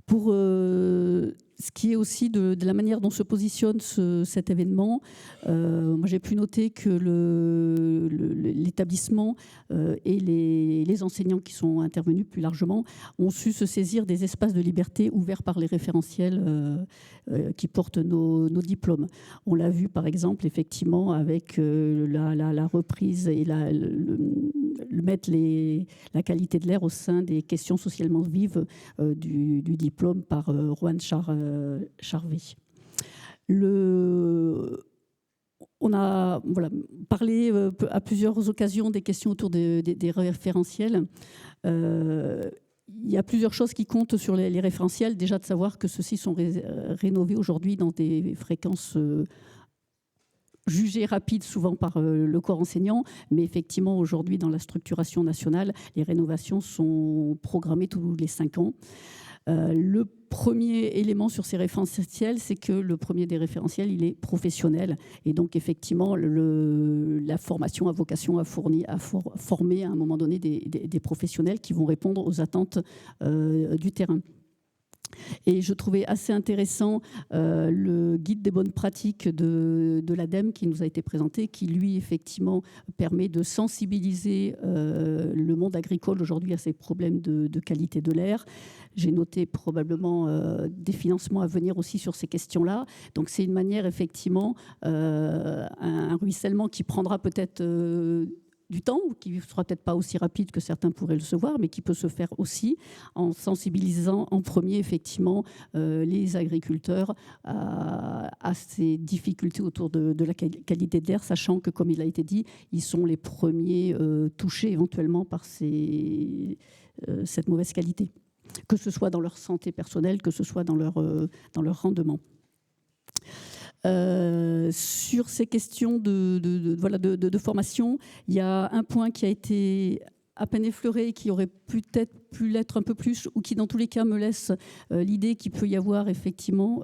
Pour ce qui est aussi de la manière dont se positionne cet événement, moi j'ai pu noter que l'établissement et les enseignants qui sont intervenus plus largement ont su se saisir des espaces de liberté ouverts par les référentiels qui portent nos diplômes. On l'a vu par exemple effectivement avec la reprise et mettre la qualité de l'air au sein des questions socialement vives du diplôme par Rohan Charvet. On a parlé à plusieurs occasions des questions autour des référentiels. Il y a plusieurs choses qui comptent sur les référentiels. Déjà de savoir que ceux-ci sont rénovés aujourd'hui dans des fréquences jugées rapides souvent par le corps enseignant, mais effectivement aujourd'hui dans la structuration nationale, les rénovations sont programmées tous les 5 ans. Le premier élément sur ces référentiels, c'est que le premier des référentiels, il est professionnel. Et donc, effectivement, la formation a vocation à former à un moment donné des professionnels qui vont répondre aux attentes du terrain. Et je trouvais assez intéressant le guide des bonnes pratiques de l'ADEME qui nous a été présenté, qui lui effectivement permet de sensibiliser le monde agricole aujourd'hui à ces problèmes de qualité de l'air. J'ai noté probablement des financements à venir aussi sur ces questions-là. Donc c'est une manière effectivement, un ruissellement qui prendra peut-être du temps, qui ne sera peut-être pas aussi rapide que certains pourraient le voir, mais qui peut se faire aussi en sensibilisant en premier effectivement les agriculteurs à ces difficultés autour de la qualité de l'air, sachant que, comme il a été dit, ils sont les premiers touchés éventuellement par cette mauvaise qualité, que ce soit dans leur santé personnelle, que ce soit dans leur rendement. Sur ces questions de formation, il y a un point qui a été à peine effleuré, qui aurait peut-être pu l'être un peu plus, ou qui dans tous les cas me laisse l'idée qu'il peut y avoir effectivement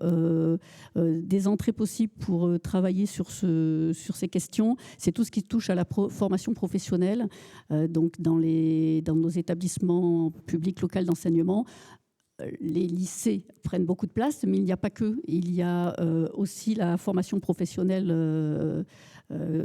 des entrées possibles pour travailler sur ces questions. C'est tout ce qui touche à la formation professionnelle, donc dans nos établissements publics locaux d'enseignement. Les lycées prennent beaucoup de place, mais il n'y a pas que. Il y a aussi la formation professionnelle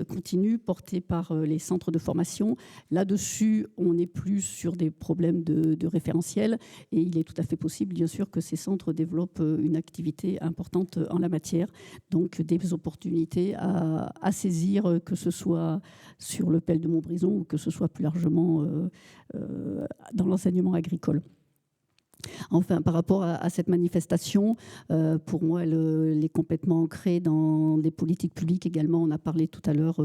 continue portée par les centres de formation. Là-dessus, on est plus sur des problèmes de référentiel et il est tout à fait possible, bien sûr, que ces centres développent une activité importante en la matière. Donc, des opportunités à saisir, que ce soit sur le PEL de Montbrison ou que ce soit plus largement dans l'enseignement agricole. Enfin, par rapport à cette manifestation, pour moi, elle est complètement ancrée dans des politiques publiques également. On a parlé tout à l'heure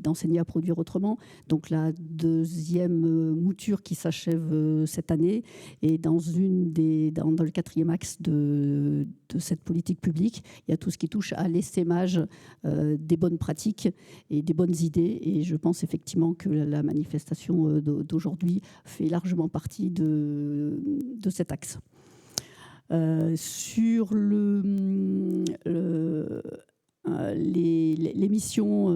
d'enseigner à produire autrement. Donc la deuxième mouture qui s'achève cette année est dans le 4e axe de cette politique publique. Il y a tout ce qui touche à l'essaimage des bonnes pratiques et des bonnes idées. Et je pense effectivement que la manifestation d'aujourd'hui fait largement partie de cet axe. Sur les missions,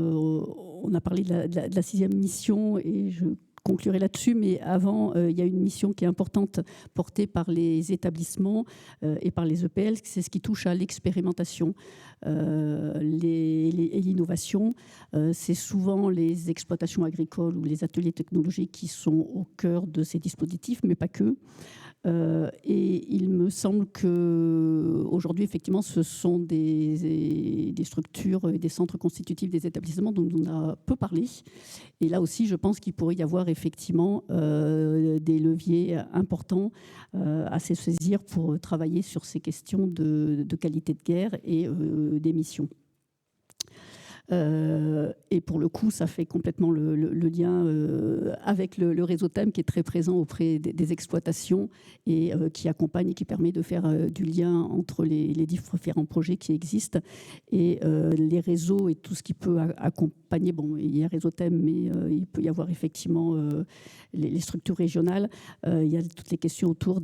on a parlé de la 6e mission et je conclurai là-dessus, mais avant, il y a une mission qui est importante portée par les établissements et par les EPL, c'est ce qui touche à l'expérimentation et l'innovation. C'est souvent les exploitations agricoles ou les ateliers technologiques qui sont au cœur de ces dispositifs, mais pas que. Et il me semble qu'aujourd'hui, effectivement, ce sont des structures et des centres constitutifs des établissements dont on a peu parlé. Et là aussi, je pense qu'il pourrait y avoir effectivement des leviers importants à se saisir pour travailler sur ces questions de qualité de guerre et d'émissions. Et pour le coup, ça fait complètement le lien avec le réseau TEM qui est très présent auprès des exploitations et qui accompagne et qui permet de faire du lien entre les différents projets qui existent et les réseaux et tout ce qui peut accompagner. Bon, il y a réseau TEM, mais il peut y avoir effectivement les structures régionales. Il y a toutes les questions autour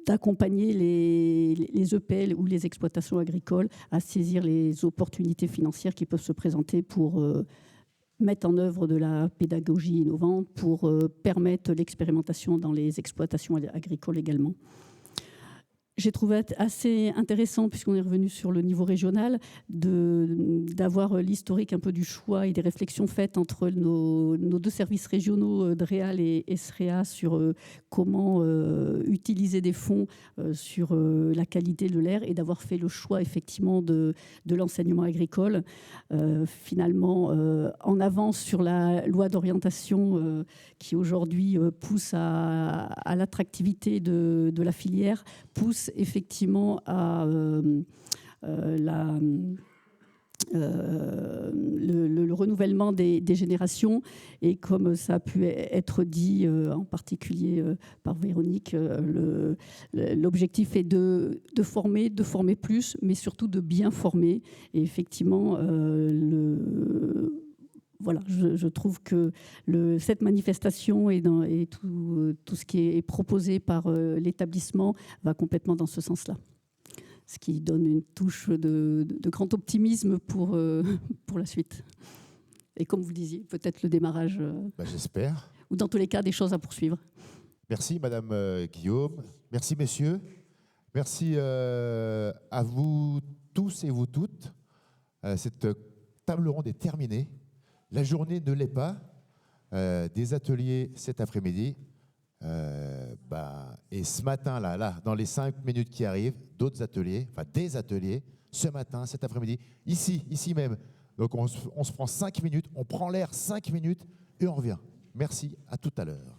d'accompagner les EPL ou les exploitations agricoles à saisir les opportunités financières qui peuvent se présenter pour mettre en œuvre de la pédagogie innovante, pour permettre l'expérimentation dans les exploitations agricoles également. j'ai trouvé assez intéressant, puisqu'on est revenu sur le niveau régional, d'avoir l'historique un peu du choix et des réflexions faites entre nos deux services régionaux, DREAL et SREA, sur comment utiliser des fonds sur la qualité de l'air, et d'avoir fait le choix effectivement de l'enseignement agricole, finalement en avance sur la loi d'orientation qui aujourd'hui pousse à l'attractivité de la filière, pousse effectivement à le renouvellement des générations. Et comme ça a pu être dit en particulier par Véronique, l'objectif est de former plus, mais surtout de bien former. Et effectivement, voilà, je trouve que cette manifestation et tout ce qui est proposé par l'établissement va complètement dans ce sens-là. Ce qui donne une touche de grand optimisme pour la suite. Et comme vous le disiez, peut-être le démarrage. J'espère. Ou dans tous les cas, des choses à poursuivre. Merci Madame Guillaume. Merci messieurs. Merci à vous tous et vous toutes. Cette table ronde est terminée. La journée ne l'est pas. Des ateliers cet après-midi. Et ce matin, là, dans les 5 minutes qui arrivent, d'autres ateliers, enfin des ateliers, ce matin, cet après-midi, ici même. Donc on se prend 5 minutes, on prend l'air 5 minutes et on revient. Merci, à tout à l'heure.